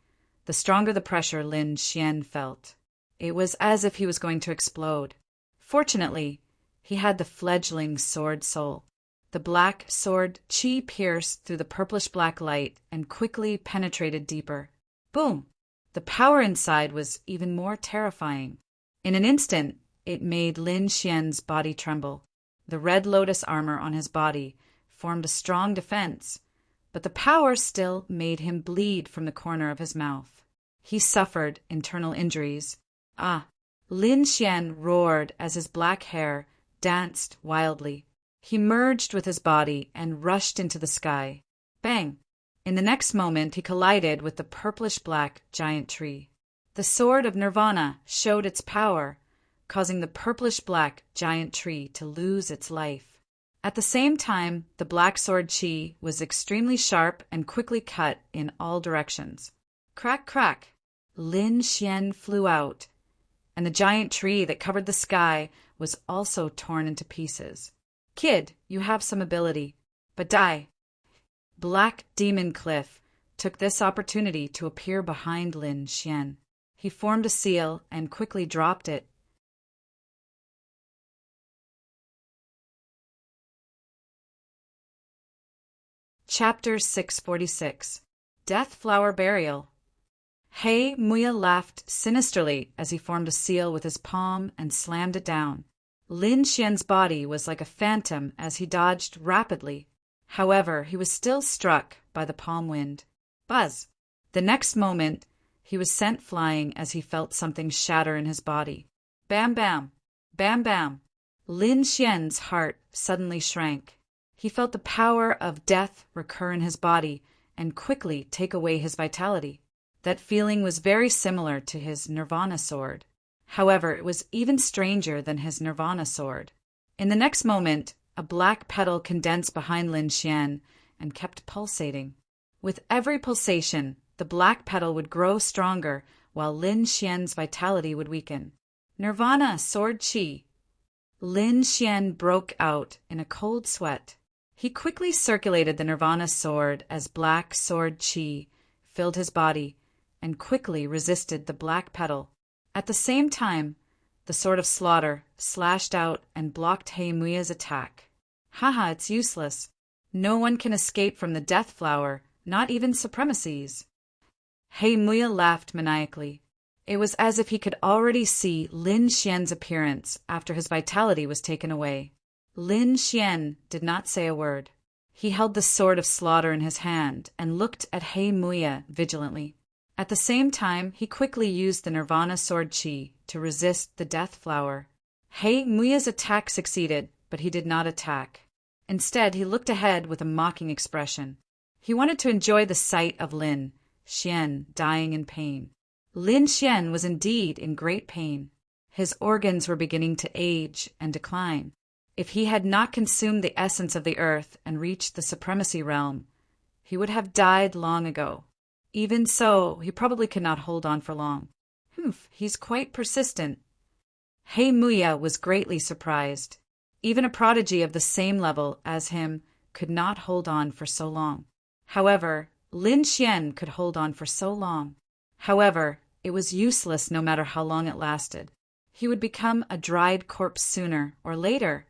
Speaker 1: the stronger the pressure Lin Xian felt. It was as if he was going to explode. Fortunately, he had the fledgling sword soul. The black sword Qi pierced through the purplish-black light and quickly penetrated deeper. Boom! The power inside was even more terrifying. In an instant, it made Lin Xian's body tremble. The red lotus armor on his body formed a strong defense, but the power still made him bleed from the corner of his mouth. He suffered internal injuries. Ah! Lin Xian roared as his black hair danced wildly. He merged with his body and rushed into the sky. Bang! In the next moment, he collided with the purplish-black giant tree. The sword of Nirvana showed its power, causing the purplish-black giant tree to lose its life. At the same time, the black sword Qi was extremely sharp and quickly cut in all directions. Crack, crack! Lin Xian flew out, and the giant tree that covered the sky was also torn into pieces. Kid, you have some ability, but die. Black Demon Cliff took this opportunity to appear behind Lin Xian. He formed a seal and quickly dropped it. Chapter 646. Death Flower Burial. He Muya laughed sinisterly as he formed a seal with his palm and slammed it down. Lin Xian's body was like a phantom as he dodged rapidly. However, he was still struck by the palm wind. Buzz! The next moment, he was sent flying as he felt something shatter in his body. Bam bam! Bam bam! Lin Xian's heart suddenly shrank. He felt the power of death recur in his body and quickly take away his vitality. That feeling was very similar to his Nirvana sword. However, it was even stranger than his Nirvana sword. In the next moment, a black petal condensed behind Lin Xian and kept pulsating. With every pulsation, the black petal would grow stronger while Lin Xian's vitality would weaken. Nirvana sword Qi! Lin Xian broke out in a cold sweat. He quickly circulated the Nirvana sword as black sword Qi filled his body and quickly resisted the black petal. At the same time, the sword of slaughter slashed out and blocked He Muya's attack. Haha, it's useless. No one can escape from the death flower, not even supremacies. He Muya laughed maniacally. It was as if he could already see Lin Xian's appearance after his vitality was taken away. Lin Xian did not say a word. He held the sword of slaughter in his hand and looked at He Muya vigilantly. At the same time, he quickly used the Nirvana sword chi to resist the death flower. He Muya's attack succeeded, but he did not attack. Instead, he looked ahead with a mocking expression. He wanted to enjoy the sight of Lin Xian dying in pain. Lin Xian was indeed in great pain. His organs were beginning to age and decline. If he had not consumed the essence of the earth and reached the supremacy realm, he would have died long ago. Even so, he probably could not hold on for long. He's quite persistent. He Muya was greatly surprised. Even a prodigy of the same level as him could not hold on for so long. However, Lin Xian could hold on for so long. However, it was useless no matter how long it lasted. He would become a dried corpse sooner or later.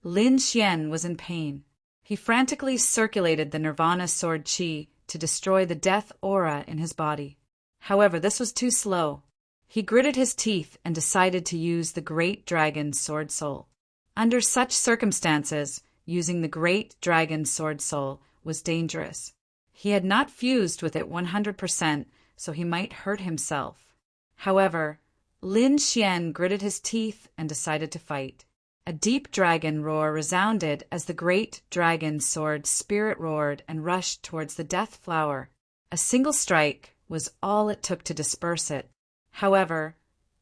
Speaker 1: Lin Xian was in pain. He frantically circulated the Nirvana sword chi to destroy the death aura in his body. However, this was too slow. He gritted his teeth and decided to use the Great Dragon's Sword Soul. Under such circumstances, using the Great Dragon's Sword Soul was dangerous. He had not fused with it 100%, so he might hurt himself. However, Lin Xian gritted his teeth and decided to fight. A deep dragon roar resounded as the Great Dragon's Sword spirit roared and rushed towards the death flower. A single strike was all it took to disperse it. However,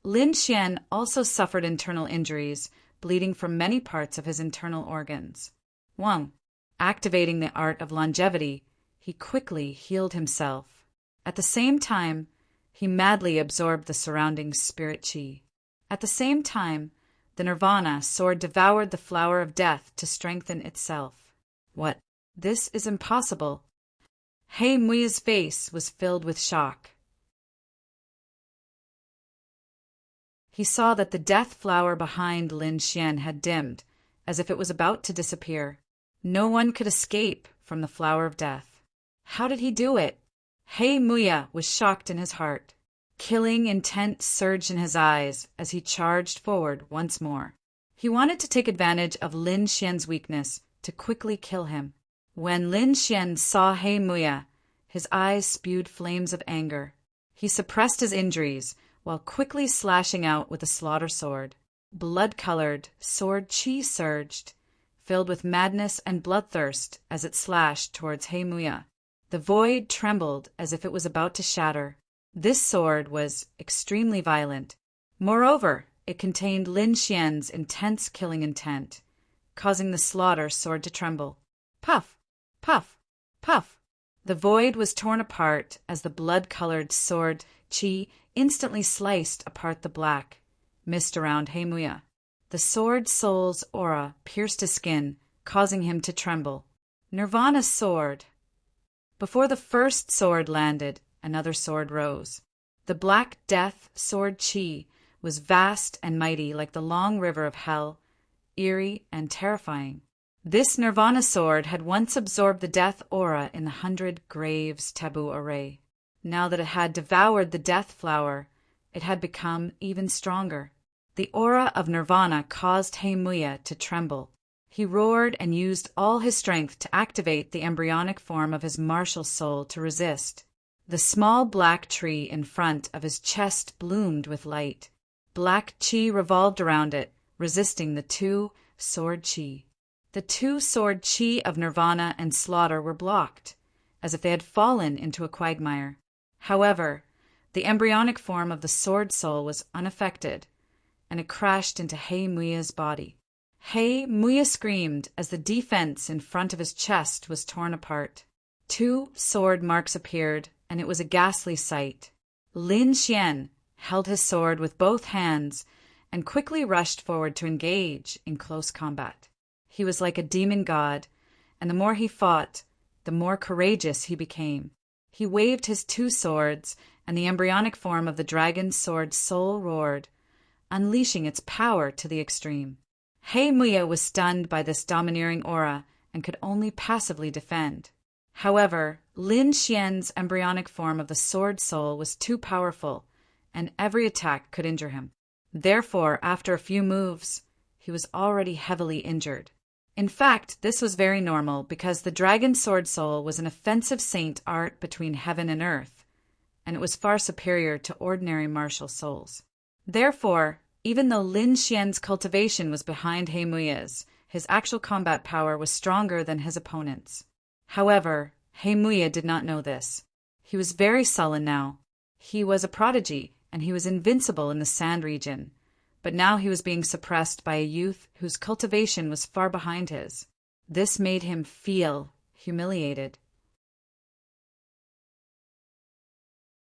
Speaker 1: Lin Xian also suffered internal injuries, bleeding from many parts of his internal organs. Activating the art of longevity, he quickly healed himself. At the same time, he madly absorbed the surrounding spirit chi. At the same time, the Nirvana sword devoured the flower of death to strengthen itself. What? This is impossible. He Muya's face was filled with shock. He saw that the death flower behind Lin Xian had dimmed, as if it was about to disappear. No one could escape from the flower of death. How did he do it? He Muya was shocked in his heart. Killing intent surged in his eyes as he charged forward once more. He wanted to take advantage of Lin Xian's weakness to quickly kill him. When Lin Xian saw He Muya, his eyes spewed flames of anger. He suppressed his injuries while quickly slashing out with a slaughter sword. Blood-colored sword chi surged, filled with madness and bloodthirst as it slashed towards He Muya. The void trembled as if it was about to shatter. This sword was extremely violent. Moreover, it contained Lin Xian's intense killing intent, causing the slaughter sword to tremble. Puff! Puff! Puff! The void was torn apart as the blood-colored sword chi instantly sliced apart the black mist around He Muya. The sword soul's aura pierced his skin, causing him to tremble. Nirvana sword. Before the first sword landed, another sword rose. The Black Death sword chi was vast and mighty like the long river of hell, eerie and terrifying. This Nirvana sword had once absorbed the death aura in the 100 Graves taboo array. Now that it had devoured the death flower, it had become even stronger. The aura of Nirvana caused He Muya to tremble. He roared and used all his strength to activate the embryonic form of his martial soul to resist. The small black tree in front of his chest bloomed with light. Black chi revolved around it, resisting the two sword chi. The two sword chi of Nirvana and slaughter were blocked, as if they had fallen into a quagmire. However, the embryonic form of the sword soul was unaffected, and it crashed into He Muya's body. He Muya screamed as the defense in front of his chest was torn apart. 2 sword marks appeared, and it was a ghastly sight. Lin Xian held his sword with both hands and quickly rushed forward to engage in close combat. He was like a demon god, and the more he fought, the more courageous he became. He waved his 2 swords, and the embryonic form of the dragon's sword soul roared, unleashing its power to the extreme. He Muya was stunned by this domineering aura and could only passively defend. However, Lin Xian's embryonic form of the sword soul was too powerful, and every attack could injure him. Therefore, after a few moves, he was already heavily injured. In fact, this was very normal because the dragon sword soul was an offensive saint art between heaven and earth. and it was far superior to ordinary martial souls. Therefore, even though Lin Xian's cultivation was behind He Muya's, his actual combat power was stronger than his opponent's. However, He Muya did not know this. He was very sullen now. He was a prodigy, and he was invincible in the Sand region. But now he was being suppressed by a youth whose cultivation was far behind his. This made him feel humiliated.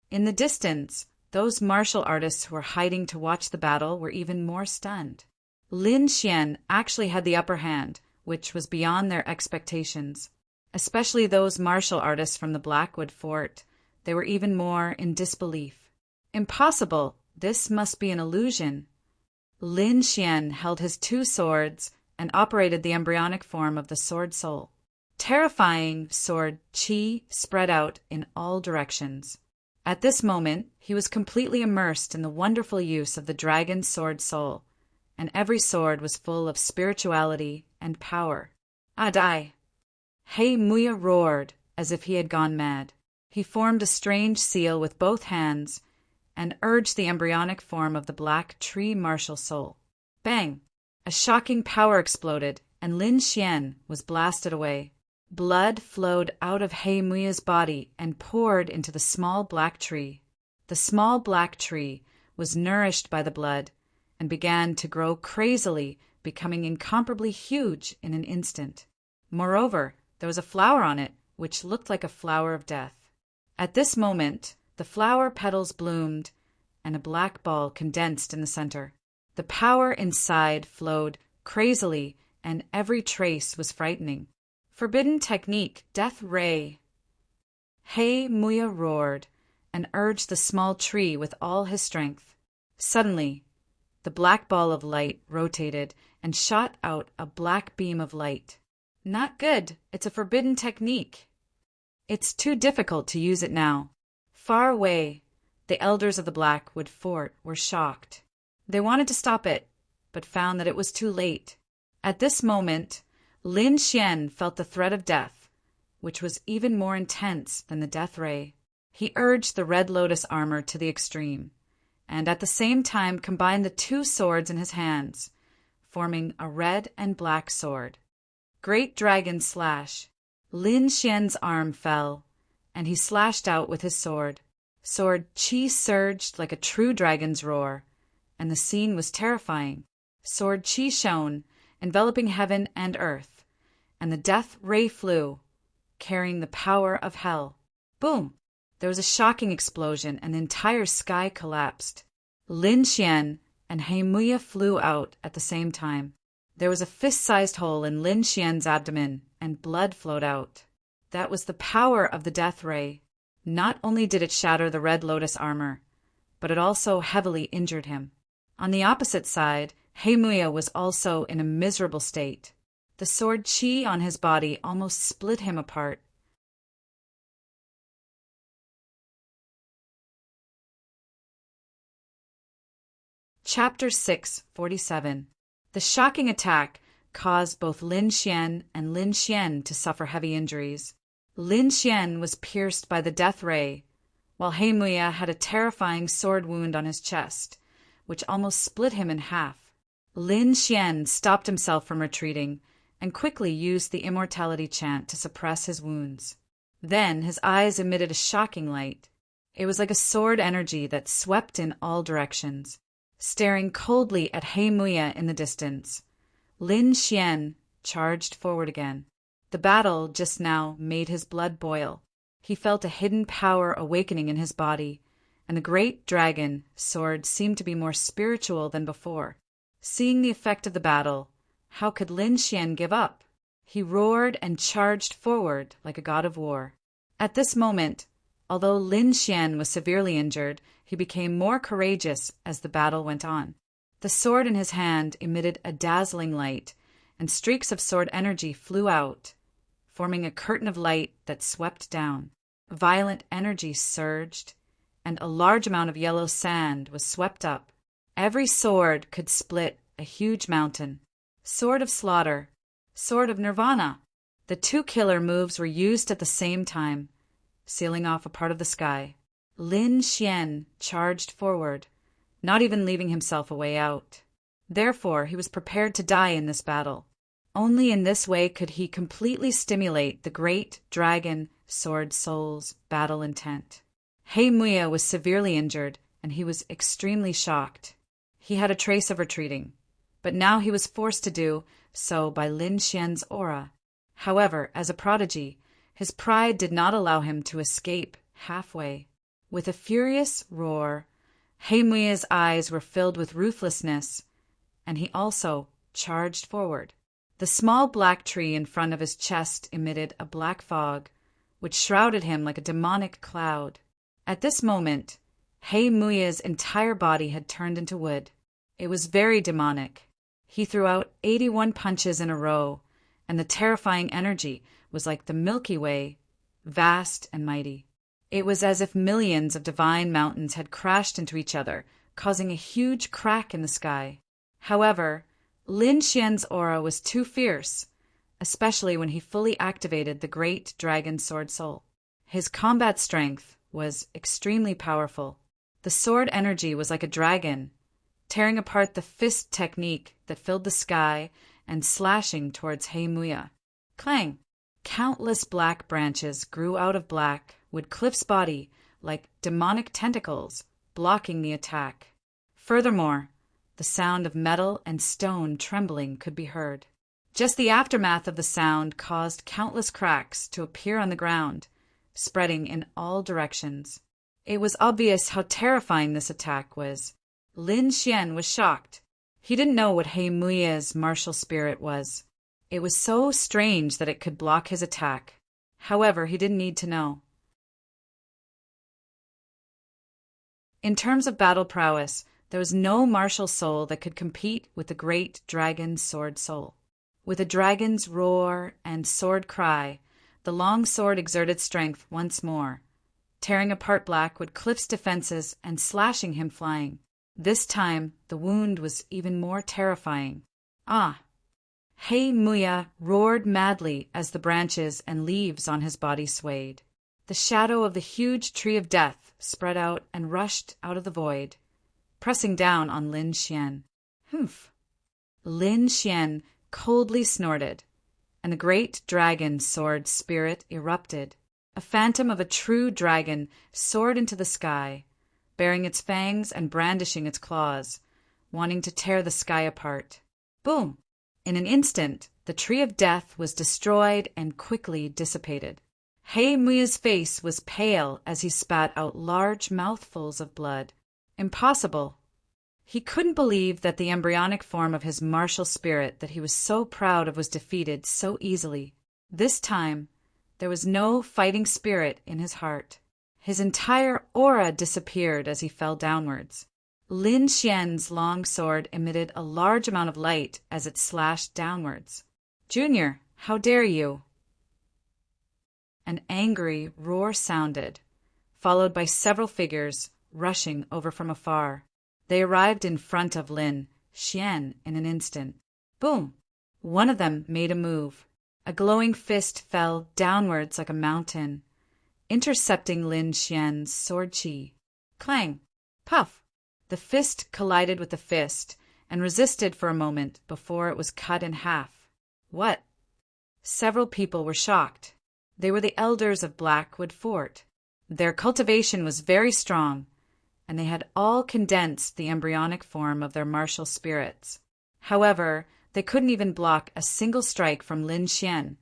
Speaker 1: In the distance, those martial artists who were hiding to watch the battle were even more stunned. Lin Xian actually had the upper hand, which was beyond their expectations. Especially those martial artists from the Blackwood Fort. They were even more in disbelief. Impossible! This must be an illusion. Lin Xian held his two swords and operated the embryonic form of the sword soul. Terrifying sword qi spread out in all directions. At this moment, he was completely immersed in the wonderful use of the dragon sword soul, and every sword was full of spirituality and power. Adai! He Muya roared as if he had gone mad. He formed a strange seal with both hands and urged the embryonic form of the black tree martial soul. Bang! A shocking power exploded, and Lin Xian was blasted away. Blood flowed out of He Muya's body and poured into the small black tree. The small black tree was nourished by the blood and began to grow crazily, becoming incomparably huge in an instant. Moreover, there was a flower on it, which looked like a flower of death. At this moment, the flower petals bloomed, and a black ball condensed in the center. The power inside flowed crazily, and every trace was frightening. Forbidden technique, death ray. He Muya roared and urged the small tree with all his strength. Suddenly, the black ball of light rotated and shot out a black beam of light. Not good. It's a forbidden technique. It's too difficult to use it now. Far away, the elders of the Blackwood Fort were shocked. They wanted to stop it, but found that it was too late. At this moment, Lin Xian felt the threat of death, which was even more intense than the death ray. He urged the red lotus armor to the extreme, and at the same time combined the two swords in his hands, forming a red and black sword. Great dragon slash. Lin Xian's arm fell, and he slashed out with his sword. Sword qi surged like a true dragon's roar, and the scene was terrifying. Sword qi shone, enveloping heaven and earth, and the death ray flew, carrying the power of hell. Boom! There was a shocking explosion, and the entire sky collapsed. Lin Xian and He Muya flew out at the same time. There was a fist-sized hole in Lin Xian's abdomen, and blood flowed out. That was the power of the death ray. Not only did it shatter the red lotus armor, but it also heavily injured him. On the opposite side, He Muya was also in a miserable state. The sword qi on his body almost split him apart. Chapter 6:47. The shocking attack caused both Lin Xian and Lin Xian to suffer heavy injuries. Lin Xian was pierced by the death ray, while He Muya had a terrifying sword wound on his chest, which almost split him in half. Lin Xian stopped himself from retreating and quickly used the immortality chant to suppress his wounds. Then his eyes emitted a shocking light. It was like a sword energy that swept in all directions. Staring coldly at He Muya in the distance, Lin Xian charged forward again. The battle just now made his blood boil. He felt a hidden power awakening in his body, and the great dragon sword seemed to be more spiritual than before. Seeing the effect of the battle, how could Lin Xian give up? He roared and charged forward like a god of war. At this moment, although Lin Xian was severely injured, he became more courageous as the battle went on. The sword in his hand emitted a dazzling light, and streaks of sword energy flew out, forming a curtain of light that swept down. Violent energy surged, and a large amount of yellow sand was swept up. Every sword could split a huge mountain. Sword of slaughter, sword of nirvana. The two killer moves were used at the same time, sealing off a part of the sky. Lin Xian charged forward, not even leaving himself a way out. Therefore, he was prepared to die in this battle. Only in this way could he completely stimulate the great dragon sword soul's battle intent. He Muya was severely injured, and he was extremely shocked. He had a trace of retreating, but now he was forced to do so by Lin Xian's aura. However, as a prodigy, his pride did not allow him to escape halfway. With a furious roar, He Muya's eyes were filled with ruthlessness, and he also charged forward. The small black tree in front of his chest emitted a black fog, which shrouded him like a demonic cloud. At this moment, He Muya's entire body had turned into wood. It was very demonic. He threw out 81 punches in a row, and the terrifying energy was like the Milky Way, vast and mighty. It was as if millions of divine mountains had crashed into each other, causing a huge crack in the sky. However, Lin Xian's aura was too fierce, especially when he fully activated the great dragon sword soul. His combat strength was extremely powerful. The sword energy was like a dragon, tearing apart the fist technique that filled the sky and slashing towards He Muya. Clang! Countless black branches grew out of Blackwood Cliff's body like demonic tentacles, blocking the attack. Furthermore, the sound of metal and stone trembling could be heard. Just the aftermath of the sound caused countless cracks to appear on the ground, spreading in all directions. It was obvious how terrifying this attack was. Lin Xian was shocked. He didn't know what He Muya's martial spirit was. It was so strange that it could block his attack. However, he didn't need to know. In terms of battle prowess, there was no martial soul that could compete with the great dragon sword soul. With a dragon's roar and sword cry, the long sword exerted strength once more, tearing apart Blackwood Cliff's defenses and slashing him flying. This time, the wound was even more terrifying. Ah! He Muya roared madly as the branches and leaves on his body swayed. The shadow of the huge tree of death spread out and rushed out of the void, pressing down on Lin Xian. Humph! Lin Xian coldly snorted, and the great dragon sword spirit erupted. A phantom of a true dragon soared into the sky, baring its fangs and brandishing its claws, wanting to tear the sky apart. Boom! In an instant, the tree of death was destroyed and quickly dissipated. He Muya's face was pale as he spat out large mouthfuls of blood. Impossible! He couldn't believe that the embryonic form of his martial spirit that he was so proud of was defeated so easily. This time, there was no fighting spirit in his heart. His entire aura disappeared as he fell downwards. Lin Xian's long sword emitted a large amount of light as it slashed downwards. "Junior, how dare you!" An angry roar sounded, followed by several figures rushing over from afar. They arrived in front of Lin Xian in an instant. Boom! One of them made a move. A glowing fist fell downwards like a mountain, intercepting Lin Xian's sword chi. Clang! Puff! The fist collided with the fist and resisted for a moment before it was cut in half. What? Several people were shocked. They were the elders of Blackwood Fort. Their cultivation was very strong, and they had all condensed the embryonic form of their martial spirits. However, they couldn't even block a single strike from Lin Xian,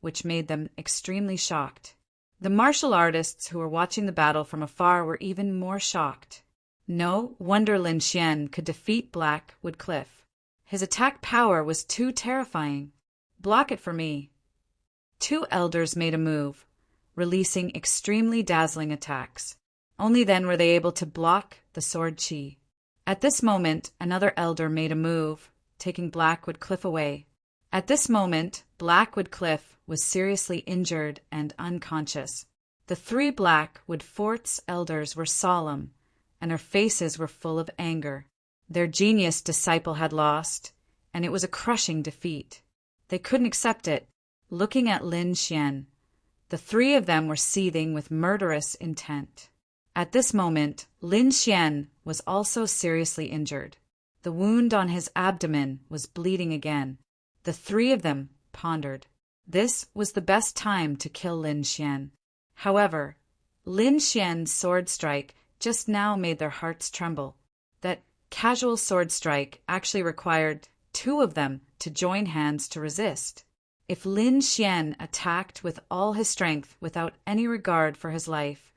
Speaker 1: which made them extremely shocked. The martial artists who were watching the battle from afar were even more shocked. No wonder Lin Xian could defeat Blackwood Cliff. His attack power was too terrifying. Block it for me. Two elders made a move, releasing extremely dazzling attacks. Only then were they able to block the sword chi. At this moment, another elder made a move, taking Blackwood Cliff away. At this moment, Blackwood Cliff was seriously injured and unconscious. The three Blackwood Fort's elders were solemn, and their faces were full of anger. Their genius disciple had lost, and it was a crushing defeat. They couldn't accept it. Looking at Lin Xian, the three of them were seething with murderous intent. At this moment, Lin Xian was also seriously injured. The wound on his abdomen was bleeding again. The three of them pondered. This was the best time to kill Lin Xian. However, Lin Xian's sword strike just now made their hearts tremble. That casual sword strike actually required two of them to join hands to resist. If Lin Xian attacked with all his strength without any regard for his life,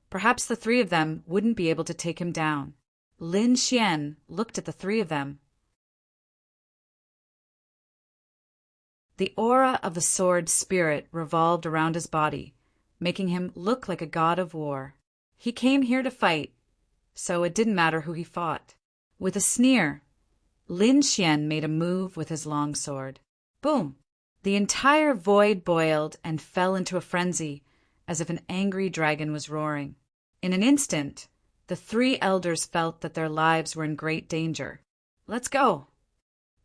Speaker 1: perhaps the three of them wouldn't be able to take him down. Lin Xian looked at the three of them. The aura of the sword spirit revolved around his body, making him look like a god of war. He came here to fight, so it didn't matter who he fought. With a sneer, Lin Xian made a move with his long sword. Boom! The entire void boiled and fell into a frenzy, as if an angry dragon was roaring. In an instant, the three elders felt that their lives were in great danger. Let's go!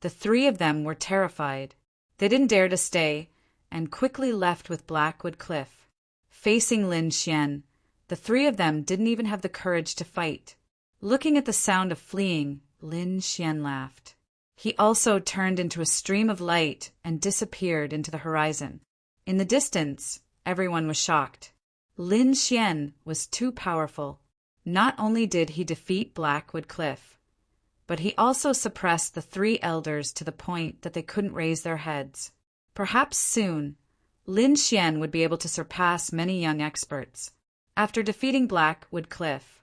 Speaker 1: The three of them were terrified. They didn't dare to stay, and quickly left with Blackwood Cliff. Facing Lin Xian, the three of them didn't even have the courage to fight. Looking at the sound of fleeing, Lin Xian laughed. He also turned into a stream of light and disappeared into the horizon. In the distance, everyone was shocked. Lin Xian was too powerful. Not only did he defeat Blackwood Cliff, but he also suppressed the three elders to the point that they couldn't raise their heads. Perhaps soon, Lin Xian would be able to surpass many young experts. After defeating Blackwood Cliff,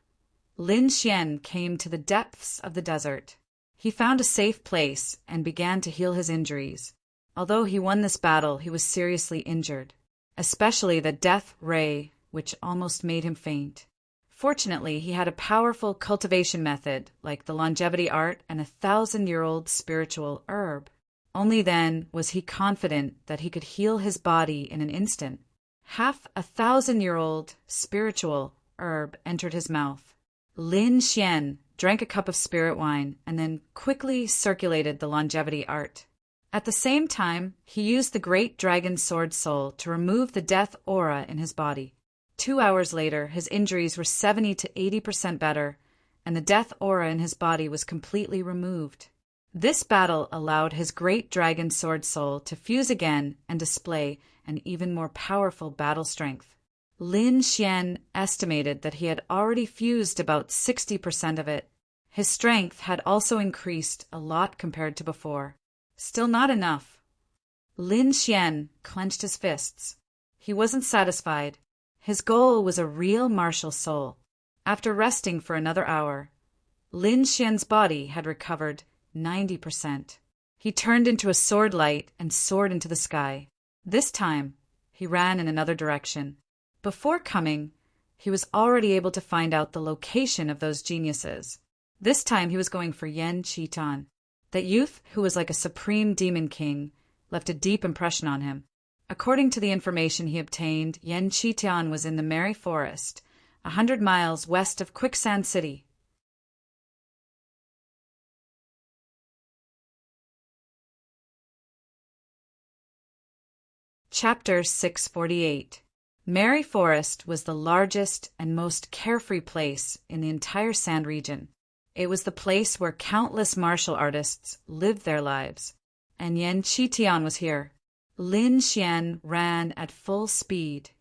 Speaker 1: Lin Xian came to the depths of the desert. He found a safe place and began to heal his injuries. Although he won this battle, he was seriously injured, especially the death ray, which almost made him faint. Fortunately, he had a powerful cultivation method, like the longevity art and a 1,000-year-old spiritual herb. Only then was he confident that he could heal his body in an instant. Half a 1,000-year-old spiritual herb entered his mouth. Lin Xian drank a cup of spirit wine and then quickly circulated the longevity art. At the same time, he used the great dragon sword soul to remove the death aura in his body. 2 hours later, his injuries were 70 to 80% better, and the death aura in his body was completely removed. This battle allowed his great dragon sword soul to fuse again and display an even more powerful battle strength. Lin Xian estimated that he had already fused about 60% of it. His strength had also increased a lot compared to before. Still not enough. Lin Xian clenched his fists. He wasn't satisfied. His goal was a real martial soul. After resting for another hour, Lin Xian's body had recovered 90%. He turned into a sword light and soared into the sky. This time, he ran in another direction. Before coming, he was already able to find out the location of those geniuses. This time he was going for Yan Qitan. That youth, who was like a supreme demon king, left a deep impression on him. According to the information he obtained, Yan Qitan was in the Merry Forest, 100 miles west of Quicksand City. Chapter 648. Merry Forest was the largest and most carefree place in the entire Sand region. It was the place where countless martial artists lived their lives, and Yan Qitan was here. Lin Xian ran at full speed,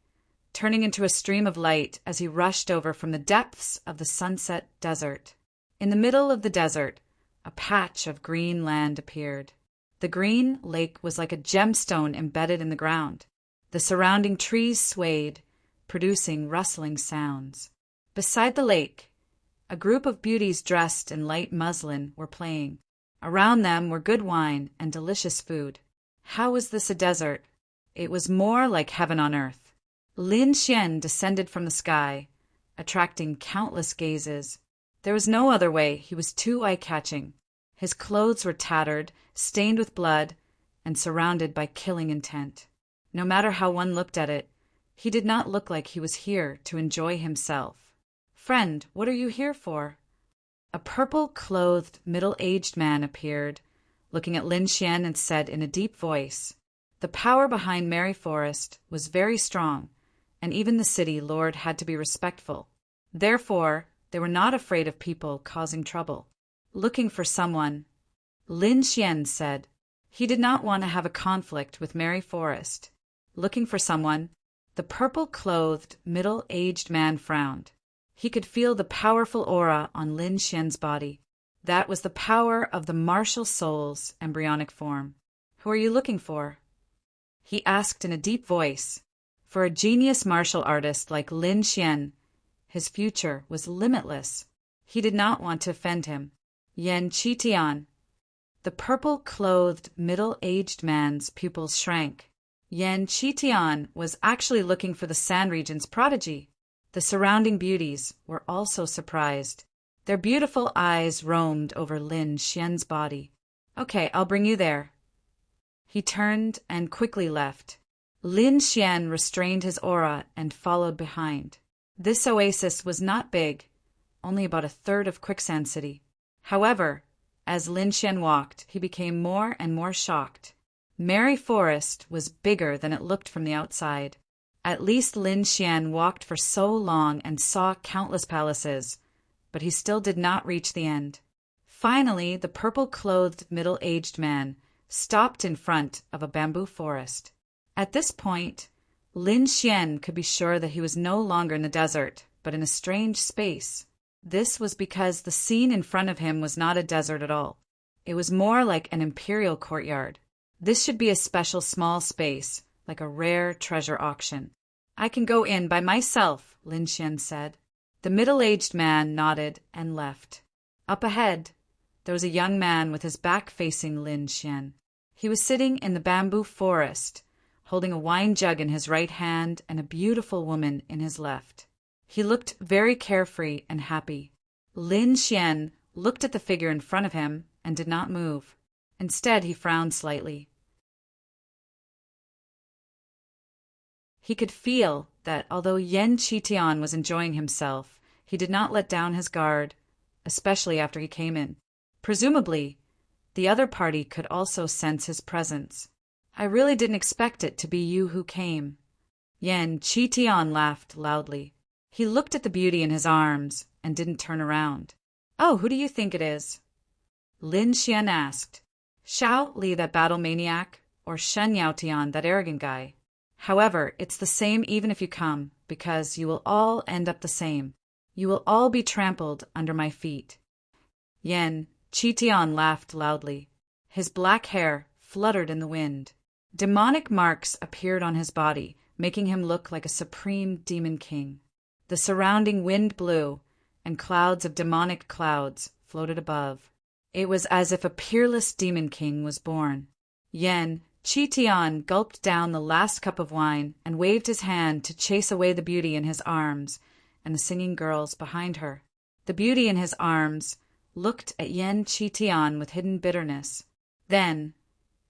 Speaker 1: turning into a stream of light as he rushed over from the depths of the sunset desert. In the middle of the desert, a patch of green land appeared. The green lake was like a gemstone embedded in the ground. The surrounding trees swayed, producing rustling sounds. Beside the lake, a group of beauties dressed in light muslin were playing. Around them were good wine and delicious food. How was this a desert? It was more like heaven on earth. Lin Xian descended from the sky, attracting countless gazes. There was no other way, he was too eye-catching. His clothes were tattered, stained with blood, and surrounded by killing intent. No matter how one looked at it, he did not look like he was here to enjoy himself. "Friend, what are you here for?" A purple-clothed, middle-aged man appeared, looking at Lin Xian and said in a deep voice, "The power behind Merry Forest was very strong, and even the city lord had to be respectful. Therefore, they were not afraid of people causing trouble. Looking for someone, Lin Xian said. He did not want to have a conflict with Mary Forrest. Looking for someone, the purple-clothed, middle-aged man frowned. He could feel the powerful aura on Lin Xian's body. That was the power of the martial soul's embryonic form. "Who are you looking for?" he asked in a deep voice. For a genius martial artist like Lin Xian, his future was limitless. He did not want to offend him. "Yan Qitian." The purple-clothed, middle-aged man's pupils shrank. Yan Qitian was actually looking for the Sand Region's prodigy. The surrounding beauties were also surprised. Their beautiful eyes roamed over Lin Xian's body. "Okay, I'll bring you there." He turned and quickly left. Lin Xian restrained his aura and followed behind. This oasis was not big, only about a third of Quicksand City. However, as Lin Xian walked, he became more and more shocked. Mary Forest was bigger than it looked from the outside. At least Lin Xian walked for so long and saw countless palaces, but he still did not reach the end. Finally, the purple-clothed middle-aged man stopped in front of a bamboo forest. At this point, Lin Xian could be sure that he was no longer in the desert, but in a strange space. This was because the scene in front of him was not a desert at all. It was more like an imperial courtyard. This should be a special small space, like a rare treasure auction. "I can go in by myself," Lin Xian said. The middle-aged man nodded and left. Up ahead, there was a young man with his back facing Lin Xian. He was sitting in the bamboo forest, holding a wine jug in his right hand and a beautiful woman in his left. He looked very carefree and happy. Lin Xian looked at the figure in front of him and did not move. Instead, he frowned slightly. He could feel that although Yan Qitian was enjoying himself, he did not let down his guard, especially after he came in. Presumably, the other party could also sense his presence. "I really didn't expect it to be you who came." Yan Qitian laughed loudly. He looked at the beauty in his arms and didn't turn around. "Oh, who do you think it is?" Lin Xian asked. "Xiao Li, that battle maniac, or Shen Yaotian, that arrogant guy. However, it's the same even if you come, because you will all end up the same. You will all be trampled under my feet." Yan Qitian laughed loudly. His black hair fluttered in the wind. Demonic marks appeared on his body, making him look like a supreme demon king. The surrounding wind blew, and clouds of demonic clouds floated above. It was as if a peerless demon king was born. Yan Qitian gulped down the last cup of wine and waved his hand to chase away the beauty in his arms and the singing girls behind her. The beauty in his arms looked at Yan Qitian with hidden bitterness. Then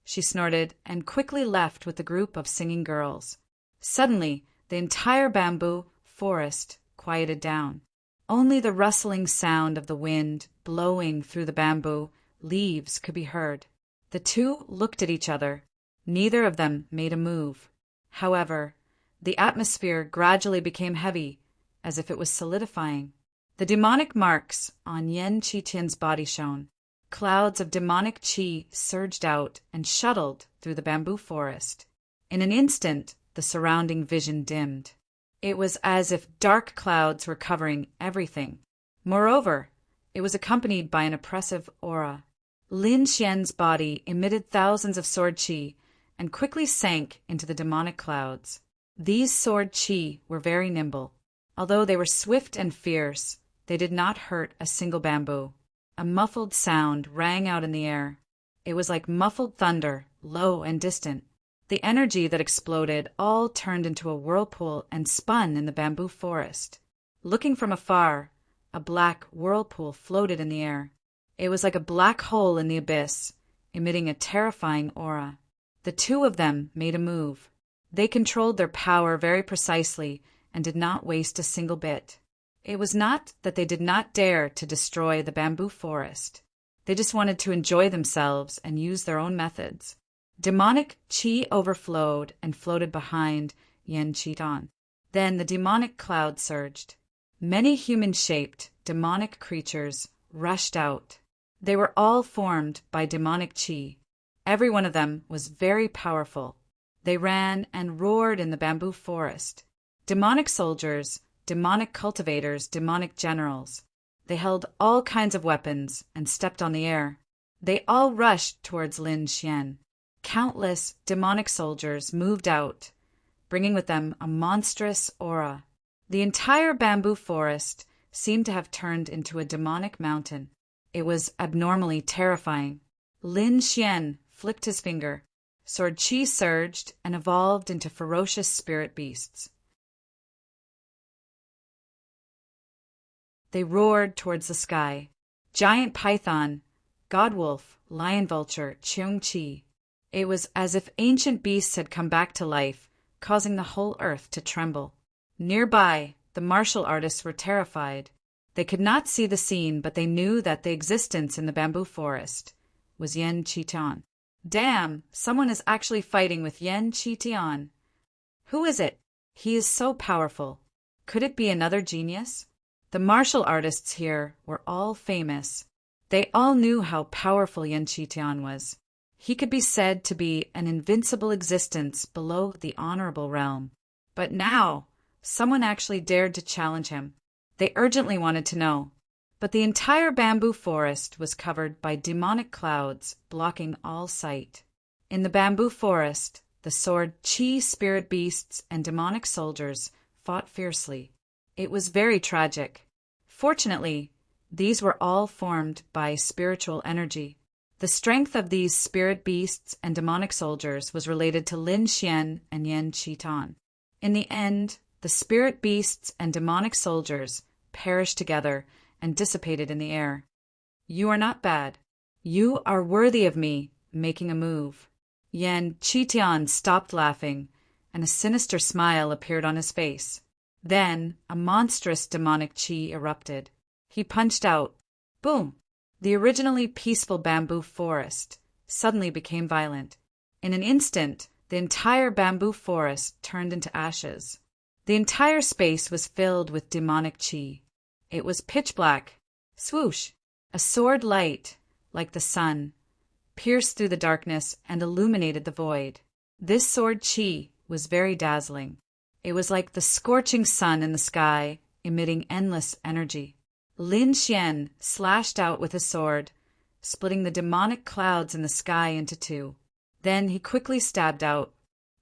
Speaker 1: she snorted and quickly left with the group of singing girls. Suddenly, the entire bamboo forest quieted down. Only the rustling sound of the wind blowing through the bamboo leaves could be heard. The two looked at each other. Neither of them made a move. However, the atmosphere gradually became heavy, as if it was solidifying. The demonic marks on Yan Qitian's body shone. Clouds of demonic qi surged out and shuttled through the bamboo forest. In an instant, the surrounding vision dimmed. It was as if dark clouds were covering everything. Moreover, it was accompanied by an oppressive aura. Lin Xian's body emitted thousands of sword qi and quickly sank into the demonic clouds. These sword qi were very nimble. Although they were swift and fierce, they did not hurt a single bamboo. A muffled sound rang out in the air. It was like muffled thunder, low and distant. The energy that exploded all turned into a whirlpool and spun in the bamboo forest. Looking from afar, a black whirlpool floated in the air. It was like a black hole in the abyss, emitting a terrifying aura. The two of them made a move. They controlled their power very precisely and did not waste a single bit. It was not that they did not dare to destroy the bamboo forest. They just wanted to enjoy themselves and use their own methods. Demonic qi overflowed and floated behind Yan Qitian. Then the demonic cloud surged. Many human-shaped, demonic creatures rushed out. They were all formed by demonic chi. Every one of them was very powerful. They ran and roared in the bamboo forest. Demonic soldiers, demonic cultivators, demonic generals. They held all kinds of weapons and stepped on the air. They all rushed towards Lin Xian. Countless demonic soldiers moved out, bringing with them a monstrous aura. The entire bamboo forest seemed to have turned into a demonic mountain. It was abnormally terrifying. Lin Xian flicked his finger. Sword chi surged and evolved into ferocious spirit beasts. They roared towards the sky. Giant python, godwolf, lion vulture, cheong chi. It was as if ancient beasts had come back to life, causing the whole earth to tremble. Nearby, the martial artists were terrified. They could not see the scene, but they knew that the existence in the bamboo forest was Yan Qitian. Damn, someone is actually fighting with Yan Qitian. Who is it? He is so powerful. Could it be another genius? The martial artists here were all famous. They all knew how powerful Yan Qitian was. He could be said to be an invincible existence below the honorable realm. But now, someone actually dared to challenge him. They urgently wanted to know. But the entire bamboo forest was covered by demonic clouds, blocking all sight. In the bamboo forest, the sword chi spirit beasts and demonic soldiers fought fiercely. It was very tragic. Fortunately, these were all formed by spiritual energy. The strength of these spirit beasts and demonic soldiers was related to Lin Xian and Yan Qitian. In the end, the spirit beasts and demonic soldiers perished together and dissipated in the air. You are not bad. You are worthy of me making a move. Yan Qitian stopped laughing, and a sinister smile appeared on his face. Then a monstrous demonic chi erupted. He punched out. Boom! The originally peaceful bamboo forest suddenly became violent. In an instant, the entire bamboo forest turned into ashes. The entire space was filled with demonic chi. It was pitch black. Swoosh! A sword light, like the sun, pierced through the darkness and illuminated the void. This sword chi was very dazzling. It was like the scorching sun in the sky, emitting endless energy. Lin Xian slashed out with his sword, splitting the demonic clouds in the sky into two. Then he quickly stabbed out.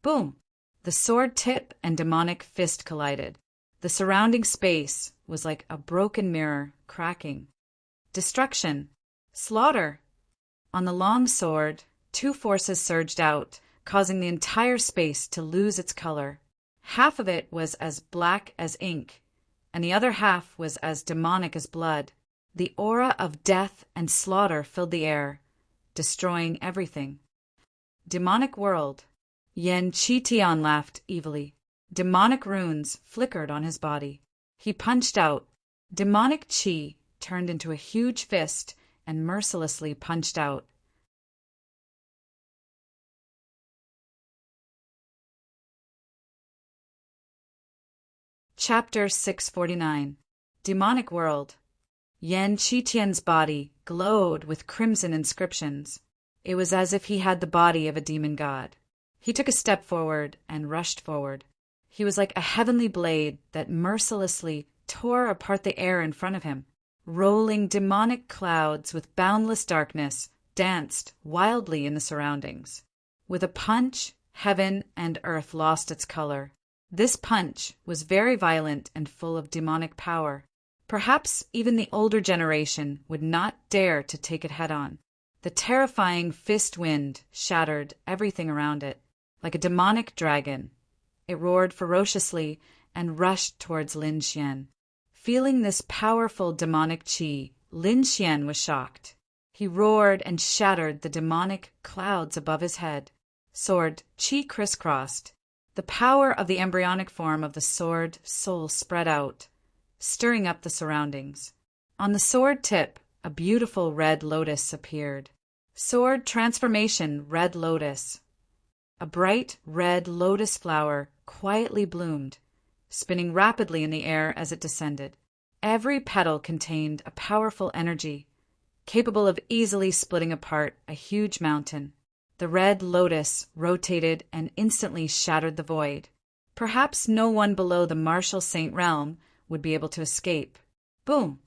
Speaker 1: Boom! The sword tip and demonic fist collided. The surrounding space was like a broken mirror, cracking. Destruction. Slaughter. On the long sword, two forces surged out, causing the entire space to lose its color. Half of it was as black as ink, and the other half was as demonic as blood. The aura of death and slaughter filled the air, destroying everything. Demonic world. Yan Qitian laughed evilly. Demonic runes flickered on his body. He punched out. Demonic chi turned into a huge fist and mercilessly punched out. Chapter 649. Demonic World. Yan Qitian's body glowed with crimson inscriptions. It was as if he had the body of a demon god. He took a step forward and rushed forward. He was like a heavenly blade that mercilessly tore apart the air in front of him. Rolling demonic clouds with boundless darkness danced wildly in the surroundings. With a punch, heaven and earth lost its color. This punch was very violent and full of demonic power. Perhaps even the older generation would not dare to take it head-on. The terrifying fist wind shattered everything around it. Like a demonic dragon, it roared ferociously and rushed towards Lin Xian. Feeling this powerful demonic chi, Lin Xian was shocked. He roared and shattered the demonic clouds above his head. Sword chi crisscrossed. The power of the embryonic form of the sword soul spread out, stirring up the surroundings. On the sword tip, a beautiful red lotus appeared. Sword transformation red lotus. A bright red lotus flower quietly bloomed, spinning rapidly in the air as it descended. Every petal contained a powerful energy, capable of easily splitting apart a huge mountain. The red lotus rotated and instantly shattered the void. Perhaps no one below the Martial Saint realm would be able to escape. Boom!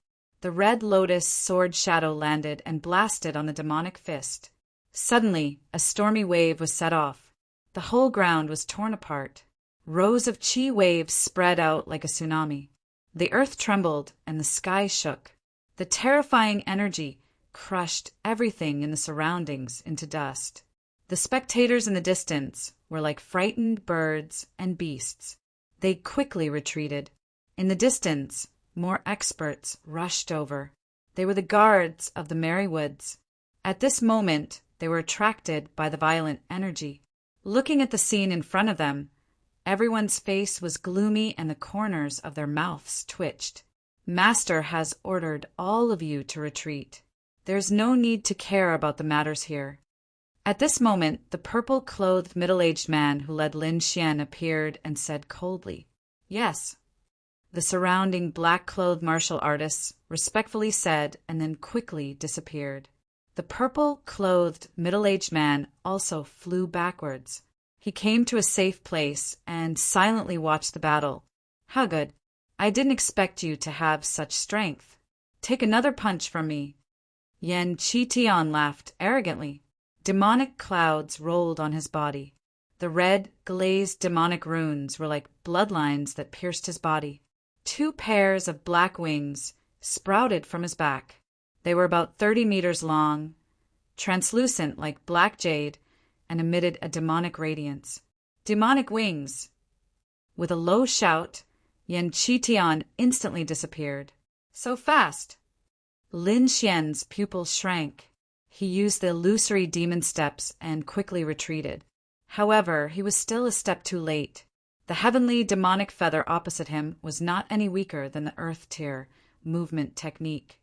Speaker 1: The red lotus sword shadow landed and blasted on the demonic fist. Suddenly, a stormy wave was set off. The whole ground was torn apart. Rows of chi waves spread out like a tsunami. The earth trembled and the sky shook. The terrifying energy crushed everything in the surroundings into dust. The spectators in the distance were like frightened birds and beasts. They quickly retreated. In the distance, more experts rushed over. They were the guards of the Merry Woods. At this moment, they were attracted by the violent energy. Looking at the scene in front of them, everyone's face was gloomy and the corners of their mouths twitched. Master has ordered all of you to retreat. There's no need to care about the matters here. At this moment, the purple-clothed middle-aged man who led Lin Xian appeared and said coldly, "Yes." The surrounding black-clothed martial artists respectfully said and then quickly disappeared. The purple-clothed middle-aged man also flew backwards. He came to a safe place and silently watched the battle. "How good. I didn't expect you to have such strength. Take another punch from me." Yan Qitian laughed arrogantly. Demonic clouds rolled on his body. The red, glazed demonic runes were like bloodlines that pierced his body. 2 pairs of black wings sprouted from his back. They were about 30 meters long, translucent like black jade, and emitted a demonic radiance. Demonic wings! With a low shout, Yan Qitian instantly disappeared. So fast! Lin Xian's pupils shrank. He used the illusory demon steps and quickly retreated. However, he was still a step too late. The heavenly demonic feather opposite him was not any weaker than the earth tier movement technique.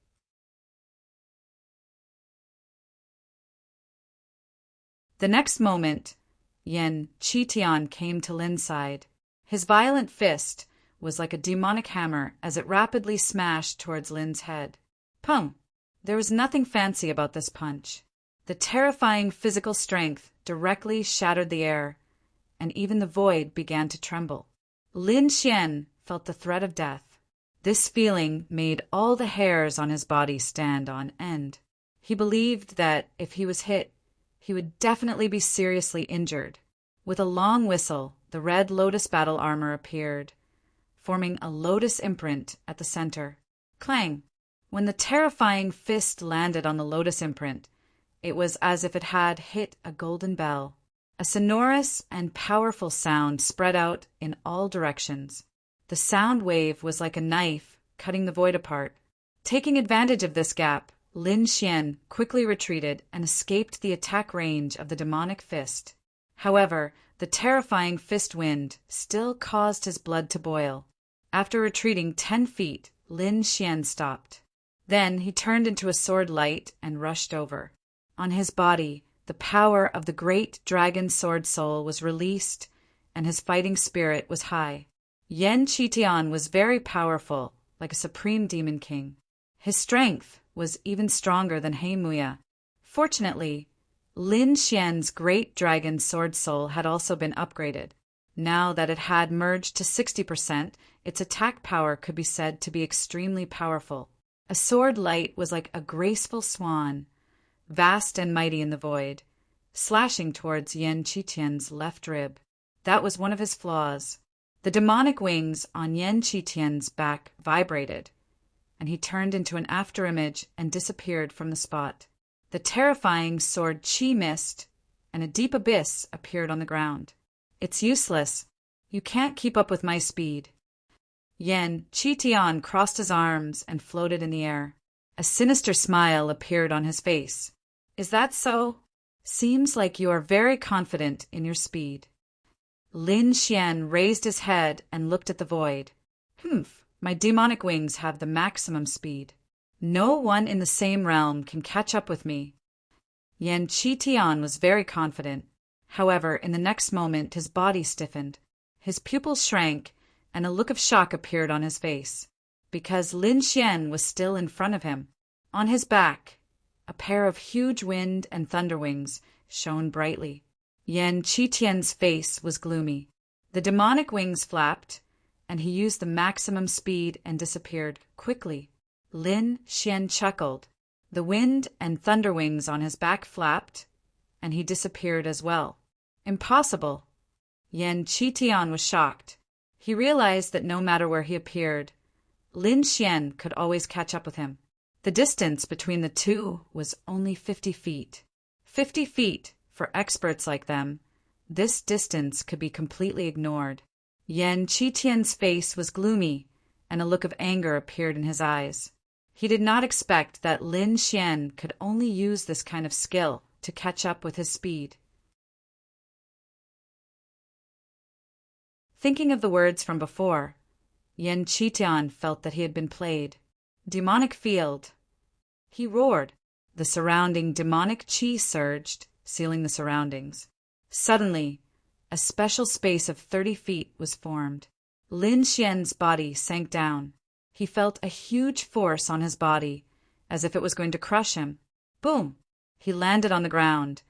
Speaker 1: The next moment, Yan Qitian came to Lin's side. His violent fist was like a demonic hammer as it rapidly smashed towards Lin's head. Pum! There was nothing fancy about this punch. The terrifying physical strength directly shattered the air, and even the void began to tremble. Lin Xian felt the threat of death. This feeling made all the hairs on his body stand on end. He believed that if he was hit, he would definitely be seriously injured. With a long whistle, the red lotus battle armor appeared, forming a lotus imprint at the center. Clang! When the terrifying fist landed on the lotus imprint, it was as if it had hit a golden bell. A sonorous and powerful sound spread out in all directions. The sound wave was like a knife cutting the void apart. Taking advantage of this gap, Lin Xian quickly retreated and escaped the attack range of the demonic fist. However, the terrifying fist wind still caused his blood to boil. After retreating 10 feet, Lin Xian stopped. Then he turned into a sword light and rushed over. On his body, the power of the great dragon sword soul was released, and his fighting spirit was high. Yan Qitian was very powerful, like a supreme demon king. His strength was even stronger than Heimuya. Fortunately, Lin Xian's great dragon sword soul had also been upgraded. Now that it had merged to 60%, its attack power could be said to be extremely powerful. A sword light was like a graceful swan, vast and mighty in the void, slashing towards Yan Qitian's left rib. That was one of his flaws. The demonic wings on Yan Qitian's back vibrated, and he turned into an afterimage and disappeared from the spot. The terrifying sword chi mist, and a deep abyss appeared on the ground. "It's useless. You can't keep up with my speed." Yan Qitian crossed his arms and floated in the air. A sinister smile appeared on his face. "Is that so? Seems like you are very confident in your speed." Lin Xian raised his head and looked at the void. "Humph, my demonic wings have the maximum speed. No one in the same realm can catch up with me." Yan Qitian was very confident. However, in the next moment his body stiffened. His pupils shrank, and a look of shock appeared on his face. because Lin Xian was still in front of him. On his back, a pair of huge wind and thunder wings shone brightly. Yan Qitian's face was gloomy. The demonic wings flapped, and he used the maximum speed and disappeared quickly. Lin Xian chuckled. The wind and thunder wings on his back flapped, and he disappeared as well. Impossible! Yan Qitian was shocked. He realized that no matter where he appeared, Lin Xian could always catch up with him. The distance between the two was only 50 feet. 50 feet, for experts like them, this distance could be completely ignored. Yan Qitian's face was gloomy, and a look of anger appeared in his eyes. He did not expect that Lin Xian could only use this kind of skill to catch up with his speed. Thinking of the words from before, Yan Qitian felt that he had been played. Demonic field. He roared. The surrounding demonic qi surged, sealing the surroundings. Suddenly, a special space of 30 feet was formed. Lin Xian's body sank down. He felt a huge force on his body, as if it was going to crush him. Boom! He landed on the ground,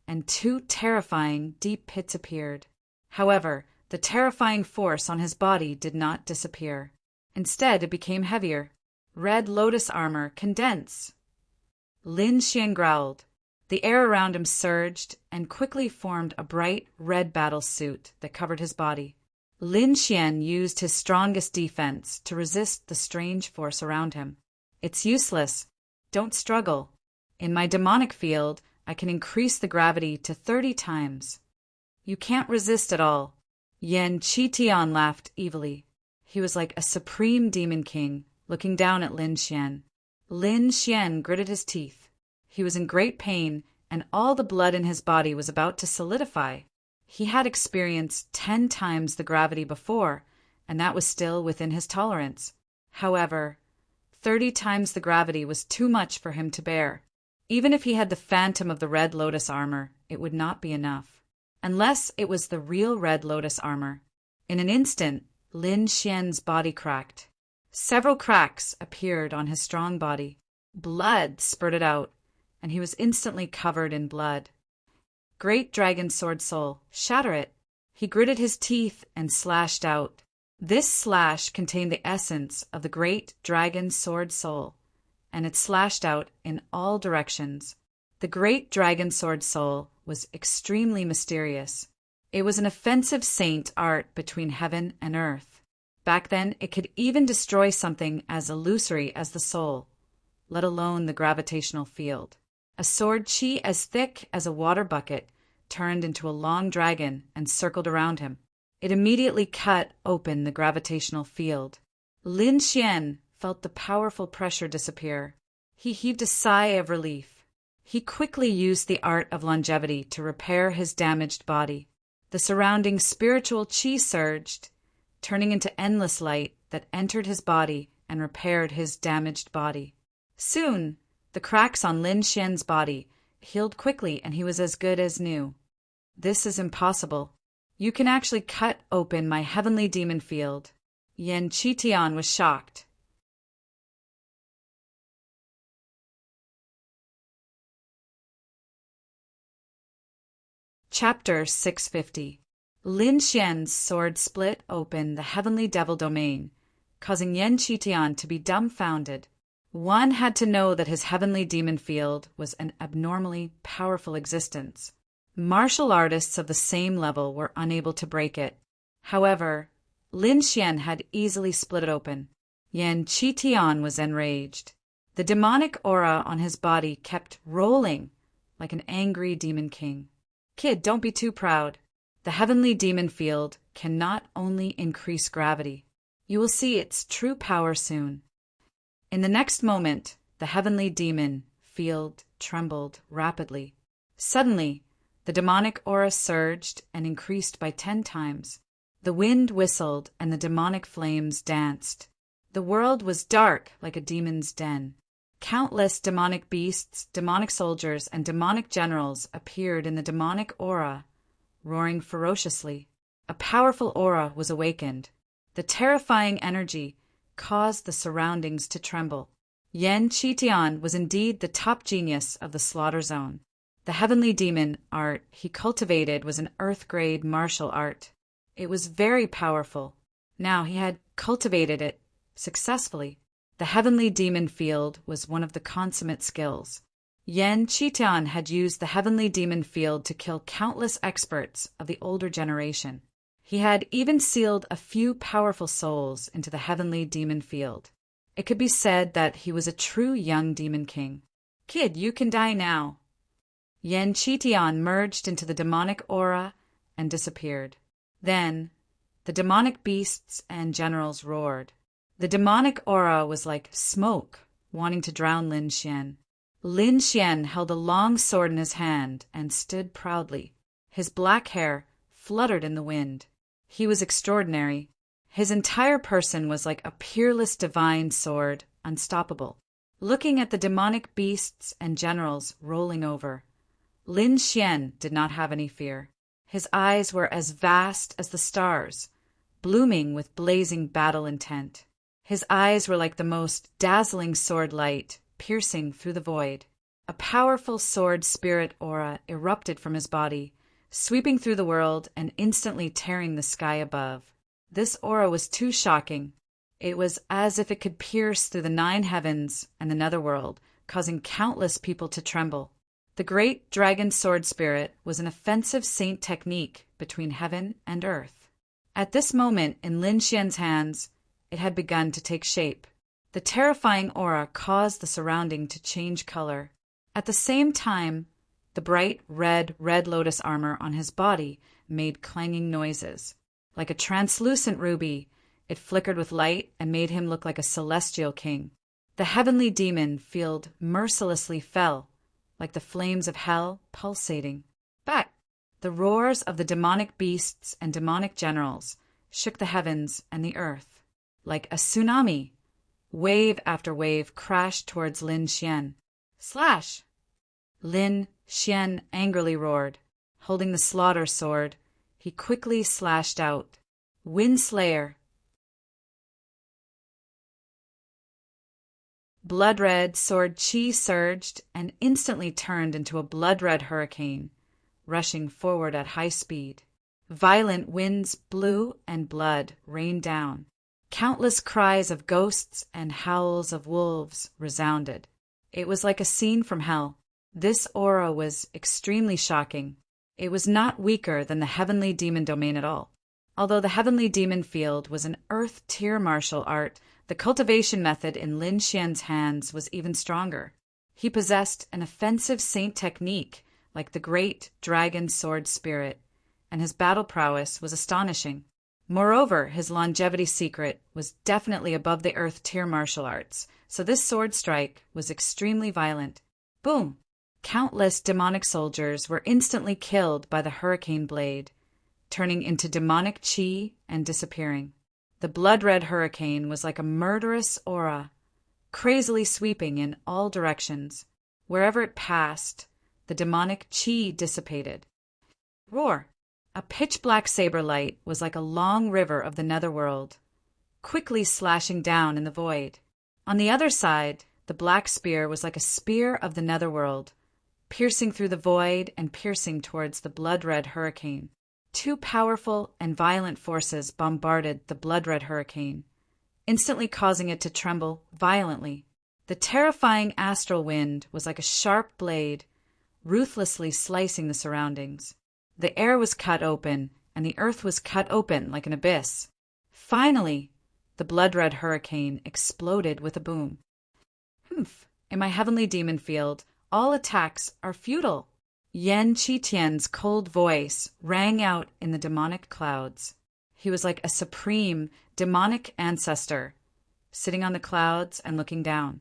Speaker 1: and two terrifying deep pits appeared. However, the terrifying force on his body did not disappear. Instead, it became heavier. Red lotus armor, condense! Lin Xian growled. The air around him surged and quickly formed a bright red battle suit that covered his body. Lin Xian used his strongest defense to resist the strange force around him. It's useless. Don't struggle. In my demonic field, I can increase the gravity to 30 times. You can't resist at all. Yan Qitian laughed evilly. He was like a supreme demon king, looking down at Lin Xian. Lin Xian gritted his teeth. He was in great pain, and all the blood in his body was about to solidify. He had experienced 10 times the gravity before, and that was still within his tolerance. However, 30 times the gravity was too much for him to bear. Even if he had the phantom of the red lotus armor, it would not be enough. Unless it was the real red lotus armor. In an instant, Lin Xian's body cracked. Several cracks appeared on his strong body. Blood spurted out, and he was instantly covered in blood. Great Dragon Sword Soul, shatter it! He gritted his teeth and slashed out. This slash contained the essence of the Great Dragon Sword Soul, and it slashed out in all directions. The Great Dragon Sword Soul was extremely mysterious. It was an offensive saint art between heaven and earth. Back then, it could even destroy something as illusory as the soul, let alone the gravitational field. A sword qi as thick as a water bucket turned into a long dragon and circled around him. It immediately cut open the gravitational field. Lin Xian felt the powerful pressure disappear. He heaved a sigh of relief. He quickly used the art of longevity to repair his damaged body. The surrounding spiritual qi surged, turning into endless light that entered his body and repaired his damaged body. Soon, the cracks on Lin Xian's body healed quickly, and he was as good as new. This is impossible. You can actually cut open my heavenly demon field. Yan Qitian was shocked. Chapter 650. Lin Xian's sword split open the heavenly devil domain, causing Yan Qitian to be dumbfounded. One had to know that his heavenly demon field was an abnormally powerful existence. Martial artists of the same level were unable to break it. However, Lin Xian had easily split it open. Yan Qitian was enraged. The demonic aura on his body kept rolling like an angry demon king. Kid, don't be too proud. The heavenly demon field can not only increase gravity. You will see its true power soon. In the next moment, the heavenly demon field trembled rapidly. Suddenly, the demonic aura surged and increased by 10 times. The wind whistled and the demonic flames danced. The world was dark like a demon's den. Countless demonic beasts, demonic soldiers, and demonic generals appeared in the demonic aura, roaring ferociously. A powerful aura was awakened. The terrifying energy caused the surroundings to tremble. Yen Qitian was indeed the top genius of the slaughter zone. The heavenly demon art he cultivated was an earth-grade martial art. It was very powerful. Now he had cultivated it successfully. The heavenly demon field was one of the consummate skills. Yen Qitian had used the heavenly demon field to kill countless experts of the older generation. He had even sealed a few powerful souls into the heavenly demon field. It could be said that he was a true young demon king. "Kid, you can die now." Yen Qitian merged into the demonic aura and disappeared. Then, the demonic beasts and generals roared. The demonic aura was like smoke wanting to drown Lin Xian. Lin Xian held a long sword in his hand and stood proudly. His black hair fluttered in the wind. He was extraordinary. His entire person was like a peerless divine sword, unstoppable. Looking at the demonic beasts and generals rolling over, Lin Xian did not have any fear. His eyes were as vast as the stars, blooming with blazing battle intent. His eyes were like the most dazzling sword light, piercing through the void. A powerful sword spirit aura erupted from his body, sweeping through the world and instantly tearing the sky above. This aura was too shocking. It was as if it could pierce through the 9 heavens and the netherworld, causing countless people to tremble. The great dragon sword spirit was an offensive saint technique between heaven and earth. At this moment in Lin Xian's hands, it had begun to take shape. The terrifying aura caused the surrounding to change color. At the same time, the bright red lotus armor on his body made clanging noises. Like a translucent ruby, it flickered with light and made him look like a celestial king. The heavenly demon field mercilessly fell, like the flames of hell pulsating. But the roars of the demonic beasts and demonic generals shook the heavens and the earth. Like a tsunami, wave after wave crashed towards Lin Xian. Slash! Lin Xian angrily roared. Holding the slaughter sword, he quickly slashed out. Wind Slayer! Blood-red sword chi surged and instantly turned into a blood-red hurricane, rushing forward at high speed. Violent winds blew and blood rained down. Countless cries of ghosts and howls of wolves resounded. It was like a scene from hell. This aura was extremely shocking. It was not weaker than the heavenly demon domain at all. Although the heavenly demon field was an earth-tier martial art, the cultivation method in Lin Xian's hands was even stronger. He possessed an offensive saint technique like the great dragon sword spirit, and his battle prowess was astonishing. Moreover, his longevity secret was definitely above the earth-tier martial arts, so this sword strike was extremely violent. Boom! Countless demonic soldiers were instantly killed by the hurricane blade, turning into demonic chi and disappearing. The blood-red hurricane was like a murderous aura, crazily sweeping in all directions. Wherever it passed, the demonic chi dissipated. Roar! A pitch-black saber light was like a long river of the netherworld, quickly slashing down in the void. On the other side, the black spear was like a spear of the netherworld, piercing through the void and piercing towards the blood-red hurricane. 2 powerful and violent forces bombarded the blood-red hurricane, instantly causing it to tremble violently. The terrifying astral wind was like a sharp blade, ruthlessly slicing the surroundings. The air was cut open, and the earth was cut open like an abyss. Finally, the blood-red hurricane exploded with a boom. Humph! In my heavenly demon field, all attacks are futile. Yen Qitian's cold voice rang out in the demonic clouds. He was like a supreme demonic ancestor, sitting on the clouds and looking down.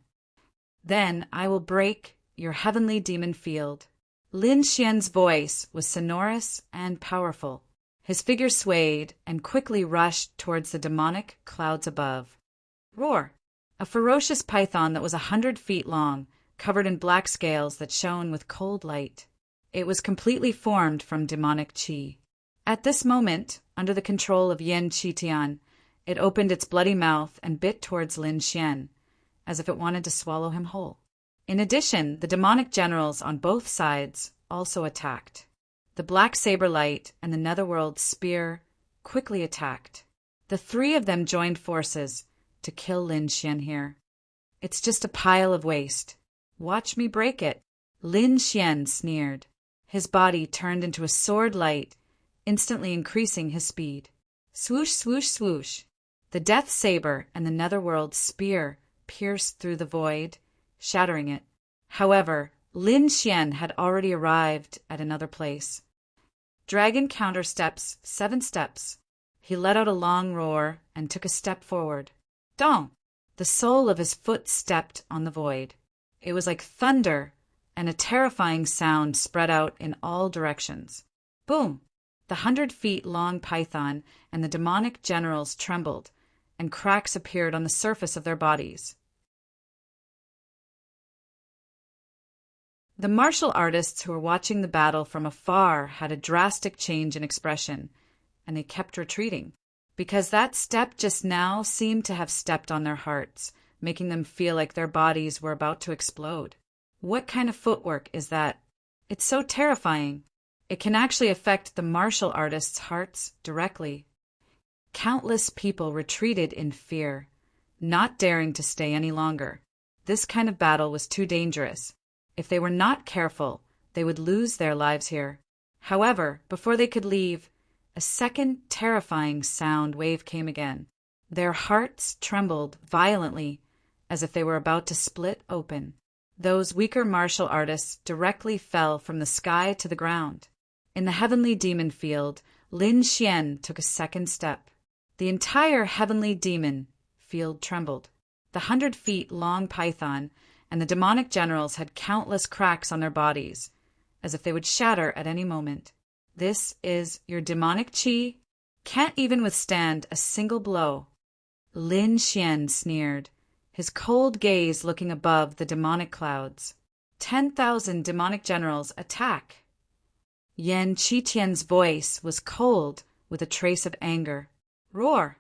Speaker 1: Then I will break your heavenly demon field. Lin Xian's voice was sonorous and powerful. His figure swayed and quickly rushed towards the demonic clouds above. Roar! A ferocious python that was 100 feet long, covered in black scales that shone with cold light. It was completely formed from demonic chi. At this moment, under the control of Yen Qitian, It opened its bloody mouth and bit towards Lin Xian, as if it wanted to swallow him whole. In addition, the demonic generals on both sides also attacked. The Black Saber Light and the Netherworld Spear quickly attacked. The three of them joined forces to kill Lin Xian here. It's just a pile of waste. Watch me break it. Lin Xian sneered. His body turned into a sword light, instantly increasing his speed. Swoosh, swoosh, swoosh. The Death Saber and the Netherworld Spear pierced through the void, shattering it. However, Lin Xian had already arrived at another place. Dragon counter steps 7 steps. He let out a long roar and took a step forward. Dong! The sole of his foot stepped on the void. It was like thunder, and a terrifying sound spread out in all directions. Boom! The 100-feet-long python and the demonic generals trembled, and cracks appeared on the surface of their bodies. The martial artists who were watching the battle from afar had a drastic change in expression, and they kept retreating, because that step just now seemed to have stepped on their hearts, making them feel like their bodies were about to explode. What kind of footwork is that? It's so terrifying. It can actually affect the martial artists' hearts directly. Countless people retreated in fear, not daring to stay any longer. This kind of battle was too dangerous. If they were not careful, they would lose their lives here. However, before they could leave, a second terrifying sound wave came again. Their hearts trembled violently, as if they were about to split open. Those weaker martial artists directly fell from the sky to the ground. In the heavenly demon field, Lin Xian took a second step. The entire heavenly demon field trembled. The 100-feet-long python and the demonic generals had countless cracks on their bodies, as if they would shatter at any moment. This is your demonic chi? Can't even withstand a single blow. Lin Xian sneered, his cold gaze looking above the demonic clouds. 10,000 demonic generals attack. Yan Qitian's voice was cold with a trace of anger. Roar!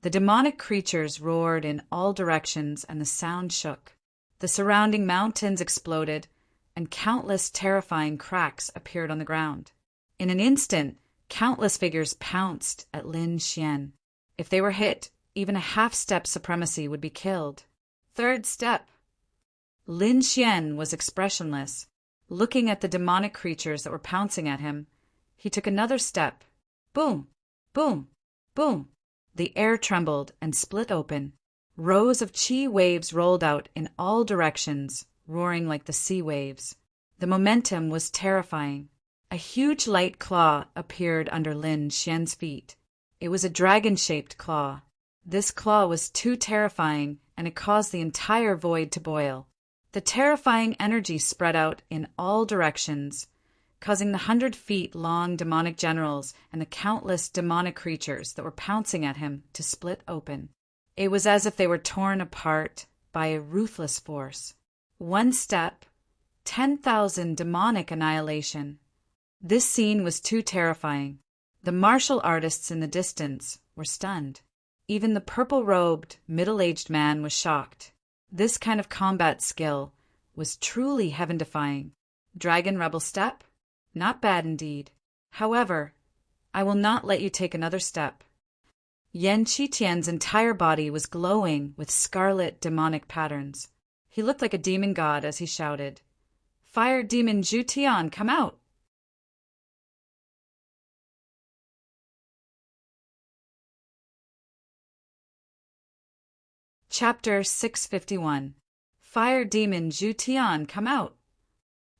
Speaker 1: The demonic creatures roared in all directions, and the sound shook. The surrounding mountains exploded, and countless terrifying cracks appeared on the ground. In an instant, countless figures pounced at Lin Xian. If they were hit, even a half-step supremacy would be killed. Third step. Lin Xian was expressionless, looking at the demonic creatures that were pouncing at him. He took another step. Boom! Boom! Boom! The air trembled and split open. Rows of chi waves rolled out in all directions, roaring like the sea waves. The momentum was terrifying. A huge light claw appeared under Lin Xian's feet. It was a dragon-shaped claw. This claw was too terrifying, and it caused the entire void to boil. The terrifying energy spread out in all directions, causing the 100-feet-long demonic generals and the countless demonic creatures that were pouncing at him to split open. It was as if they were torn apart by a ruthless force. One step, 10,000 demonic annihilation. This scene was too terrifying. The martial artists in the distance were stunned. Even the purple-robed, middle-aged man was shocked. This kind of combat skill was truly heaven-defying. Dragon Rebel step? Not bad indeed. However, I will not let you take another step. Yan Qitian's entire body was glowing with scarlet demonic patterns. He looked like a demon god as he shouted, "Fire demon Zhu Tian, come out!" Chapter 651. Fire demon Zhu Tian, come out!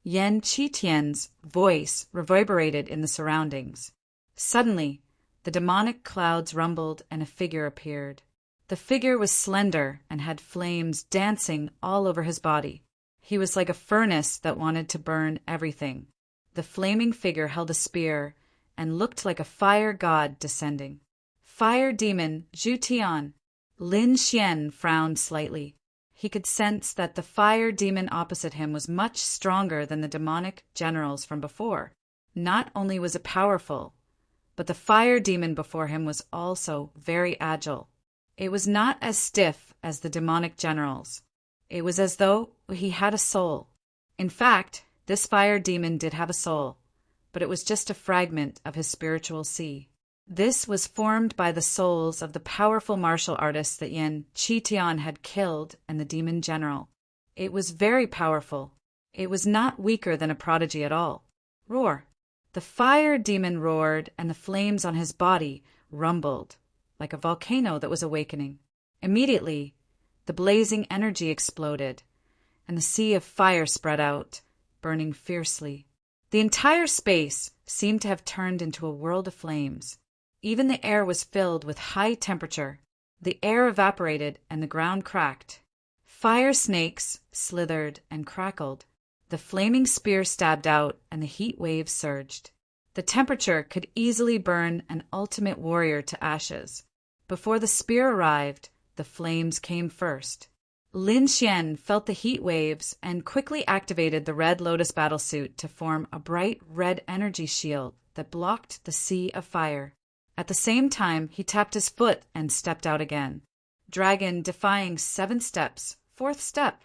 Speaker 1: Yan Qitian's voice reverberated in the surroundings. Suddenly, the demonic clouds rumbled and a figure appeared. The figure was slender and had flames dancing all over his body. He was like a furnace that wanted to burn everything. The flaming figure held a spear and looked like a fire god descending. Fire demon Zhu Tian. Lin Xian frowned slightly. He could sense that the fire demon opposite him was much stronger than the demonic generals from before. Not only was it powerful, but the fire demon before him was also very agile. It was not as stiff as the demonic generals. It was as though he had a soul. In fact, this fire demon did have a soul, but it was just a fragment of his spiritual sea. This was formed by the souls of the powerful martial artists that Yan Qitian had killed and the demon general. It was very powerful. It was not weaker than a prodigy at all. Roar! The fire demon roared, and the flames on his body rumbled, like a volcano that was awakening. Immediately, the blazing energy exploded, and the sea of fire spread out, burning fiercely. The entire space seemed to have turned into a world of flames. Even the air was filled with high temperature. The air evaporated and the ground cracked. Fire snakes slithered and crackled. The flaming spear stabbed out and the heat waves surged. The temperature could easily burn an ultimate warrior to ashes. Before the spear arrived, the flames came first. Lin Xian felt the heat waves and quickly activated the Red Lotus battlesuit to form a bright red energy shield that blocked the sea of fire. At the same time, he tapped his foot and stepped out again. Dragon defying 7 steps. 4th step.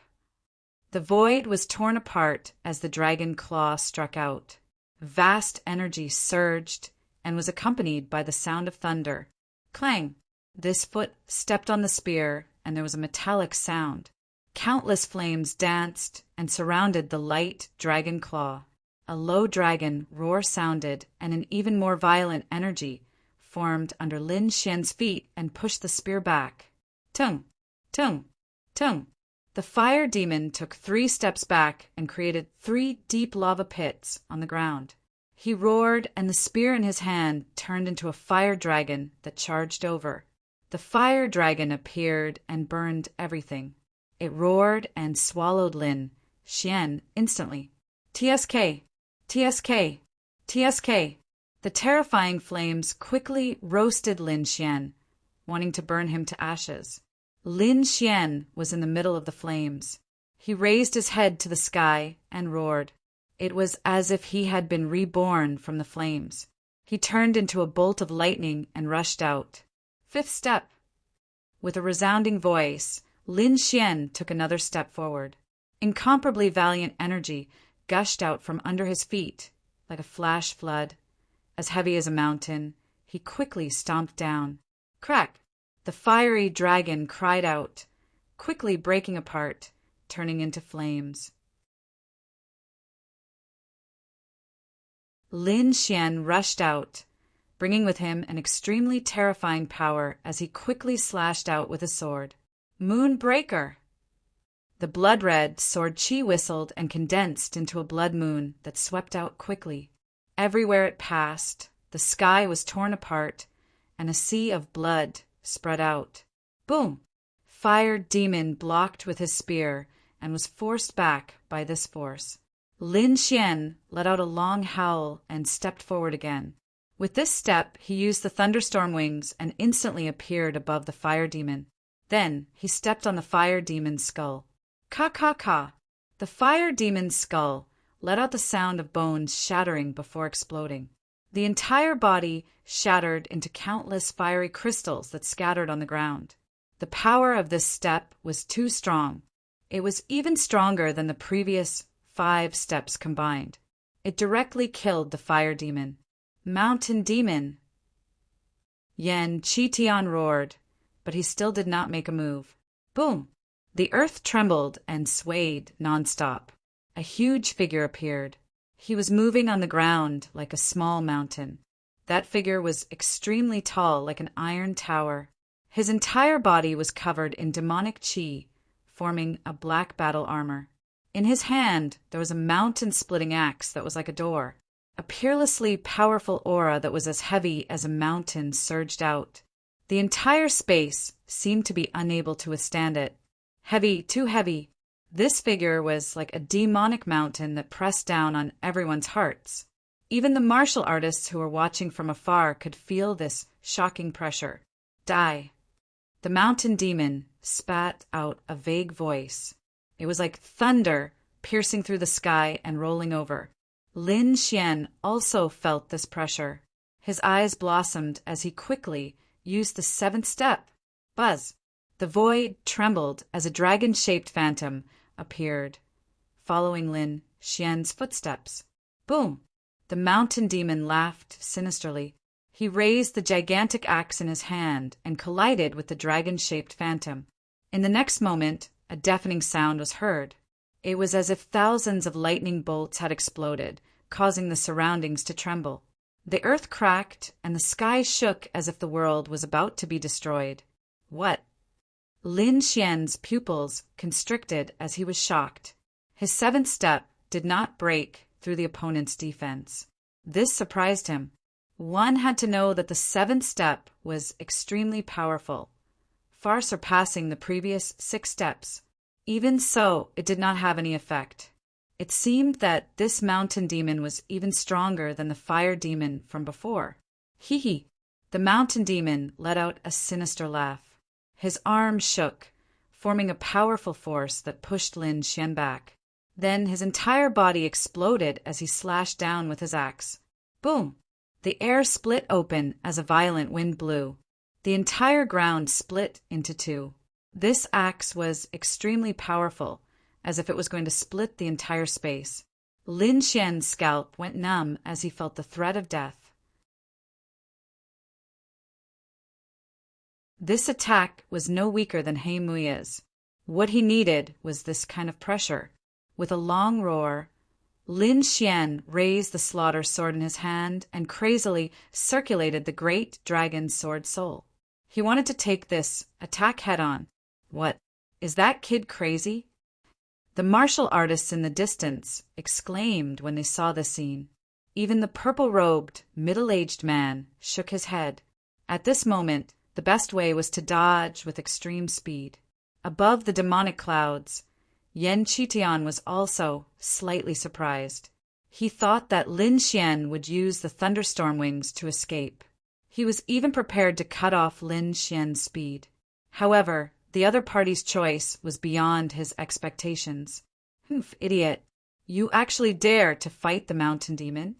Speaker 1: The void was torn apart as the dragon claw struck out. Vast energy surged and was accompanied by the sound of thunder. Clang! This foot stepped on the spear, and there was a metallic sound. Countless flames danced and surrounded the light dragon claw. A low dragon roar sounded, and an even more violent energy formed under Lin Xian's feet and pushed the spear back. Tung! Tung! Tung! The fire demon took 3 steps back and created 3 deep lava pits on the ground. He roared, and the spear in his hand turned into a fire dragon that charged over. The fire dragon appeared and burned everything. It roared and swallowed Lin Xian instantly. TSK! TSK! TSK! The terrifying flames quickly roasted Lin Xian, wanting to burn him to ashes. Lin Xian was in the middle of the flames. He raised his head to the sky and roared. It was as if he had been reborn from the flames. He turned into a bolt of lightning and rushed out. 5th step. With a resounding voice, Lin Xian took another step forward. Incomparably valiant energy gushed out from under his feet like a flash flood. As heavy as a mountain, he quickly stomped down. Crack! The fiery dragon cried out, quickly breaking apart, turning into flames. Lin Xian rushed out, bringing with him an extremely terrifying power as he quickly slashed out with a sword. Moonbreaker! The blood-red sword chi whistled and condensed into a blood moon that swept out quickly. Everywhere it passed, the sky was torn apart, and a sea of blood spread out. Boom! Fire demon blocked with his spear and was forced back by this force. Lin Xian let out a long howl and stepped forward again. With this step, he used the thunderstorm wings and instantly appeared above the fire demon. Then he stepped on the fire demon's skull. Ka! The fire demon's skull let out the sound of bones shattering before exploding. The entire body shattered into countless fiery crystals that scattered on the ground. The power of this step was too strong. It was even stronger than the previous 5 steps combined. It directly killed the fire demon. Mountain demon! Yan Qitian roared, but he still did not make a move. Boom! The earth trembled and swayed nonstop. A huge figure appeared. He was moving on the ground like a small mountain. That figure was extremely tall, like an iron tower. His entire body was covered in demonic chi, forming a black battle armor. In his hand, there was a mountain-splitting axe that was like a door. A peerlessly powerful aura that was as heavy as a mountain surged out. The entire space seemed to be unable to withstand it. Heavy, too heavy. This figure was like a demonic mountain that pressed down on everyone's hearts. Even the martial artists who were watching from afar could feel this shocking pressure. Die. The mountain demon spat out a vague voice. It was like thunder piercing through the sky and rolling over. Lin Xian also felt this pressure. His eyes blossomed as he quickly used the seventh step. Buzz! The void trembled as a dragon-shaped phantom appeared, following Lin Xian's footsteps. Boom! The mountain demon laughed sinisterly. He raised the gigantic axe in his hand and collided with the dragon-shaped phantom. In the next moment, a deafening sound was heard. It was as if thousands of lightning bolts had exploded, causing the surroundings to tremble. The earth cracked and the sky shook as if the world was about to be destroyed. What? Lin Xian's pupils constricted as he was shocked. His seventh step did not break through the opponent's defense. This surprised him. One had to know that the seventh step was extremely powerful, far surpassing the previous 6 steps. Even so, it did not have any effect. It seemed that this mountain demon was even stronger than the fire demon from before. Hee hee! The mountain demon let out a sinister laugh. His arms shook, forming a powerful force that pushed Lin Xian back. Then his entire body exploded as he slashed down with his axe. Boom! The air split open as a violent wind blew. The entire ground split into 2. This axe was extremely powerful, as if it was going to split the entire space. Lin Xian's scalp went numb as he felt the threat of death. This attack was no weaker than He Mui's. What he needed was this kind of pressure. With a long roar, Lin Xian raised the slaughter sword in his hand and crazily circulated the great dragon sword soul. He wanted to take this attack head-on. What? Is that kid crazy? The martial artists in the distance exclaimed when they saw the scene. Even the purple-robed, middle-aged man shook his head. At this moment, the best way was to dodge with extreme speed. Above the demonic clouds, Yan Qitian was also slightly surprised. He thought that Lin Xian would use the thunderstorm wings to escape. He was even prepared to cut off Lin Xian's speed. However, the other party's choice was beyond his expectations. Idiot. You actually dare to fight the mountain demon?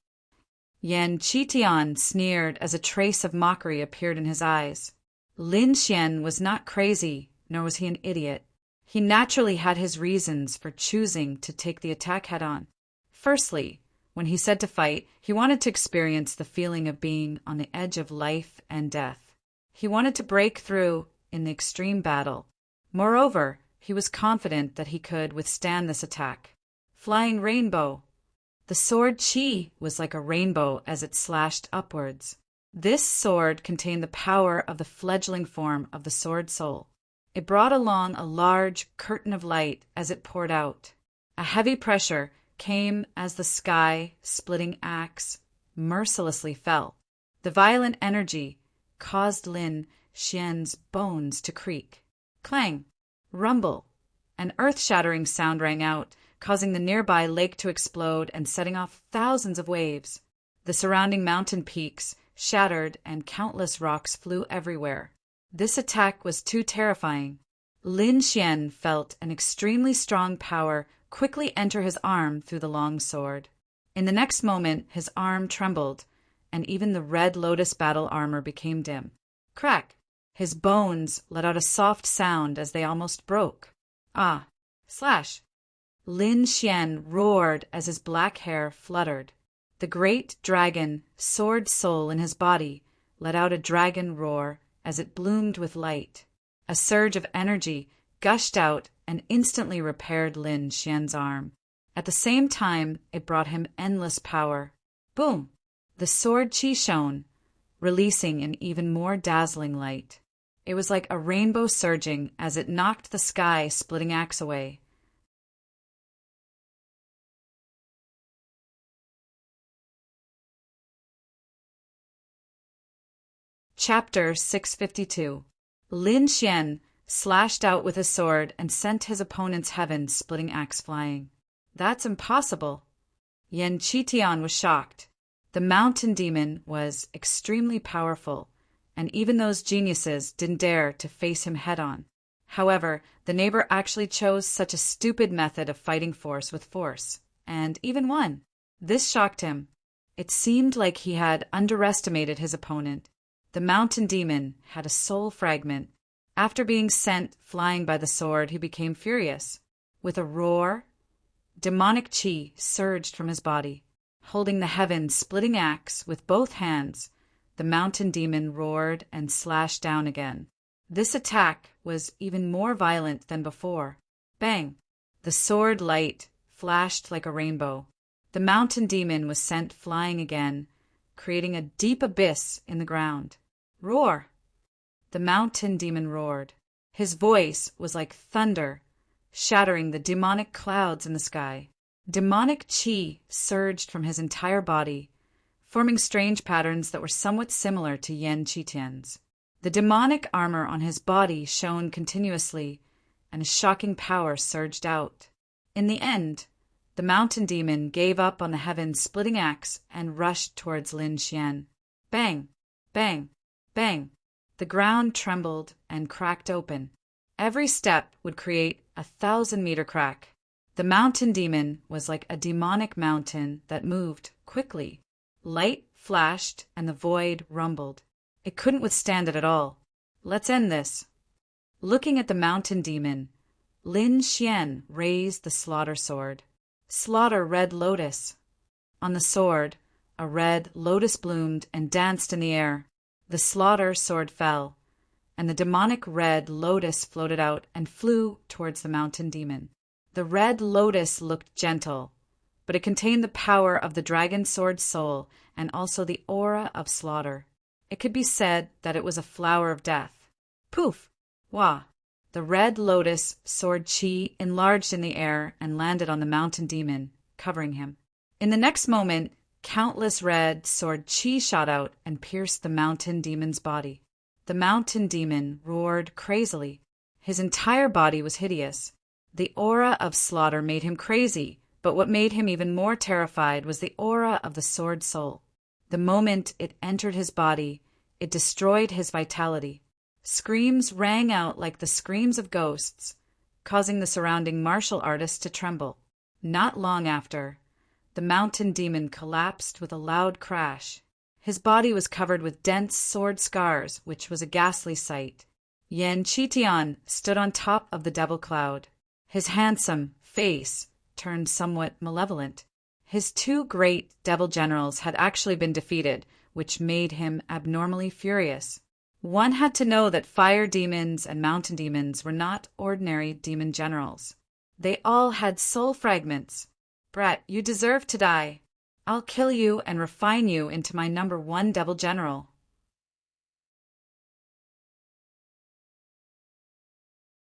Speaker 1: Yan Qitian sneered as a trace of mockery appeared in his eyes. Lin Xian was not crazy, nor was he an idiot. He naturally had his reasons for choosing to take the attack head-on. Firstly, when he said to fight, he wanted to experience the feeling of being on the edge of life and death. He wanted to break through in the extreme battle. Moreover, he was confident that he could withstand this attack. Flying rainbow. The sword Qi was like a rainbow as it slashed upwards. This sword contained the power of the fledgling form of the sword soul. It brought along a large curtain of light as it poured out. A heavy pressure came as the sky-splitting axe mercilessly fell. The violent energy caused Lin Xian's bones to creak. Clang! Rumble! An earth-shattering sound rang out, causing the nearby lake to explode and setting off thousands of waves. The surrounding mountain peaks shattered and countless rocks flew everywhere. This attack was too terrifying. Lin Xian felt an extremely strong power quickly enter his arm through the long sword. In the next moment, his arm trembled, and even the red lotus battle armor became dim. Crack! His bones let out a soft sound as they almost broke. Ah! Slash! Lin Xian roared as his black hair fluttered. The great dragon sword soul in his body let out a dragon roar as it bloomed with light. A surge of energy gushed out and instantly repaired Lin Xian's arm. At the same time, it brought him endless power. Boom! The sword Qi shone, releasing an even more dazzling light. It was like a rainbow surging as it knocked the sky-splitting axe away. Chapter 652. Lin Xian slashed out with his sword and sent his opponent's heaven-splitting axe flying. That's impossible. Yan Qitian was shocked. The mountain demon was extremely powerful, and even those geniuses didn't dare to face him head-on. However, the neighbor actually chose such a stupid method of fighting force with force, and even won. This shocked him. It seemed like he had underestimated his opponent. The mountain demon had a soul fragment. After being sent flying by the sword, he became furious. With a roar, demonic chi surged from his body. Holding the heaven-splitting axe with both hands, the mountain demon roared and slashed down again. This attack was even more violent than before. Bang! The sword light flashed like a rainbow. The mountain demon was sent flying again, creating a deep abyss in the ground. Roar! The mountain demon roared. His voice was like thunder, shattering the demonic clouds in the sky. Demonic chi surged from his entire body, forming strange patterns that were somewhat similar to Yan Qitian's. The demonic armor on his body shone continuously, and a shocking power surged out. In the end, the mountain demon gave up on the heaven-splitting axe and rushed towards Lin Xian. Bang! Bang! Bang! The ground trembled and cracked open. Every step would create a 1,000-meter crack. The mountain demon was like a demonic mountain that moved quickly. Light flashed and the void rumbled. It couldn't withstand it at all. Let's end this. Looking at the mountain demon, Lin Xian raised the slaughter sword. Slaughter red lotus. On the sword, a red lotus bloomed and danced in the air. The slaughter sword fell, and the demonic red lotus floated out and flew towards the mountain demon. The red lotus looked gentle, but it contained the power of the dragon sword soul and also the aura of slaughter. It could be said that it was a flower of death. Poof! Wah! The red lotus sword chi enlarged in the air and landed on the mountain demon, covering him. In the next moment, countless red sword chi shot out and pierced the mountain demon's body. The mountain demon roared crazily. His entire body was hideous. The aura of slaughter made him crazy, but what made him even more terrified was the aura of the sword soul. The moment it entered his body, it destroyed his vitality. Screams rang out like the screams of ghosts, causing the surrounding martial artists to tremble. Not long after, the mountain demon collapsed with a loud crash. His body was covered with dense sword scars, which was a ghastly sight. Yan Qitian stood on top of the devil cloud. His handsome face turned somewhat malevolent. His two great devil generals had actually been defeated, which made him abnormally furious. One had to know that fire demons and mountain demons were not ordinary demon generals. They all had soul fragments. Brat, you deserve to die. I'll kill you and refine you into my #1 devil general.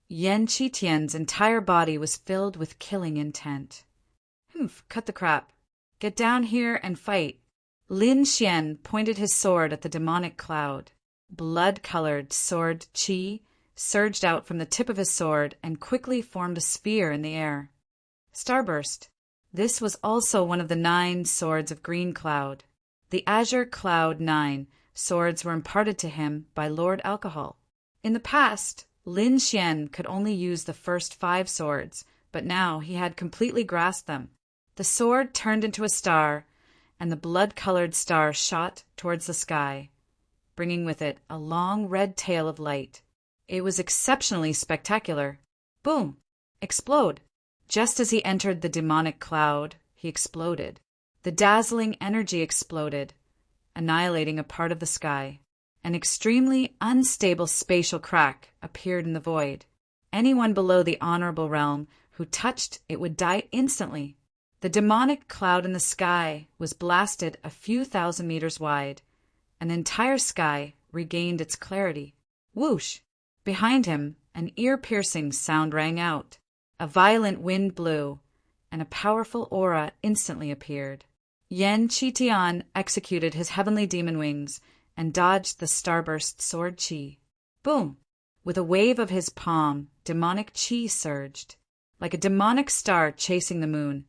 Speaker 1: Yan Qitian's entire body was filled with killing intent. Cut the crap. Get down here and fight. Lin Xian pointed his sword at the demonic cloud. Blood-colored sword chi surged out from the tip of his sword and quickly formed a sphere in the air. Starburst. This was also one of the 9 swords of Green Cloud. The Azure Cloud 9 swords were imparted to him by Lord Alcohol. In the past, Lin Xian could only use the first 5 swords, but now he had completely grasped them. The sword turned into a star, and the blood-colored star shot towards the sky, bringing with it a long red tail of light. It was exceptionally spectacular. Boom! Explode! Just as he entered the demonic cloud, he exploded. The dazzling energy exploded, annihilating a part of the sky. An extremely unstable spatial crack appeared in the void. Anyone below the honorable realm who touched it would die instantly. The demonic cloud in the sky was blasted a few thousand meters wide, and the entire sky regained its clarity. Whoosh! Behind him, an ear-piercing sound rang out. A violent wind blew, and a powerful aura instantly appeared. Yan Qitian executed his heavenly demon wings and dodged the starburst sword chi. Boom! With a wave of his palm, demonic chi surged. Like a demonic star chasing the moon,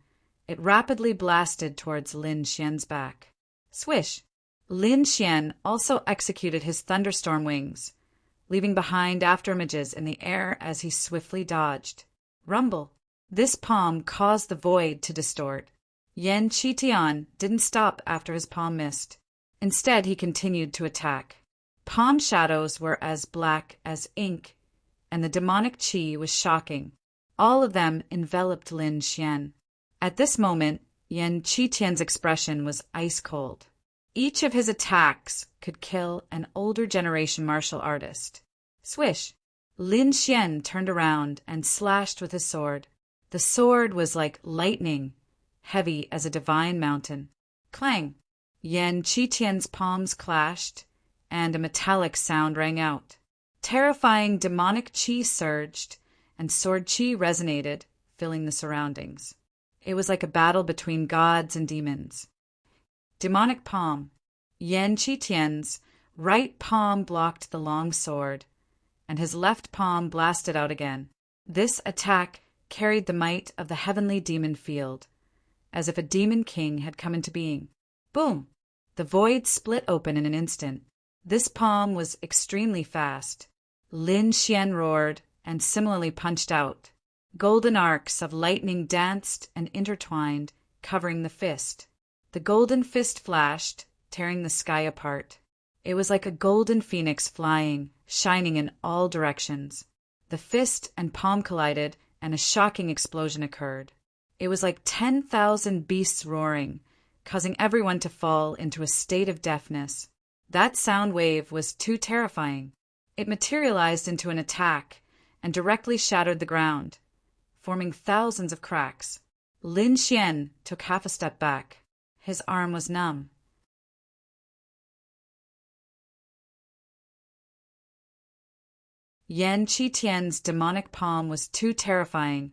Speaker 1: it rapidly blasted towards Lin Xian's back. Swish! Lin Xian also executed his thunderstorm wings, leaving behind afterimages in the air as he swiftly dodged. Rumble! This palm caused the void to distort. Yan Qitian didn't stop after his palm missed. Instead, he continued to attack. Palm shadows were as black as ink, and the demonic qi was shocking. All of them enveloped Lin Xian. At this moment, Yan Qitian's expression was ice cold. Each of his attacks could kill an older generation martial artist. Swish! Lin Xian turned around and slashed with his sword. The sword was like lightning, heavy as a divine mountain. Clang! Yan Qitian's palms clashed, and a metallic sound rang out. Terrifying demonic qi surged, and sword qi resonated, filling the surroundings. It was like a battle between gods and demons. Demonic palm. Yan Qitian's right palm blocked the long sword, and his left palm blasted out again. This attack carried the might of the heavenly demon field, as if a demon king had come into being. Boom! The void split open in an instant. This palm was extremely fast. Lin Xian roared and similarly punched out. Golden arcs of lightning danced and intertwined, covering the fist. The golden fist flashed, tearing the sky apart. It was like a golden phoenix flying, shining in all directions. The fist and palm collided, and a shocking explosion occurred. It was like 10,000 beasts roaring, causing everyone to fall into a state of deafness. That sound wave was too terrifying. It materialized into an attack and directly shattered the ground, forming thousands of cracks. Lin Xian took half a step back. His arm was numb. Yan Qitian's demonic palm was too terrifying,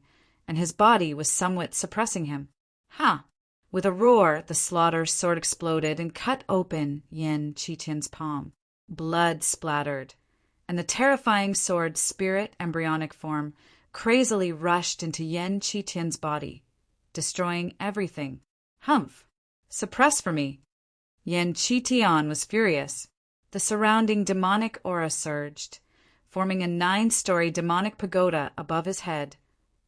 Speaker 1: and his body was somewhat suppressing him. Ha! With a roar, the slaughter sword exploded and cut open Yan Qitian's palm. Blood splattered, and the terrifying sword's spirit embryonic form crazily rushed into Yan Qitian's body, destroying everything. Humph! Suppress for me! Yan Qitian was furious. The surrounding demonic aura surged, forming a 9-story demonic pagoda above his head,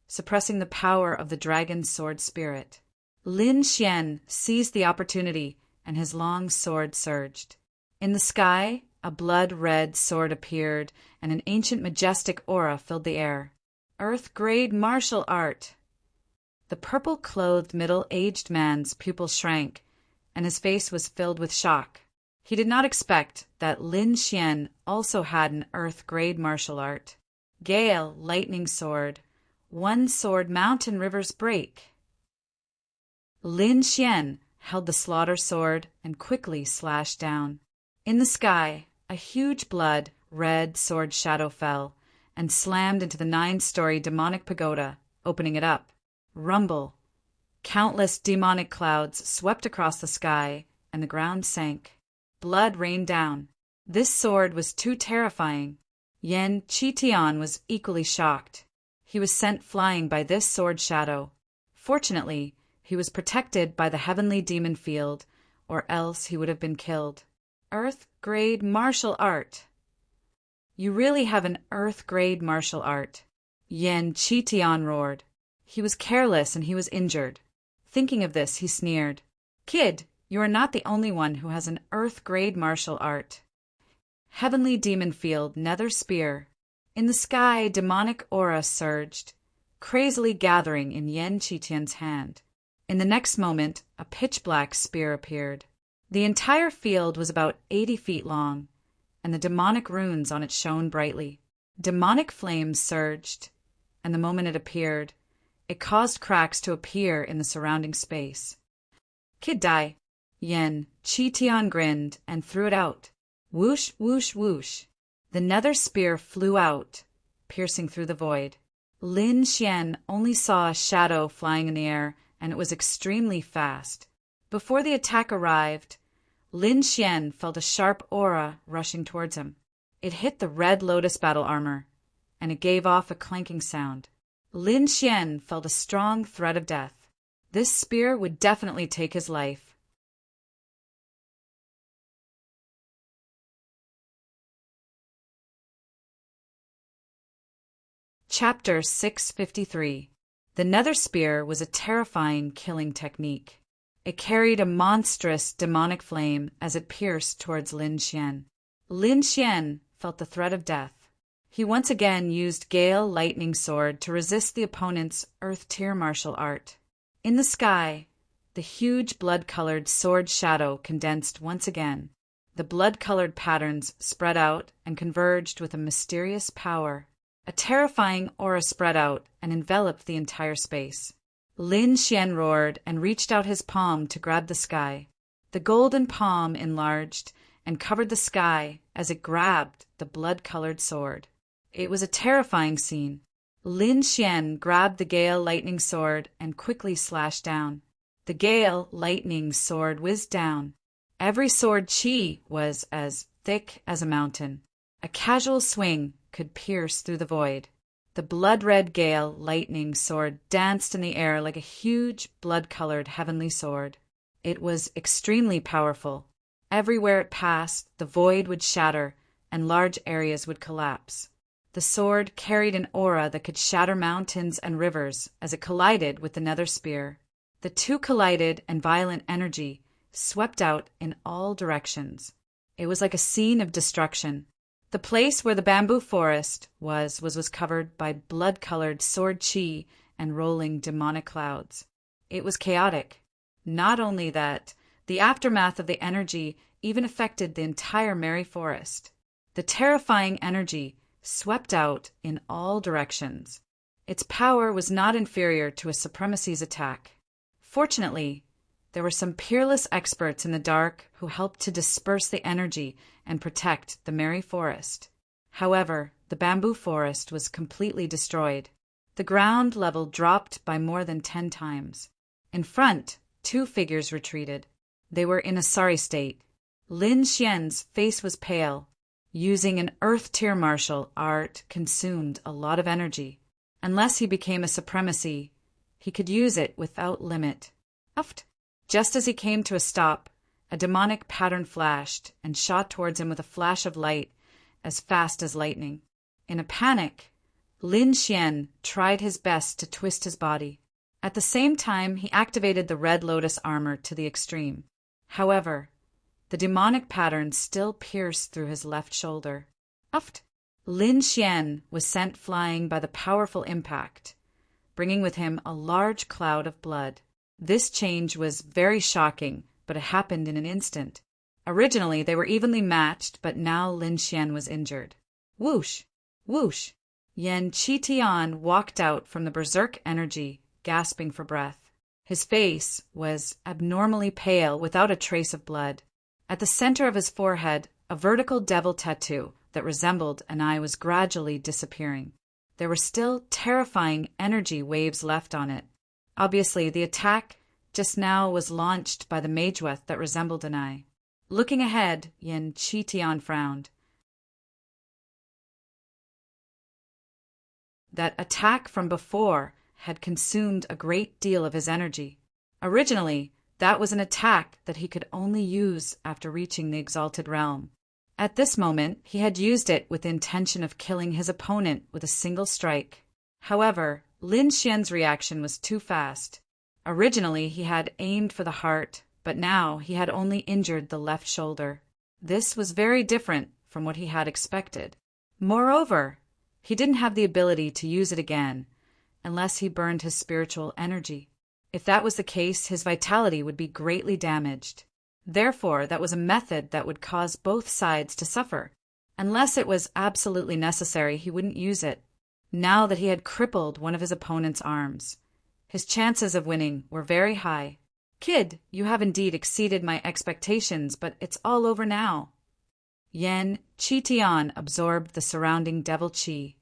Speaker 1: suppressing the power of the dragon's sword spirit. Lin Xian seized the opportunity, and his long sword surged. In the sky, a blood-red sword appeared, and an ancient majestic aura filled the air. Earth-grade martial art! The purple-clothed middle-aged man's pupils shrank, and his face was filled with shock. He did not expect that Lin Xian also had an earth-grade martial art. Gale, lightning sword. One sword mountain rivers break. Lin Xian held the slaughter sword and quickly slashed down. In the sky, a huge blood-red sword shadow fell and slammed into the 9-story demonic pagoda, opening it up. Rumble. Countless demonic clouds swept across the sky, and the ground sank. Blood rained down. This sword was too terrifying. Yan Qitian was equally shocked. He was sent flying by this sword shadow. Fortunately, he was protected by the heavenly demon field, or else he would have been killed. Earth-grade martial art! You really have an earth-grade martial art. Yan Qitian roared. He was careless and he was injured. Thinking of this, he sneered. Kid, you are not the only one who has an earth-grade martial art. Heavenly demon field, nether spear. In the sky, demonic aura surged, crazily gathering in Yan Qitian's hand. In the next moment, a pitch-black spear appeared. The entire field was about 80 feet long, and the demonic runes on it shone brightly. Demonic flames surged, and the moment it appeared, it caused cracks to appear in the surrounding space. Kid die. Yan Qitian grinned and threw it out. Whoosh, whoosh, whoosh. The nether spear flew out, piercing through the void. Lin Xian only saw a shadow flying in the air, and it was extremely fast. Before the attack arrived, Lin Xian felt a sharp aura rushing towards him. It hit the red lotus battle armor, and it gave off a clanking sound. Lin Xian felt a strong threat of death. This spear would definitely take his life. Chapter 653. The nether spear was a terrifying killing technique. It carried a monstrous demonic flame as it pierced towards Lin Xian. Lin Xian felt the threat of death. He once again used Gale Lightning Sword to resist the opponent's Earth Tier martial art. In the sky, the huge blood-colored sword shadow condensed once again. The blood-colored patterns spread out and converged with a mysterious power. A terrifying aura spread out and enveloped the entire space. Lin Xian roared and reached out his palm to grab the sky. The golden palm enlarged and covered the sky as it grabbed the blood-colored sword. It was a terrifying scene. Lin Xian grabbed the Gale Lightning Sword and quickly slashed down. The Gale Lightning Sword whizzed down. Every sword chi was as thick as a mountain. A casual swing could pierce through the void. The blood-red Gale Lightning Sword danced in the air like a huge blood-colored heavenly sword. It was extremely powerful. Everywhere it passed, the void would shatter and large areas would collapse. The sword carried an aura that could shatter mountains and rivers as it collided with the nether spear. The two collided and violent energy swept out in all directions. It was like a scene of destruction. The place where the bamboo forest was covered by blood-colored sword chi and rolling demonic clouds. It was chaotic. Not only that, the aftermath of the energy even affected the entire merry forest. The terrifying energy swept out in all directions. Its power was not inferior to a supremacy's attack. Fortunately, there were some peerless experts in the dark who helped to disperse the energy and protect the merry forest. However, the bamboo forest was completely destroyed. The ground level dropped by more than 10 times. In front, 2 figures retreated. They were in a sorry state. Lin Xian's face was pale. Using an Earth Tier martial art consumed a lot of energy. Unless he became a supremacy, he could use it without limit. Uft! Just as he came to a stop, a demonic pattern flashed and shot towards him with a flash of light as fast as lightning. In a panic, Lin Xian tried his best to twist his body. At the same time, he activated the Red Lotus armor to the extreme. However, the demonic pattern still pierced through his left shoulder. Uft! Lin Xian was sent flying by the powerful impact, bringing with him a large cloud of blood. This change was very shocking, but it happened in an instant. Originally, they were evenly matched, but now Lin Xian was injured. Whoosh! Whoosh! Yan Qitian walked out from the berserk energy, gasping for breath. His face was abnormally pale without a trace of blood. At the center of his forehead, a vertical devil tattoo that resembled an eye was gradually disappearing. There were still terrifying energy waves left on it. Obviously, the attack just now was launched by the Mageweth that resembled an eye. Looking ahead, Yan Qitian frowned. That attack from before had consumed a great deal of his energy. Originally, that was an attack that he could only use after reaching the Exalted Realm. At this moment, he had used it with the intention of killing his opponent with a single strike. However, Lin Xian's reaction was too fast. Originally, he had aimed for the heart, but now he had only injured the left shoulder. This was very different from what he had expected. Moreover, he didn't have the ability to use it again, unless he burned his spiritual energy. If that was the case, his vitality would be greatly damaged. Therefore, that was a method that would cause both sides to suffer. Unless it was absolutely necessary, he wouldn't use it. Now that he had crippled one of his opponent's arms, his chances of winning were very high. Kid, you have indeed exceeded my expectations, but it's all over now. Yan Qitian absorbed the surrounding devil chi,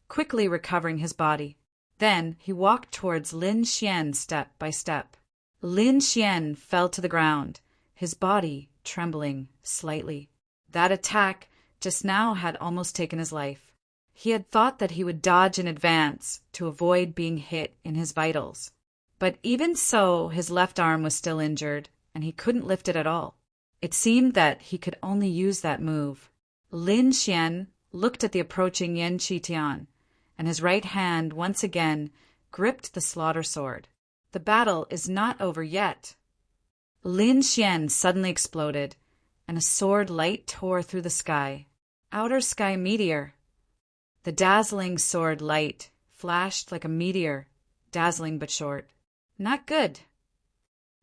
Speaker 1: quickly recovering his body. Then he walked towards Lin Xian step by step. Lin Xian fell to the ground, his body trembling slightly. That attack just now had almost taken his life. He had thought that he would dodge in advance to avoid being hit in his vitals. But even so, his left arm was still injured, and he couldn't lift it at all. It seemed that he could only use that move. Lin Xian looked at the approaching Yan Qitian, and his right hand once again gripped the slaughter sword. The battle is not over yet. Lin Xian suddenly exploded, and a sword light tore through the sky. Outer sky meteor. The dazzling sword light flashed like a meteor, dazzling but short. Not good.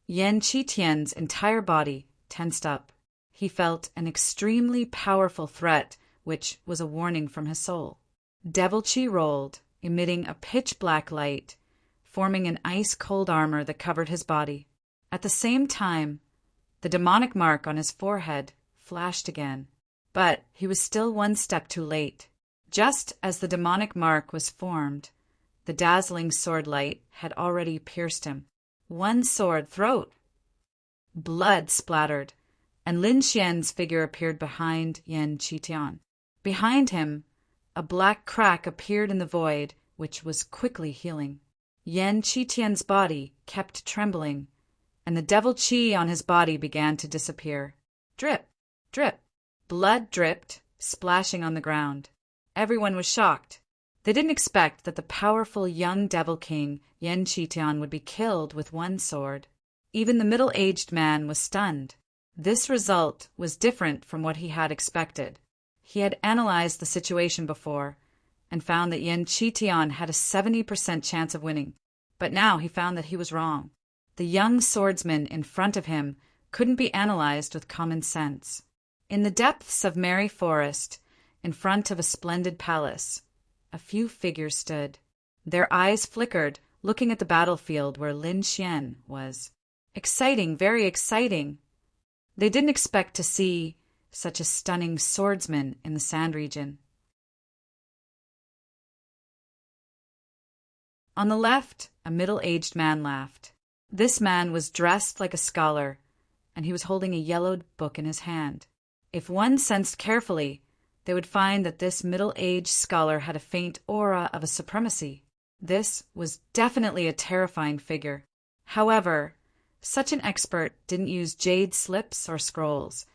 Speaker 1: Yan Qitian's entire body tensed up. He felt an extremely powerful threat, which was a warning from his soul. Devil Qi rolled, emitting a pitch-black light, forming an ice-cold armor that covered his body. At the same time, the demonic mark on his forehead flashed again. But he was still one step too late. Just as the demonic mark was formed, the dazzling sword light had already pierced him. One sword throat. Blood splattered, and Lin Xian's figure appeared behind Yan Qitian. Behind him, a black crack appeared in the void, which was quickly healing. Yan Qitian's body kept trembling, and the devil qi on his body began to disappear. Drip, drip. Blood dripped, splashing on the ground. Everyone was shocked. They didn't expect that the powerful young devil king, Yan Qitian, would be killed with one sword. Even the middle-aged man was stunned. This result was different from what he had expected. He had analyzed the situation before and found that Yan Qitian had a 70% chance of winning. But now he found that he was wrong. The young swordsman in front of him couldn't be analyzed with common sense. In the depths of Merry Forest, in front of a splendid palace, a few figures stood. Their eyes flickered, looking at the battlefield where Lin Xian was. Exciting, very exciting. They didn't expect to see such a stunning swordsman in the sand region. On the left, a middle-aged man laughed. This man was dressed like a scholar, and he was holding a yellowed book in his hand. If one sensed carefully, they would find that this middle-aged scholar had a faint aura of a supremacy. This was definitely a terrifying figure. However, such an expert didn't use jade slips or scrolls,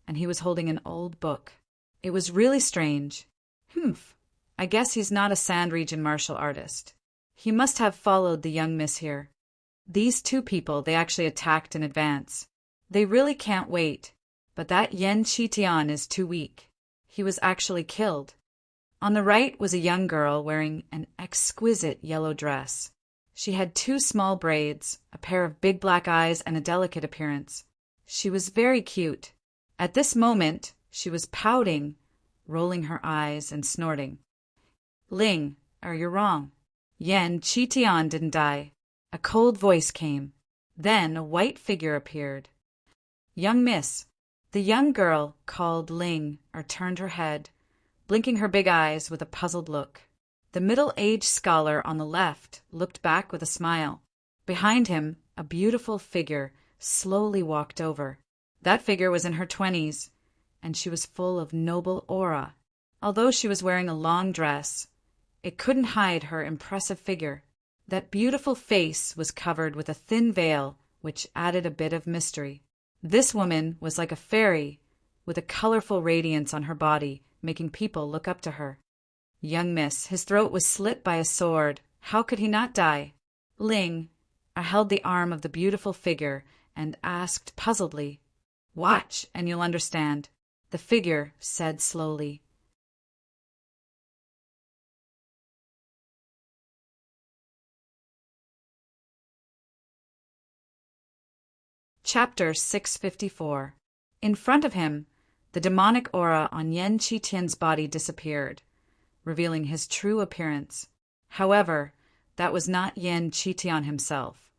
Speaker 1: and he was holding an old book. It was really strange. I guess he's not a sand region martial artist. He must have followed the young miss here. These two people they actually attacked in advance. They really can't wait. But that Yan Qitian is too weak. He was actually killed. On the right was a young girl wearing an exquisite yellow dress. She had 2 small braids, a pair of big black eyes, and a delicate appearance. She was very cute. At this moment, she was pouting, rolling her eyes and snorting. Ling, you're wrong. Yan Qitian didn't die. A cold voice came. Then a white figure appeared. Young miss. The young girl called Ling turned her head, blinking her big eyes with a puzzled look. The middle-aged scholar on the left looked back with a smile. Behind him, a beautiful figure slowly walked over. That figure was in her 20s, and she was full of noble aura. Although she was wearing a long dress, it couldn't hide her impressive figure. That beautiful face was covered with a thin veil, which added a bit of mystery. This woman was like a fairy, with a colorful radiance on her body, making people look up to her. Young miss, his throat was slit by a sword. How could he not die? Ling, I held the arm of the beautiful figure and asked puzzledly, "Watch, and you'll understand." The figure said slowly, Chapter 654. In front of him, the demonic aura on Yan Qitian's body disappeared, revealing his true appearance. However, that was not Yan Qitian himself,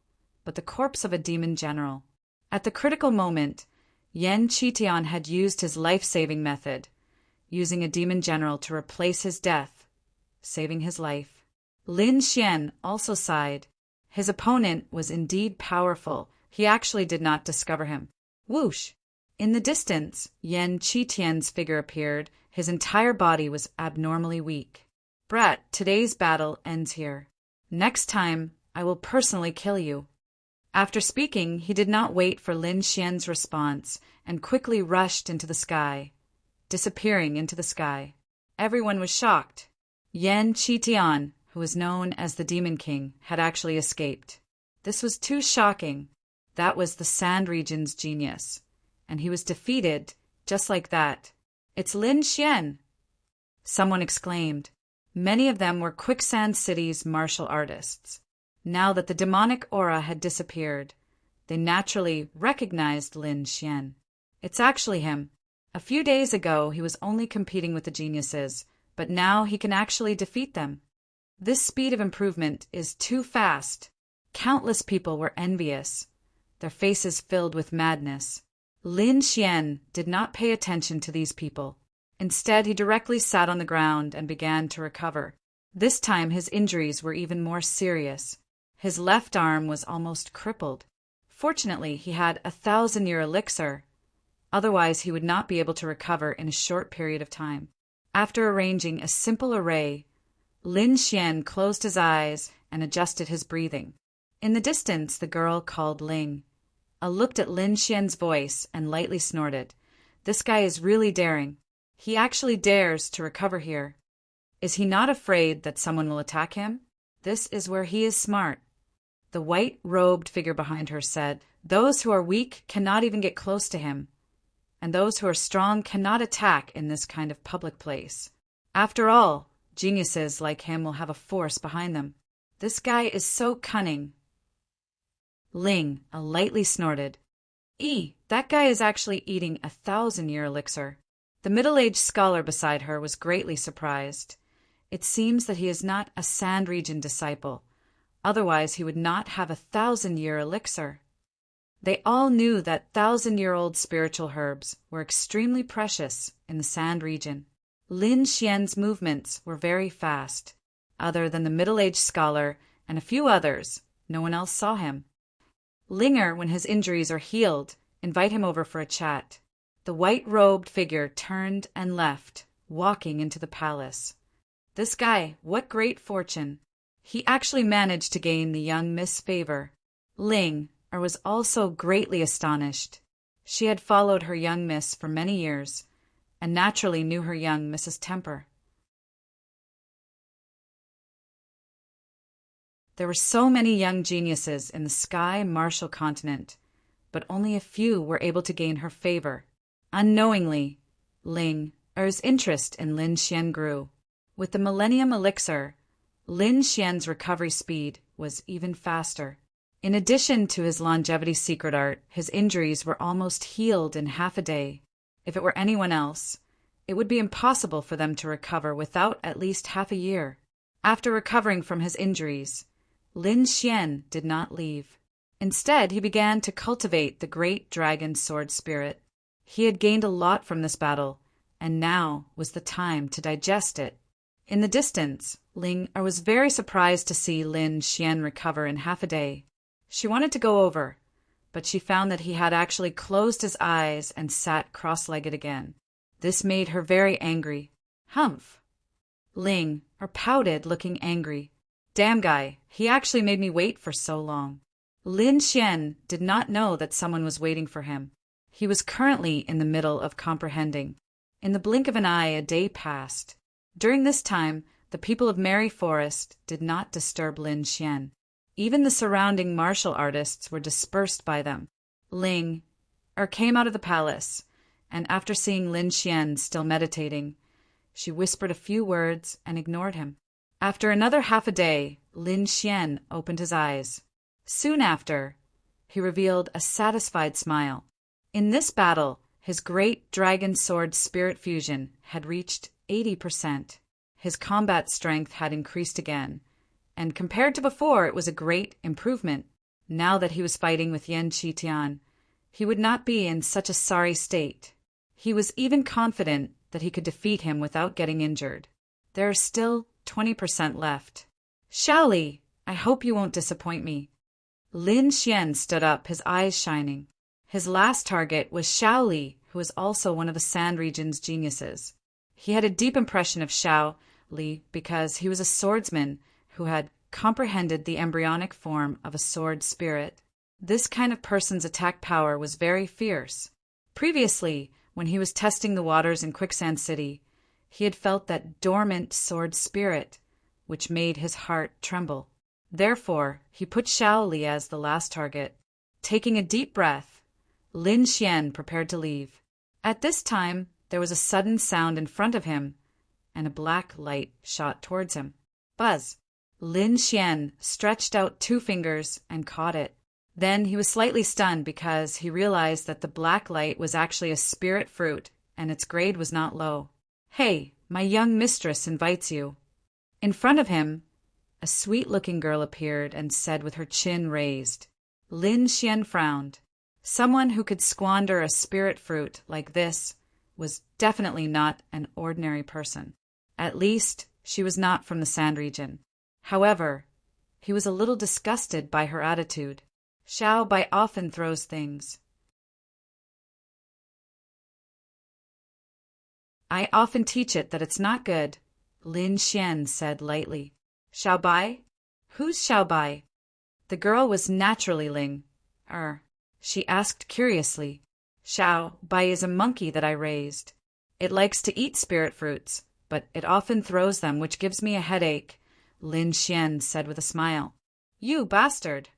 Speaker 1: but the corpse of a demon general. At the critical moment, Yan Qitian had used his life-saving method, using a demon general to replace his death, saving his life. Lin Xian also sighed. His opponent was indeed powerful. He actually did not discover him. Whoosh! In the distance, Yan Qitian's figure appeared. His entire body was abnormally weak. Brat, today's battle ends here. Next time, I will personally kill you. After speaking, he did not wait for Lin Xian's response and quickly rushed into the sky, disappearing into the sky. Everyone was shocked. Yan Qitian, who was known as the Demon King, had actually escaped. This was too shocking. That was the Sand Region's genius, and he was defeated just like that. "It's Lin Xian!" someone exclaimed. Many of them were Quicksand City's martial artists. Now that the demonic aura had disappeared, they naturally recognized Lin Xian. "It's actually him. A few days ago he was only competing with the geniuses, but now he can actually defeat them. This speed of improvement is too fast." Countless people were envious, their faces filled with madness. Lin Xian did not pay attention to these people. Instead, he directly sat on the ground and began to recover. This time his injuries were even more serious. His left arm was almost crippled. Fortunately, he had 1,000-year elixir. Otherwise, he would not be able to recover in a short period of time. After arranging a simple array, Lin Xian closed his eyes and adjusted his breathing. In the distance, the girl called Ling. Looked at Lin Xian's voice and lightly snorted. "This guy is really daring. He actually dares to recover here. Is he not afraid that someone will attack him? This is where he is smart." The white-robed figure behind her said, "Those who are weak cannot even get close to him, and those who are strong cannot attack in this kind of public place. After all, geniuses like him will have a force behind them. This guy is so cunning." Ling lightly snorted. That guy is actually eating 1,000-year elixir." The middle-aged scholar beside her was greatly surprised. It seems that he is not a Sand Region disciple. Otherwise, he would not have 1,000-year elixir. They all knew that 1,000-year-old spiritual herbs were extremely precious in the Sand Region. Lin Xian's movements were very fast. Other than the middle-aged scholar and a few others, no one else saw him. "Linger, when his injuries are healed, invite him over for a chat." The white-robed figure turned and left, walking into the palace. This guy, what great fortune! He actually managed to gain the young Miss' favor. Ling was also greatly astonished. She had followed her young Miss for many years, and naturally knew her young Miss's temper. There were so many young geniuses in the Sky Martial Continent, but only a few were able to gain her favor. Unknowingly, Ling's interest in Lin Xian grew. With the Millennium Elixir, Lin Xian's recovery speed was even faster. In addition to his longevity secret art, his injuries were almost healed in half a day. If it were anyone else, it would be impossible for them to recover without at least half a year. After recovering from his injuries, Lin Xian did not leave. Instead, he began to cultivate the great dragon sword spirit. He had gained a lot from this battle, and now was the time to digest it. In the distance, Ling was very surprised to see Lin Xian recover in half a day. She wanted to go over, but she found that he had actually closed his eyes and sat cross-legged again. This made her very angry. "Humph!" Ling pouted, looking angry. "Damn guy, he actually made me wait for so long." Lin Xian did not know that someone was waiting for him. He was currently in the middle of comprehending. In the blink of an eye, a day passed. During this time, the people of Merry Forest did not disturb Lin Xian. Even the surrounding martial artists were dispersed by them. Ling came out of the palace, and after seeing Lin Xian still meditating, she whispered a few words and ignored him. After another half a day, Lin Xian opened his eyes. Soon after, he revealed a satisfied smile. In this battle, his great dragon sword spirit fusion had reached 80%. His combat strength had increased again, and compared to before, it was a great improvement. Now that he was fighting with Yan Qitian, he would not be in such a sorry state. He was even confident that he could defeat him without getting injured. There are still 20% left. "Shaoli, I hope you won't disappoint me." Lin Xian stood up, his eyes shining. His last target was Shaoli, who was also one of the Sand Region's geniuses. He had a deep impression of Shaoli because he was a swordsman who had comprehended the embryonic form of a sword spirit. This kind of person's attack power was very fierce. Previously, when he was testing the waters in Quicksand City, he had felt that dormant sword spirit, which made his heart tremble. Therefore, he put Shaoli as the last target. Taking a deep breath, Lin Xian prepared to leave. At this time, there was a sudden sound in front of him, and a black light shot towards him. Buzz! Lin Xian stretched out 2 fingers and caught it. Then he was slightly stunned because he realized that the black light was actually a spirit fruit, and its grade was not low. "Hey, my young mistress invites you." In front of him, a sweet-looking girl appeared and said with her chin raised. Lin Xian frowned. Someone who could squander a spirit fruit like this was definitely not an ordinary person. At least, she was not from the Sand region. However, he was a little disgusted by her attitude. Xiao Bai often throws things. "I often teach it that it's not good," Lin Xian said lightly. "Xiao Bai? Who's Xiao Bai?" The girl was naturally Ling. She asked curiously. "Xiao Bai is a monkey that I raised. It likes to eat spirit fruits, but it often throws them, which gives me a headache," Lin Xian said with a smile. "You bastard!"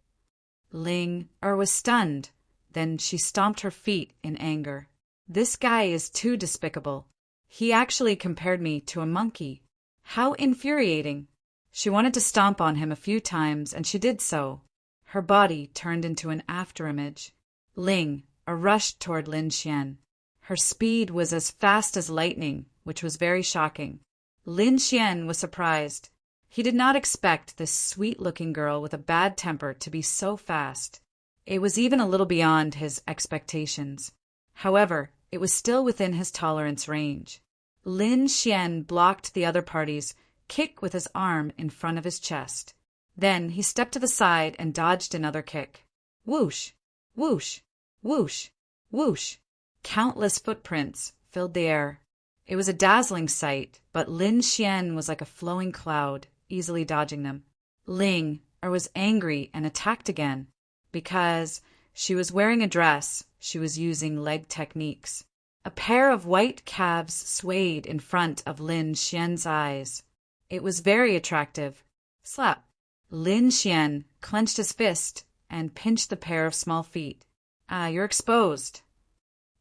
Speaker 1: Ling was stunned. Then she stomped her feet in anger. "This guy is too despicable. He actually compared me to a monkey. How infuriating!" She wanted to stomp on him a few times, and she did so. Her body turned into an afterimage. Ling rushed toward Lin Xian. Her speed was as fast as lightning, which was very shocking. Lin Xian was surprised. He did not expect this sweet-looking girl with a bad temper to be so fast. It was even a little beyond his expectations. However, it was still within his tolerance range. Lin Xian blocked the other party's kick with his arm in front of his chest. Then he stepped to the side and dodged another kick. Whoosh! Whoosh! Whoosh! Whoosh! Countless footprints filled the air. It was a dazzling sight, but Lin Xian was like a flowing cloud, easily dodging them. Ling was angry and attacked again. Because she was wearing a dress, she was using leg techniques. A pair of white calves swayed in front of Lin Xian's eyes. It was very attractive. Slap! Lin Xian clenched his fist and pinched the pair of small feet. You're exposed."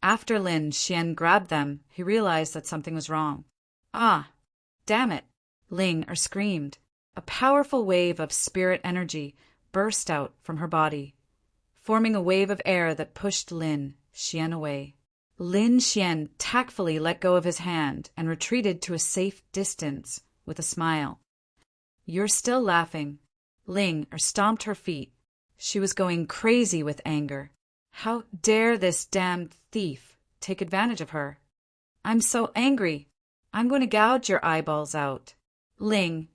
Speaker 1: After Lin Xian grabbed them, he realized that something was wrong. Damn it! Ling screamed. A powerful wave of spirit energy burst out from her body, forming a wave of air that pushed Lin Xian away. Lin Xian tactfully let go of his hand and retreated to a safe distance with a smile. "You're still laughing." Ling stomped her feet. She was going crazy with anger. How dare this damned thief take advantage of her? "I'm so angry. I'm going to gouge your eyeballs out." Ling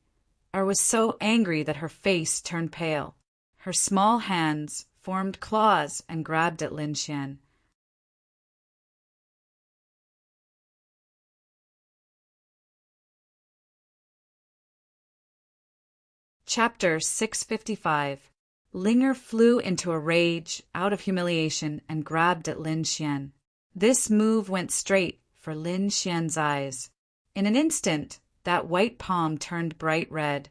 Speaker 1: was so angry that her face turned pale. Her small hands formed claws and grabbed at Lin Xian. Chapter 655. Linger flew into a rage out of humiliation and grabbed at Lin Xian. This move went straight for Lin Xian's eyes. In an instant, that white palm turned bright red,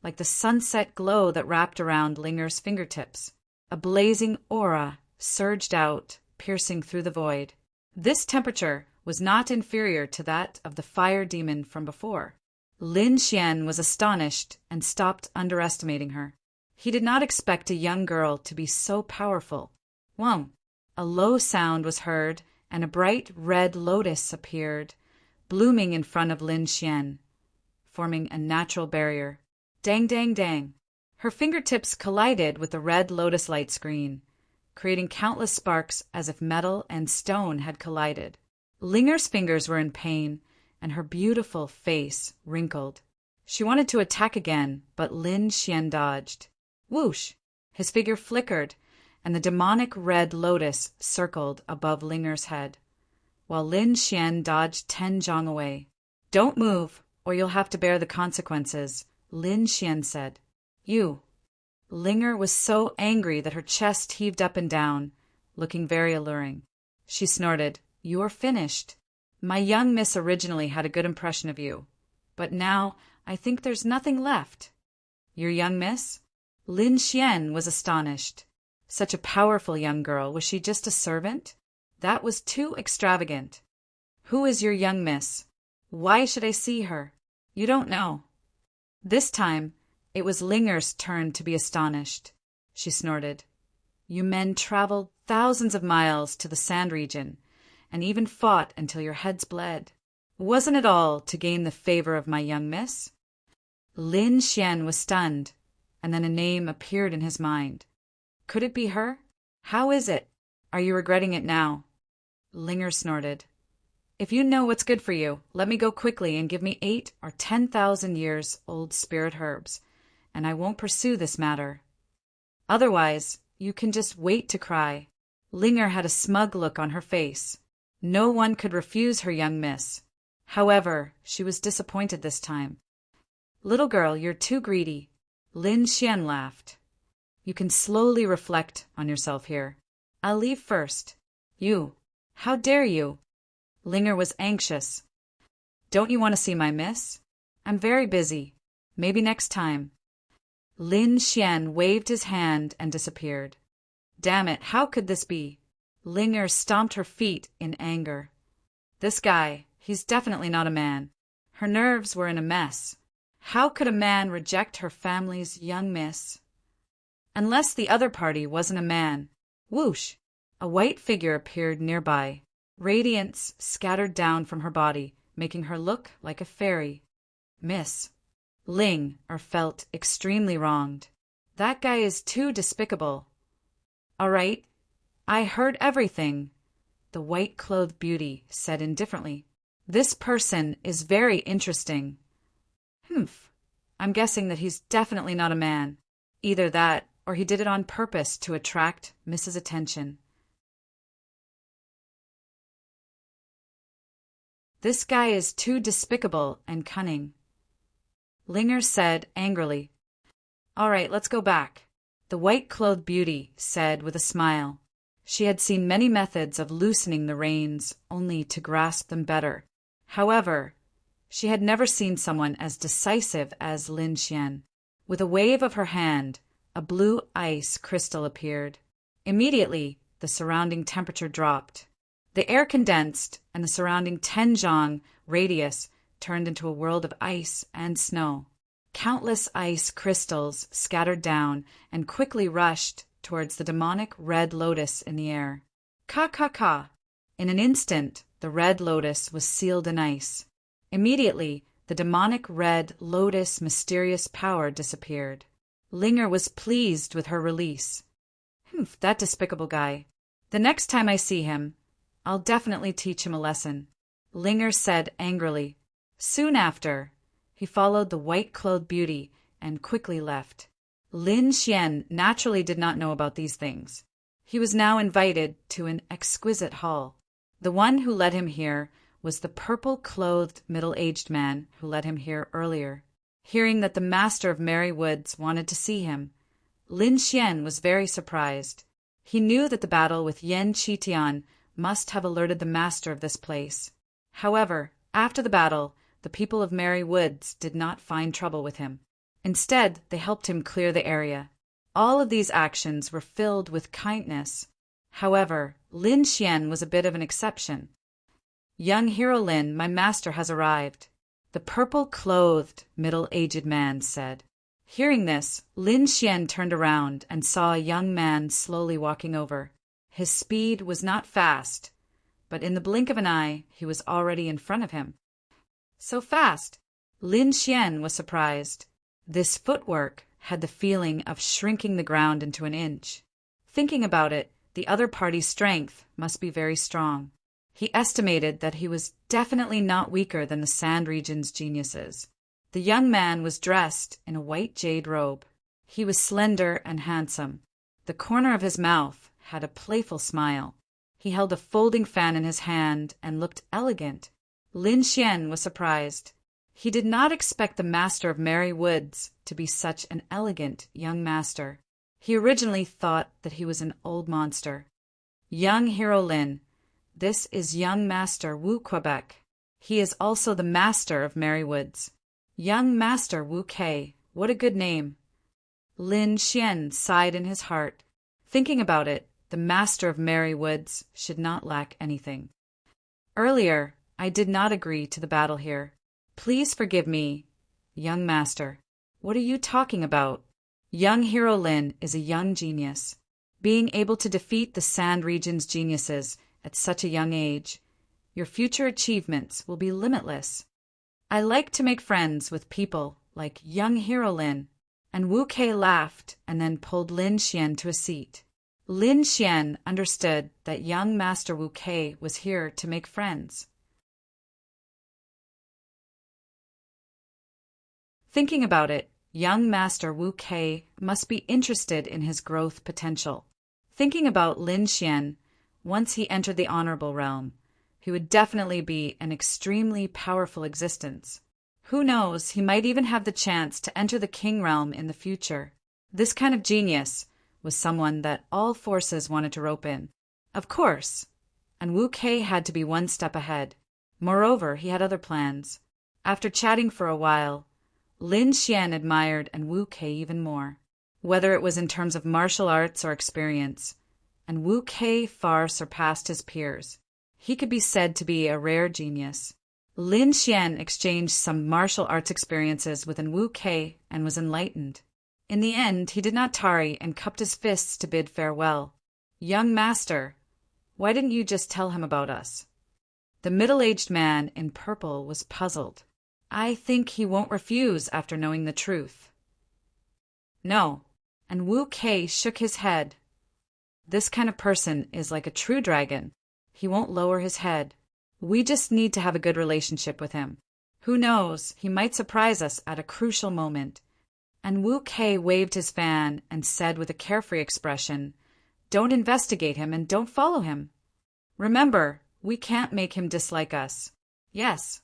Speaker 1: like the sunset glow that wrapped around Linger's fingertips. A blazing aura surged out, piercing through the void. This temperature was not inferior to that of the fire demon from before. Lin Xian was astonished and stopped underestimating her. He did not expect a young girl to be so powerful. Whoa! A low sound was heard, and a bright red lotus appeared, blooming in front of Lin Xian, forming a natural barrier. Dang, dang, dang! Her fingertips collided with the red lotus light screen, creating countless sparks as if metal and stone had collided. Linger's fingers were in pain, and her beautiful face wrinkled. She wanted to attack again, but Lin Xian dodged. Whoosh! His figure flickered, and the demonic red lotus circled above Linger's head, while Lin Xian dodged 10 zhang away. "Don't move, or you'll have to bear the consequences," Lin Xian said. "You." Linger was so angry that her chest heaved up and down, looking very alluring. She snorted, "You're finished. My young miss originally had a good impression of you, but now I think there's nothing left." "Your young miss?" Lin Xian was astonished. Such a powerful young girl, was she just a servant? That was too extravagant. Who is your young miss? Why should I see her? You don't know. This time, it was Linger's turn to be astonished. She snorted. You men traveled thousands of miles to the sand region, and even fought until your heads bled. Wasn't it all to gain the favor of my young miss? Lin Xian was stunned, and then a name appeared in his mind. Could it be her? How is it? Are you regretting it now? Linger snorted. If you know what's good for you, let me go quickly and give me 8 or 10,000 years old spirit herbs, and I won't pursue this matter. Otherwise, you can just wait to cry. Linger had a smug look on her face. No one could refuse her young miss. However, she was disappointed this time. Little girl, you're too greedy. Lin Xian laughed. You can slowly reflect on yourself here. I'll leave first. You. How dare you? Linger was anxious. Don't you want to see my miss? I'm very busy. Maybe next time. Lin Xian waved his hand and disappeared. Damn it, how could this be? Linger stomped her feet in anger. This guy, he's definitely not a man. Her nerves were in a mess. How could a man reject her family's young miss? Unless the other party wasn't a man. Whoosh! A white figure appeared nearby. Radiance scattered down from her body, making her look like a fairy. Miss. Ling felt extremely wronged. That guy is too despicable. All right, I heard everything, the white-clothed beauty said indifferently. This person is very interesting. Humph. I'm guessing that he's definitely not a man. Either that, or he did it on purpose to attract Mrs. Attention. This guy is too despicable and cunning. Linger said angrily. All right, let's go back. The white-clothed beauty said with a smile. She had seen many methods of loosening the reins, only to grasp them better. However, she had never seen someone as decisive as Lin Xian. With a wave of her hand, a blue ice crystal appeared. Immediately, the surrounding temperature dropped. The air condensed, and the surrounding 10 zhang radius turned into a world of ice and snow. Countless ice crystals scattered down and quickly rushed towards the demonic red lotus in the air. Ka. In an instant, the red lotus was sealed in ice. Immediately, the demonic red lotus mysterious power disappeared. Linger was pleased with her release. Humph, that despicable guy. The next time I see him, I'll definitely teach him a lesson, Linger said angrily. Soon after, he followed the white-clothed beauty and quickly left. Lin Xian naturally did not know about these things. He was now invited to an exquisite hall. The one who led him here was the purple-clothed middle-aged man who led him here earlier. Hearing that the master of Merry Woods wanted to see him, Lin Xian was very surprised. He knew that the battle with Yan Qitian must have alerted the master of this place. However, after the battle, the people of Merry Woods did not find trouble with him. Instead, they helped him clear the area. All of these actions were filled with kindness. However, Lin Xian was a bit of an exception. Young hero Lin, my master has arrived, the purple-clothed, middle-aged man said. Hearing this, Lin Xian turned around and saw a young man slowly walking over. His speed was not fast, but in the blink of an eye, he was already in front of him. So fast! Lin Xian was surprised. This footwork had the feeling of shrinking the ground into an inch. Thinking about it, the other party's strength must be very strong. He estimated that he was definitely not weaker than the Sand Region's geniuses. The young man was dressed in a white jade robe. He was slender and handsome. The corner of his mouth had a playful smile. He held a folding fan in his hand and looked elegant. Lin Xian was surprised. He did not expect the master of Merry Woods to be such an elegant young master. He originally thought that he was an old monster. Young hero Lin, this is young master Wu Quebec. He is also the master of Merry Woods. Young master Wu Kei, what a good name. Lin Xian sighed in his heart. Thinking about it, the master of merry woods should not lack anything. Earlier, I did not agree to the battle here. Please forgive me, young master. What are you talking about? Young hero Lin is a young genius. Being able to defeat the Sand Region's geniuses at such a young age, your future achievements will be limitless. I like to make friends with people like young hero Lin. And Wu Kei laughed and then pulled Lin Xian to a seat. Lin Xian understood that young Master Wu Kei was here to make friends. Thinking about it, young Master Wu Kei must be interested in his growth potential. Thinking about Lin Xian, once he entered the honorable realm, he would definitely be an extremely powerful existence. Who knows, he might even have the chance to enter the king realm in the future. This kind of genius was someone that all forces wanted to rope in. Of course, and Wu Kei had to be one step ahead. Moreover, he had other plans. After chatting for a while, Lin Xian admired and Wu Kei even more, whether it was in terms of martial arts or experience, and Wu Kei far surpassed his peers. He could be said to be a rare genius. Lin Xian exchanged some martial arts experiences with Wu Kei and was enlightened. In the end, he did not tarry and cupped his fists to bid farewell. Young master, why didn't you just tell him about us? The middle-aged man in purple was puzzled. I think he won't refuse after knowing the truth. No, and Wu Kei shook his head. This kind of person is like a true dragon. He won't lower his head. We just need to have a good relationship with him. Who knows, he might surprise us at a crucial moment. And Wu Kei waved his fan and said with a carefree expression, "Don't investigate him and don't follow him. Remember, we can't make him dislike us." Yes.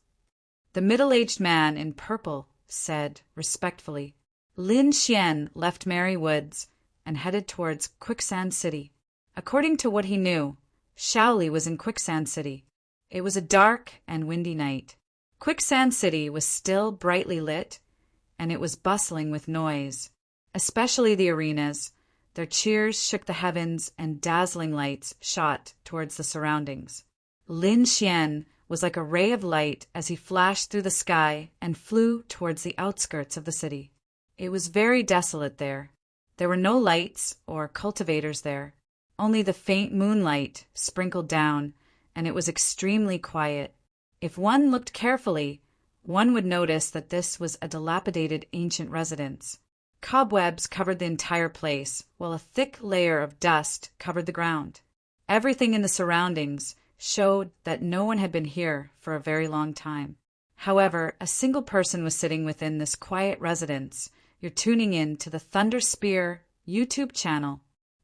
Speaker 1: The middle-aged man in purple said respectfully. Lin Xian left Merry Woods and headed towards Quicksand City. According to what he knew, Shaoli was in Quicksand City. It was a dark and windy night. Quicksand City was still brightly lit, and it was bustling with noise, especially the arenas. Their cheers shook the heavens and dazzling lights shot towards the surroundings. Lin Xian was like a ray of light as he flashed through the sky and flew towards the outskirts of the city. It was very desolate there. There were no lights or cultivators there, only the faint moonlight sprinkled down, and it was extremely quiet. If one looked carefully, one would notice that this was a dilapidated ancient residence. Cobwebs covered the entire place, while a thick layer of dust covered the ground. Everything in the surroundings showed that no one had been here for a very long time. However, a single person was sitting within this quiet residence. You're tuning in to the Thunder Spear YouTube channel.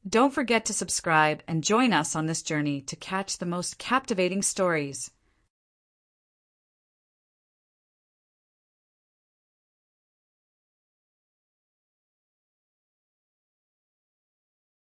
Speaker 1: Don't forget to subscribe and join us on this journey to catch the most captivating stories.